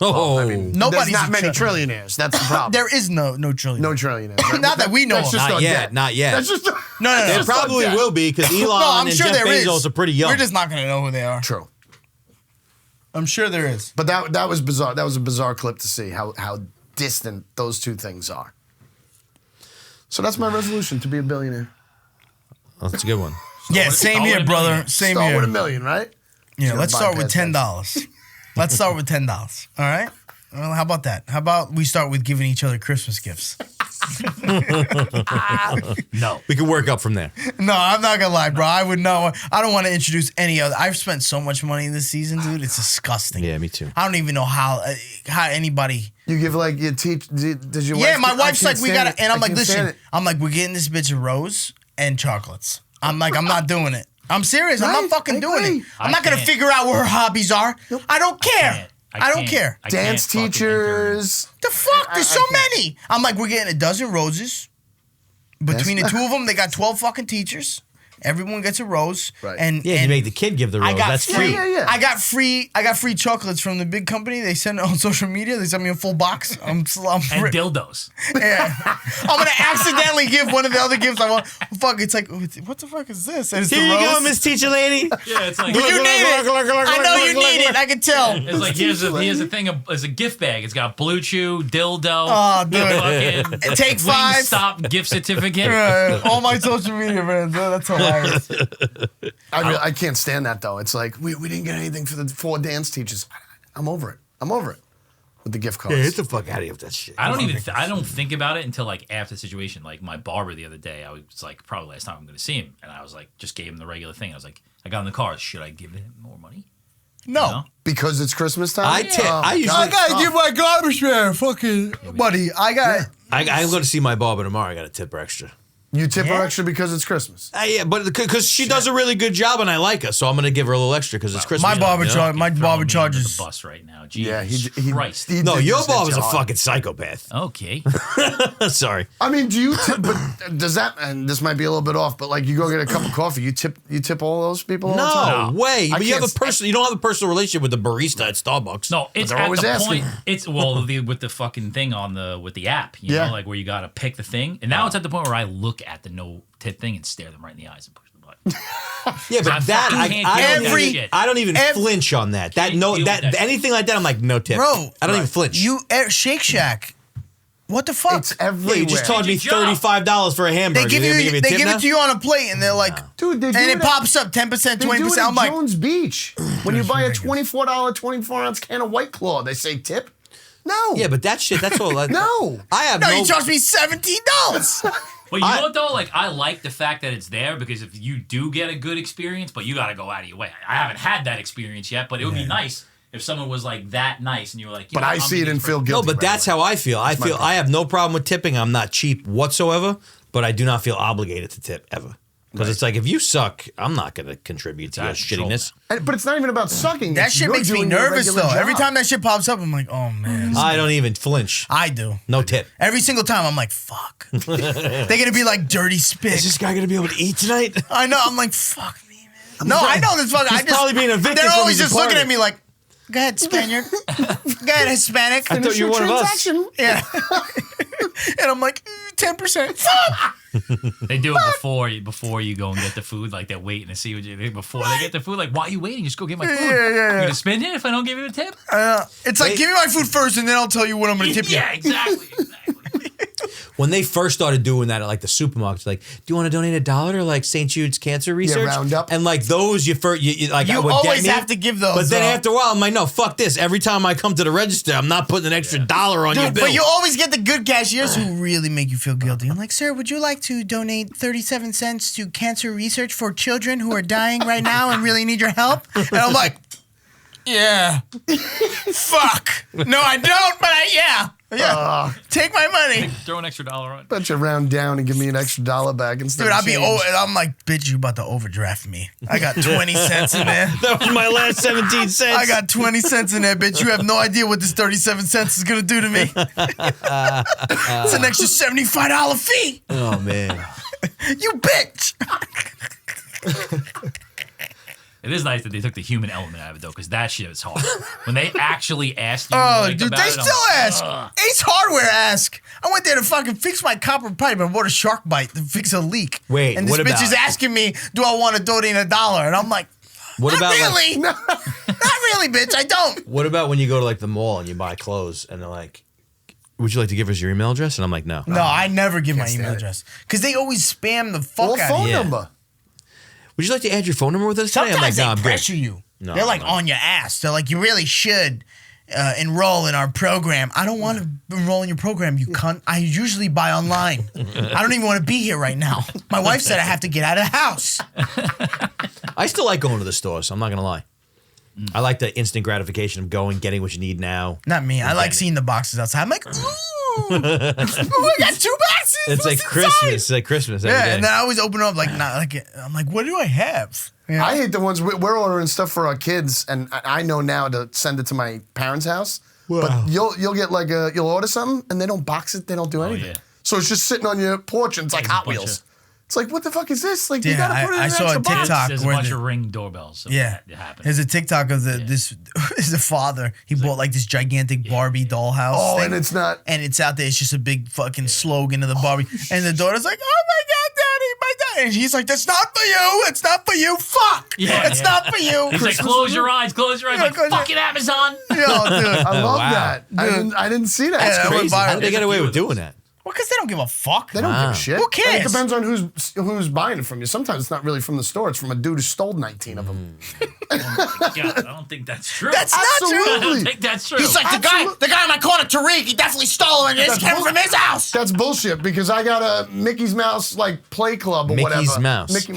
[SPEAKER 4] Oh,
[SPEAKER 2] I mean,
[SPEAKER 1] Nobody's
[SPEAKER 2] there's not
[SPEAKER 1] a
[SPEAKER 2] many
[SPEAKER 1] trillion.
[SPEAKER 2] trillionaires. That's the problem.
[SPEAKER 1] There is no trillion.
[SPEAKER 2] no trillionaires.
[SPEAKER 1] Not that we know
[SPEAKER 2] That's
[SPEAKER 1] of.
[SPEAKER 2] just
[SPEAKER 4] Not
[SPEAKER 2] our
[SPEAKER 4] yet,
[SPEAKER 2] debt.
[SPEAKER 4] not yet.
[SPEAKER 2] That's just
[SPEAKER 1] No, no, no.
[SPEAKER 4] there
[SPEAKER 2] just
[SPEAKER 4] probably
[SPEAKER 2] like that.
[SPEAKER 4] will be because Elon
[SPEAKER 1] No, I'm
[SPEAKER 4] and
[SPEAKER 1] sure
[SPEAKER 4] Jeff
[SPEAKER 1] there is.
[SPEAKER 4] Bezos are pretty young.
[SPEAKER 1] We're just not going to know who they are.
[SPEAKER 2] true.
[SPEAKER 1] I'm sure there is.
[SPEAKER 2] But that was bizarre. That was a bizarre clip to see how distant those two things are. So that's my resolution, to be a billionaire.
[SPEAKER 4] Oh, that's a good one.
[SPEAKER 1] Yeah, same
[SPEAKER 3] start
[SPEAKER 1] here,
[SPEAKER 3] with $1
[SPEAKER 1] brother.
[SPEAKER 3] million.
[SPEAKER 1] Same
[SPEAKER 2] Start
[SPEAKER 1] here.
[SPEAKER 2] with $1 million, right?
[SPEAKER 1] Yeah,
[SPEAKER 2] Gonna
[SPEAKER 1] let's start with
[SPEAKER 2] bypass
[SPEAKER 1] $10. Let's start with $10. All right? Well, how about that? How about we start with giving each other Christmas gifts?
[SPEAKER 3] No.
[SPEAKER 4] We can work up from there.
[SPEAKER 1] No, I'm not gonna lie, bro. I would know. I don't want to introduce any other. I've spent so much money this season, dude. It's disgusting.
[SPEAKER 4] Yeah, me too.
[SPEAKER 1] I don't even know how anybody.
[SPEAKER 2] You give like your teach. Does your
[SPEAKER 1] Yeah,
[SPEAKER 2] wife?
[SPEAKER 1] my
[SPEAKER 2] I
[SPEAKER 1] wife's
[SPEAKER 2] can't
[SPEAKER 1] like, we
[SPEAKER 2] stand
[SPEAKER 1] gotta,
[SPEAKER 2] it.
[SPEAKER 1] and I'm
[SPEAKER 2] I
[SPEAKER 1] like,
[SPEAKER 2] can't stand
[SPEAKER 1] listen,
[SPEAKER 2] it.
[SPEAKER 1] I'm like, we're getting this bitch a rose and chocolates. I'm like, I'm not doing it. I'm serious. I'm
[SPEAKER 2] Right,
[SPEAKER 1] not fucking
[SPEAKER 2] I
[SPEAKER 1] doing
[SPEAKER 2] agree.
[SPEAKER 1] it. I'm
[SPEAKER 3] I
[SPEAKER 1] not gonna
[SPEAKER 3] can't.
[SPEAKER 1] figure out what her hobbies are. I don't care. I don't
[SPEAKER 3] can't.
[SPEAKER 1] care.
[SPEAKER 3] I can't
[SPEAKER 2] Dance
[SPEAKER 3] fucking
[SPEAKER 2] teachers.
[SPEAKER 1] The fuck? There's so
[SPEAKER 2] I can't.
[SPEAKER 1] many. I'm like, we're getting a dozen roses. Between the two of them, they got 12 fucking teachers. Everyone gets a rose.
[SPEAKER 2] Right.
[SPEAKER 1] And
[SPEAKER 4] Yeah,
[SPEAKER 1] and
[SPEAKER 4] you make the kid give the rose. That's free.
[SPEAKER 2] Yeah.
[SPEAKER 1] I got free chocolates from the big company. They send it on social media. They sent me a full box.
[SPEAKER 3] And dildos.
[SPEAKER 1] Yeah. I'm gonna accidentally give one of the other gifts I want. Fuck, it's like, what the fuck is this? And it's
[SPEAKER 4] Here
[SPEAKER 1] the
[SPEAKER 4] you go,
[SPEAKER 1] rose.
[SPEAKER 4] Miss Teacher Lady.
[SPEAKER 3] Yeah, it's like
[SPEAKER 1] You need it. I know you need it. I can tell.
[SPEAKER 3] It's like here's a thing. It's a gift bag. It's got Blue Chew, dildo,
[SPEAKER 1] Oh, dude.
[SPEAKER 3] fucking
[SPEAKER 1] Take 5.
[SPEAKER 3] Wingstop gift certificate.
[SPEAKER 1] All my social media friends. That's hilarious.
[SPEAKER 2] I can't stand that though. It's like we didn't get anything for the 4 dance teachers. I'm over it. With the gift cards.
[SPEAKER 4] Yeah, get the fuck out of here with that shit.
[SPEAKER 3] I don't think about it until like after the situation. Like my barber the other day, I was like, probably last time I'm going to see him, and I was like, just gave him the regular thing. I was like, I got in the car. Should I give him more money?
[SPEAKER 1] No.
[SPEAKER 3] No?
[SPEAKER 2] Because it's Christmas time.
[SPEAKER 4] I usually.
[SPEAKER 1] I gotta give my garbage man, fucking buddy. I'm
[SPEAKER 4] going to see my barber tomorrow. I got to tip her extra.
[SPEAKER 2] You tip her extra because it's Christmas.
[SPEAKER 4] Yeah, but because she does a really good job and I like her, so I'm gonna give her a little extra because it's Christmas.
[SPEAKER 1] My barber
[SPEAKER 4] you know?
[SPEAKER 1] charge. My barber
[SPEAKER 3] Throwing me under
[SPEAKER 1] charges.
[SPEAKER 3] the bus right now. Jesus
[SPEAKER 2] Yeah, he
[SPEAKER 3] Christ.
[SPEAKER 2] he
[SPEAKER 4] No,
[SPEAKER 2] did
[SPEAKER 4] your
[SPEAKER 2] just hit
[SPEAKER 4] barber's
[SPEAKER 2] you
[SPEAKER 4] a
[SPEAKER 2] hard.
[SPEAKER 4] fucking psychopath.
[SPEAKER 3] Okay.
[SPEAKER 4] Sorry.
[SPEAKER 2] I mean, do you tip? But does that? And this might be a little bit off, but like you go get a cup of coffee, you tip all those people. All the time?
[SPEAKER 4] No way.
[SPEAKER 2] I
[SPEAKER 4] But you have
[SPEAKER 2] can't-
[SPEAKER 4] you don't have a personal relationship with the barista at Starbucks.
[SPEAKER 3] No, it's
[SPEAKER 2] they're
[SPEAKER 3] at
[SPEAKER 2] always
[SPEAKER 3] the
[SPEAKER 2] asking.
[SPEAKER 3] point. It's with the fucking thing on with the app. You
[SPEAKER 2] Yeah.
[SPEAKER 3] know, like where you gotta pick the thing, and now it's at the point where I look at the no tip thing and stare them right in the eyes and push the button.
[SPEAKER 4] Yeah, but
[SPEAKER 3] I
[SPEAKER 4] that
[SPEAKER 3] fucking
[SPEAKER 4] I
[SPEAKER 3] can't
[SPEAKER 4] don't
[SPEAKER 3] deal with
[SPEAKER 4] even
[SPEAKER 3] that shit.
[SPEAKER 4] I don't even
[SPEAKER 1] Every-
[SPEAKER 4] flinch on that. That
[SPEAKER 3] Can't
[SPEAKER 4] no
[SPEAKER 3] deal
[SPEAKER 4] that
[SPEAKER 3] with that
[SPEAKER 4] anything like that I'm like no tip.
[SPEAKER 1] Bro,
[SPEAKER 4] I don't even flinch.
[SPEAKER 1] You at Shake Shack. What the fuck?
[SPEAKER 2] It's
[SPEAKER 4] yeah,
[SPEAKER 2] everywhere.
[SPEAKER 4] you just charged me
[SPEAKER 3] It's your job.
[SPEAKER 4] $35 for a hamburger.
[SPEAKER 1] they give
[SPEAKER 4] You're gonna
[SPEAKER 1] you
[SPEAKER 4] a
[SPEAKER 1] they
[SPEAKER 4] tip
[SPEAKER 1] give
[SPEAKER 4] now?
[SPEAKER 1] it to you on a plate and they're like,
[SPEAKER 2] Dude, they do
[SPEAKER 1] and it
[SPEAKER 2] it
[SPEAKER 1] pops up 10%,
[SPEAKER 2] They do
[SPEAKER 1] 20%.
[SPEAKER 2] it at
[SPEAKER 1] I'm like,
[SPEAKER 2] Jones Beach. When you buy a $24 24-ounce can of White Claw, they say tip. No.
[SPEAKER 4] Yeah, but that shit, that's all.
[SPEAKER 2] No.
[SPEAKER 4] I have
[SPEAKER 1] no,
[SPEAKER 4] no.
[SPEAKER 1] you charged me $17.
[SPEAKER 3] But you know what though? Like I like the fact that it's there because if you do get a good experience, but you got to go out of your way. I haven't had that experience yet, but it would be nice if someone was like that nice and you were like.
[SPEAKER 2] But I see it and feel
[SPEAKER 4] No,
[SPEAKER 2] guilty.
[SPEAKER 4] but
[SPEAKER 2] right
[SPEAKER 4] that's
[SPEAKER 2] away.
[SPEAKER 4] how I feel. I feel I have no problem with tipping. I'm not cheap whatsoever, but I do not feel obligated to tip ever. Because it's like if you suck, I'm not going to contribute to your
[SPEAKER 3] That's control.
[SPEAKER 4] shittiness.
[SPEAKER 2] But it's not even about sucking.
[SPEAKER 1] That
[SPEAKER 2] It's
[SPEAKER 1] shit
[SPEAKER 2] you're
[SPEAKER 1] makes me
[SPEAKER 2] doing your
[SPEAKER 1] nervous
[SPEAKER 2] regular
[SPEAKER 1] though. Every
[SPEAKER 2] job.
[SPEAKER 1] time that shit pops up, I'm like, oh man.
[SPEAKER 4] I don't even flinch.
[SPEAKER 1] I do.
[SPEAKER 4] No tip.
[SPEAKER 1] Every single time, I'm like, fuck. They're gonna be like dirty spit.
[SPEAKER 4] Is this guy going to be able to eat tonight?
[SPEAKER 1] I know. I'm like, fuck me, man. No, I know this fuck.
[SPEAKER 4] He's
[SPEAKER 1] I just,
[SPEAKER 4] probably being evicted
[SPEAKER 1] They're
[SPEAKER 4] from
[SPEAKER 1] always
[SPEAKER 4] his
[SPEAKER 1] just looking at
[SPEAKER 4] apartment.
[SPEAKER 1] me like, go ahead, Spaniard. Go ahead, Hispanic.
[SPEAKER 4] I thought you were one of us.
[SPEAKER 1] Yeah. And I'm like, 10%.
[SPEAKER 3] They do it before you go and get the food. Like they're waiting to see what you do before they get the food. Like, why are you waiting? Just go get my food.
[SPEAKER 1] Yeah.
[SPEAKER 3] You gonna spend it if I don't give you a tip?
[SPEAKER 1] It's like, give me my food first, and then I'll tell you what I'm gonna tip you.
[SPEAKER 3] Yeah, exactly.
[SPEAKER 4] When they first started doing that at like the supermarkets, like, do you want to donate $1 to like St. Jude's Cancer Research?
[SPEAKER 2] Roundup.
[SPEAKER 4] And like those, you like
[SPEAKER 1] You
[SPEAKER 4] would get
[SPEAKER 1] always
[SPEAKER 4] me,
[SPEAKER 1] have to give those,
[SPEAKER 4] But then
[SPEAKER 1] though.
[SPEAKER 4] after a while, I'm like, no, fuck this. Every time I come to the register, I'm not putting an extra $1 on your
[SPEAKER 1] Dude,
[SPEAKER 4] bill.
[SPEAKER 1] but you always get the good cashiers who really make you feel guilty. I'm like, sir, would you like to donate 37 cents to cancer research for children who are dying right now and really need your help? And I'm like, yeah. Fuck. No, I don't, but yeah. Take my money.
[SPEAKER 3] Throw an extra $1 on.
[SPEAKER 2] Bet you round down and give me an extra $1 back instead.
[SPEAKER 1] Dude,
[SPEAKER 2] of
[SPEAKER 1] I'll be
[SPEAKER 2] change.
[SPEAKER 1] I'm like, bitch, you about to overdraft me. I got 20 cents in there.
[SPEAKER 4] That was my last 17 cents.
[SPEAKER 1] I got 20 cents in there, bitch. You have no idea what this 37 cents is going to do to me. It's an extra $75 fee.
[SPEAKER 4] Oh, man.
[SPEAKER 1] You bitch.
[SPEAKER 3] It is nice that they took the human element out of it though, because that shit is hard. When they actually asked you,
[SPEAKER 1] Oh,
[SPEAKER 3] like,
[SPEAKER 1] dude,
[SPEAKER 3] about
[SPEAKER 1] they
[SPEAKER 3] it,
[SPEAKER 1] still
[SPEAKER 3] I'm like,
[SPEAKER 1] ask.
[SPEAKER 3] "Ugh."
[SPEAKER 1] Ace Hardware ask. I went there to fucking fix my copper pipe and bought a shark bite to fix a leak.
[SPEAKER 4] Wait,
[SPEAKER 1] and this
[SPEAKER 4] what
[SPEAKER 1] bitch
[SPEAKER 4] about-
[SPEAKER 1] is asking me, do I want to donate $1? And I'm like,
[SPEAKER 4] What
[SPEAKER 1] not
[SPEAKER 4] about
[SPEAKER 1] really. Not really, bitch. I don't.
[SPEAKER 4] What about when you go to like the mall and you buy clothes and they're like, would you like to give us your email address? And I'm like, no.
[SPEAKER 1] No, I never give my
[SPEAKER 2] stand
[SPEAKER 1] email
[SPEAKER 2] it.
[SPEAKER 1] address because they always spam the fuck
[SPEAKER 2] Or
[SPEAKER 1] out
[SPEAKER 2] phone
[SPEAKER 1] of you.
[SPEAKER 2] number.
[SPEAKER 4] Would you like to add your phone number with us today? I'm
[SPEAKER 1] Sometimes
[SPEAKER 4] like, no, I'm
[SPEAKER 1] they
[SPEAKER 4] good.
[SPEAKER 1] pressure you.
[SPEAKER 4] No,
[SPEAKER 1] They're like
[SPEAKER 4] no.
[SPEAKER 1] on your ass. They're like, you really should enroll in our program. I don't want to enroll in your program, you cunt. I usually buy online. I don't even want to be here right now. My wife said I have to get out of the house.
[SPEAKER 4] I still like going to the stores. I'm not going to lie. I like the instant gratification of going, getting what you need now.
[SPEAKER 1] Not me. I like seeing the boxes outside. I'm like, ooh, I got 2 boxes.
[SPEAKER 4] It's like
[SPEAKER 1] What's
[SPEAKER 4] Christmas.
[SPEAKER 1] inside?
[SPEAKER 4] It's like Christmas every
[SPEAKER 1] Yeah,
[SPEAKER 4] day.
[SPEAKER 1] and then I always open up like, not like I'm like, what do I have? Yeah.
[SPEAKER 2] I hate the ones we're ordering stuff for our kids, and I know now to send it to my parents' house.
[SPEAKER 4] Wow.
[SPEAKER 2] But you'll get like you'll order something, and they don't box it. They don't do anything.
[SPEAKER 3] yeah.
[SPEAKER 2] So it's just sitting on your porch, and it's like Hot
[SPEAKER 3] bunch
[SPEAKER 2] Wheels. It's like, what the fuck is this? Like, you
[SPEAKER 1] Yeah,
[SPEAKER 2] gotta put it in
[SPEAKER 1] I
[SPEAKER 2] an
[SPEAKER 1] saw a
[SPEAKER 2] extra box.
[SPEAKER 1] TikTok
[SPEAKER 3] There's a
[SPEAKER 1] where
[SPEAKER 3] bunch
[SPEAKER 1] the-
[SPEAKER 3] of Ring doorbells.
[SPEAKER 1] Yeah,
[SPEAKER 3] That happened.
[SPEAKER 1] there's a TikTok of this is a father. He bought like this gigantic Barbie dollhouse.
[SPEAKER 2] Oh,
[SPEAKER 1] thing,
[SPEAKER 2] and it's not.
[SPEAKER 1] and it's out there. It's just a big fucking slogan of the Barbie, and the daughter's like, "Oh my god, daddy, my dad," and he's like, "That's not for you. It's not for you. Fuck.
[SPEAKER 3] Yeah,
[SPEAKER 1] it's
[SPEAKER 3] yeah.
[SPEAKER 1] not for you."
[SPEAKER 3] He's like, close your eyes, close your eyes.
[SPEAKER 1] Yeah,
[SPEAKER 3] Like,
[SPEAKER 1] close your-
[SPEAKER 3] fucking Amazon.
[SPEAKER 1] Yo, dude.
[SPEAKER 2] I love
[SPEAKER 4] Wow.
[SPEAKER 2] that. I didn't see that.
[SPEAKER 1] Yeah,
[SPEAKER 2] It's
[SPEAKER 1] that went
[SPEAKER 2] crazy.
[SPEAKER 1] viral.
[SPEAKER 4] How did they get away with doing that?
[SPEAKER 1] Well, because they don't give a fuck.
[SPEAKER 2] They don't give a shit.
[SPEAKER 1] Who cares?
[SPEAKER 2] And it depends on who's buying it from you. Sometimes it's not really from the store. It's from a dude who stole 19 of them.
[SPEAKER 3] God, I don't think that's true.
[SPEAKER 1] That's not
[SPEAKER 3] I
[SPEAKER 2] Absolutely.
[SPEAKER 3] don't think that's true.
[SPEAKER 1] He's like the guy on my corner, Tariq. He definitely stole it. And this came from his house.
[SPEAKER 2] That's bullshit because I got a Mickey's Mouse like play club or whatever.
[SPEAKER 4] Mickey's Mouse.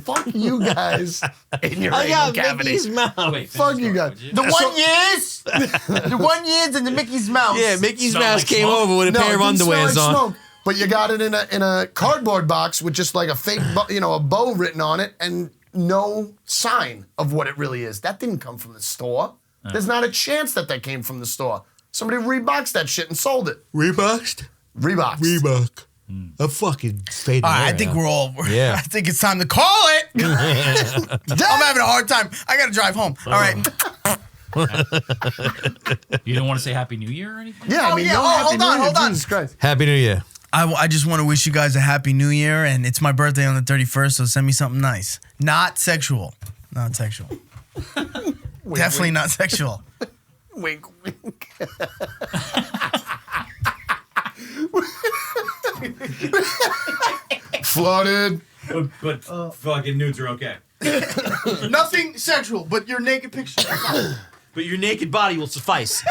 [SPEAKER 2] Fuck you guys in your
[SPEAKER 4] I
[SPEAKER 2] anal
[SPEAKER 4] got
[SPEAKER 2] cavity.
[SPEAKER 4] Mickey's mouth.
[SPEAKER 3] Wait,
[SPEAKER 2] Fuck you guys.
[SPEAKER 1] The 1 years, the 1 years, and the Mickey's Mouse.
[SPEAKER 4] Yeah, Mickey's
[SPEAKER 3] Smell
[SPEAKER 4] mouse
[SPEAKER 3] like
[SPEAKER 4] came
[SPEAKER 3] smoke?
[SPEAKER 4] over with a
[SPEAKER 2] No,
[SPEAKER 4] pair
[SPEAKER 2] it
[SPEAKER 4] of
[SPEAKER 2] didn't smell
[SPEAKER 4] underwears
[SPEAKER 2] like
[SPEAKER 4] on.
[SPEAKER 2] smoke, but you got it in a cardboard box with just like a fake, a bow written on it and no sign of what it really is. That didn't come from the store. There's not a chance that came from the store. Somebody reboxed that shit and sold it.
[SPEAKER 4] Reboxed?
[SPEAKER 2] Reboxed.
[SPEAKER 4] Reebok. I'm fucking fading
[SPEAKER 1] All right,
[SPEAKER 4] away
[SPEAKER 1] I think
[SPEAKER 4] now.
[SPEAKER 1] we're all.
[SPEAKER 4] Yeah.
[SPEAKER 1] I think it's time to call it. I'm having a hard time. I got to drive home. All right.
[SPEAKER 3] You don't want to say Happy New Year or anything?
[SPEAKER 2] Yeah, I mean,
[SPEAKER 1] yeah.
[SPEAKER 2] no
[SPEAKER 1] Oh,
[SPEAKER 2] Happy
[SPEAKER 1] hold
[SPEAKER 2] New
[SPEAKER 1] on,
[SPEAKER 2] Year,
[SPEAKER 1] hold on.
[SPEAKER 2] Jesus Christ.
[SPEAKER 4] Happy New Year.
[SPEAKER 1] I just want to wish you guys a happy New Year, and it's my birthday on the 31st, so send me something nice. Not sexual. Not sexual. Definitely not sexual.
[SPEAKER 2] Wink, wink. Flooded.
[SPEAKER 4] But fucking nudes are okay.
[SPEAKER 1] Nothing sexual, but your naked picture.
[SPEAKER 4] But your naked body will suffice.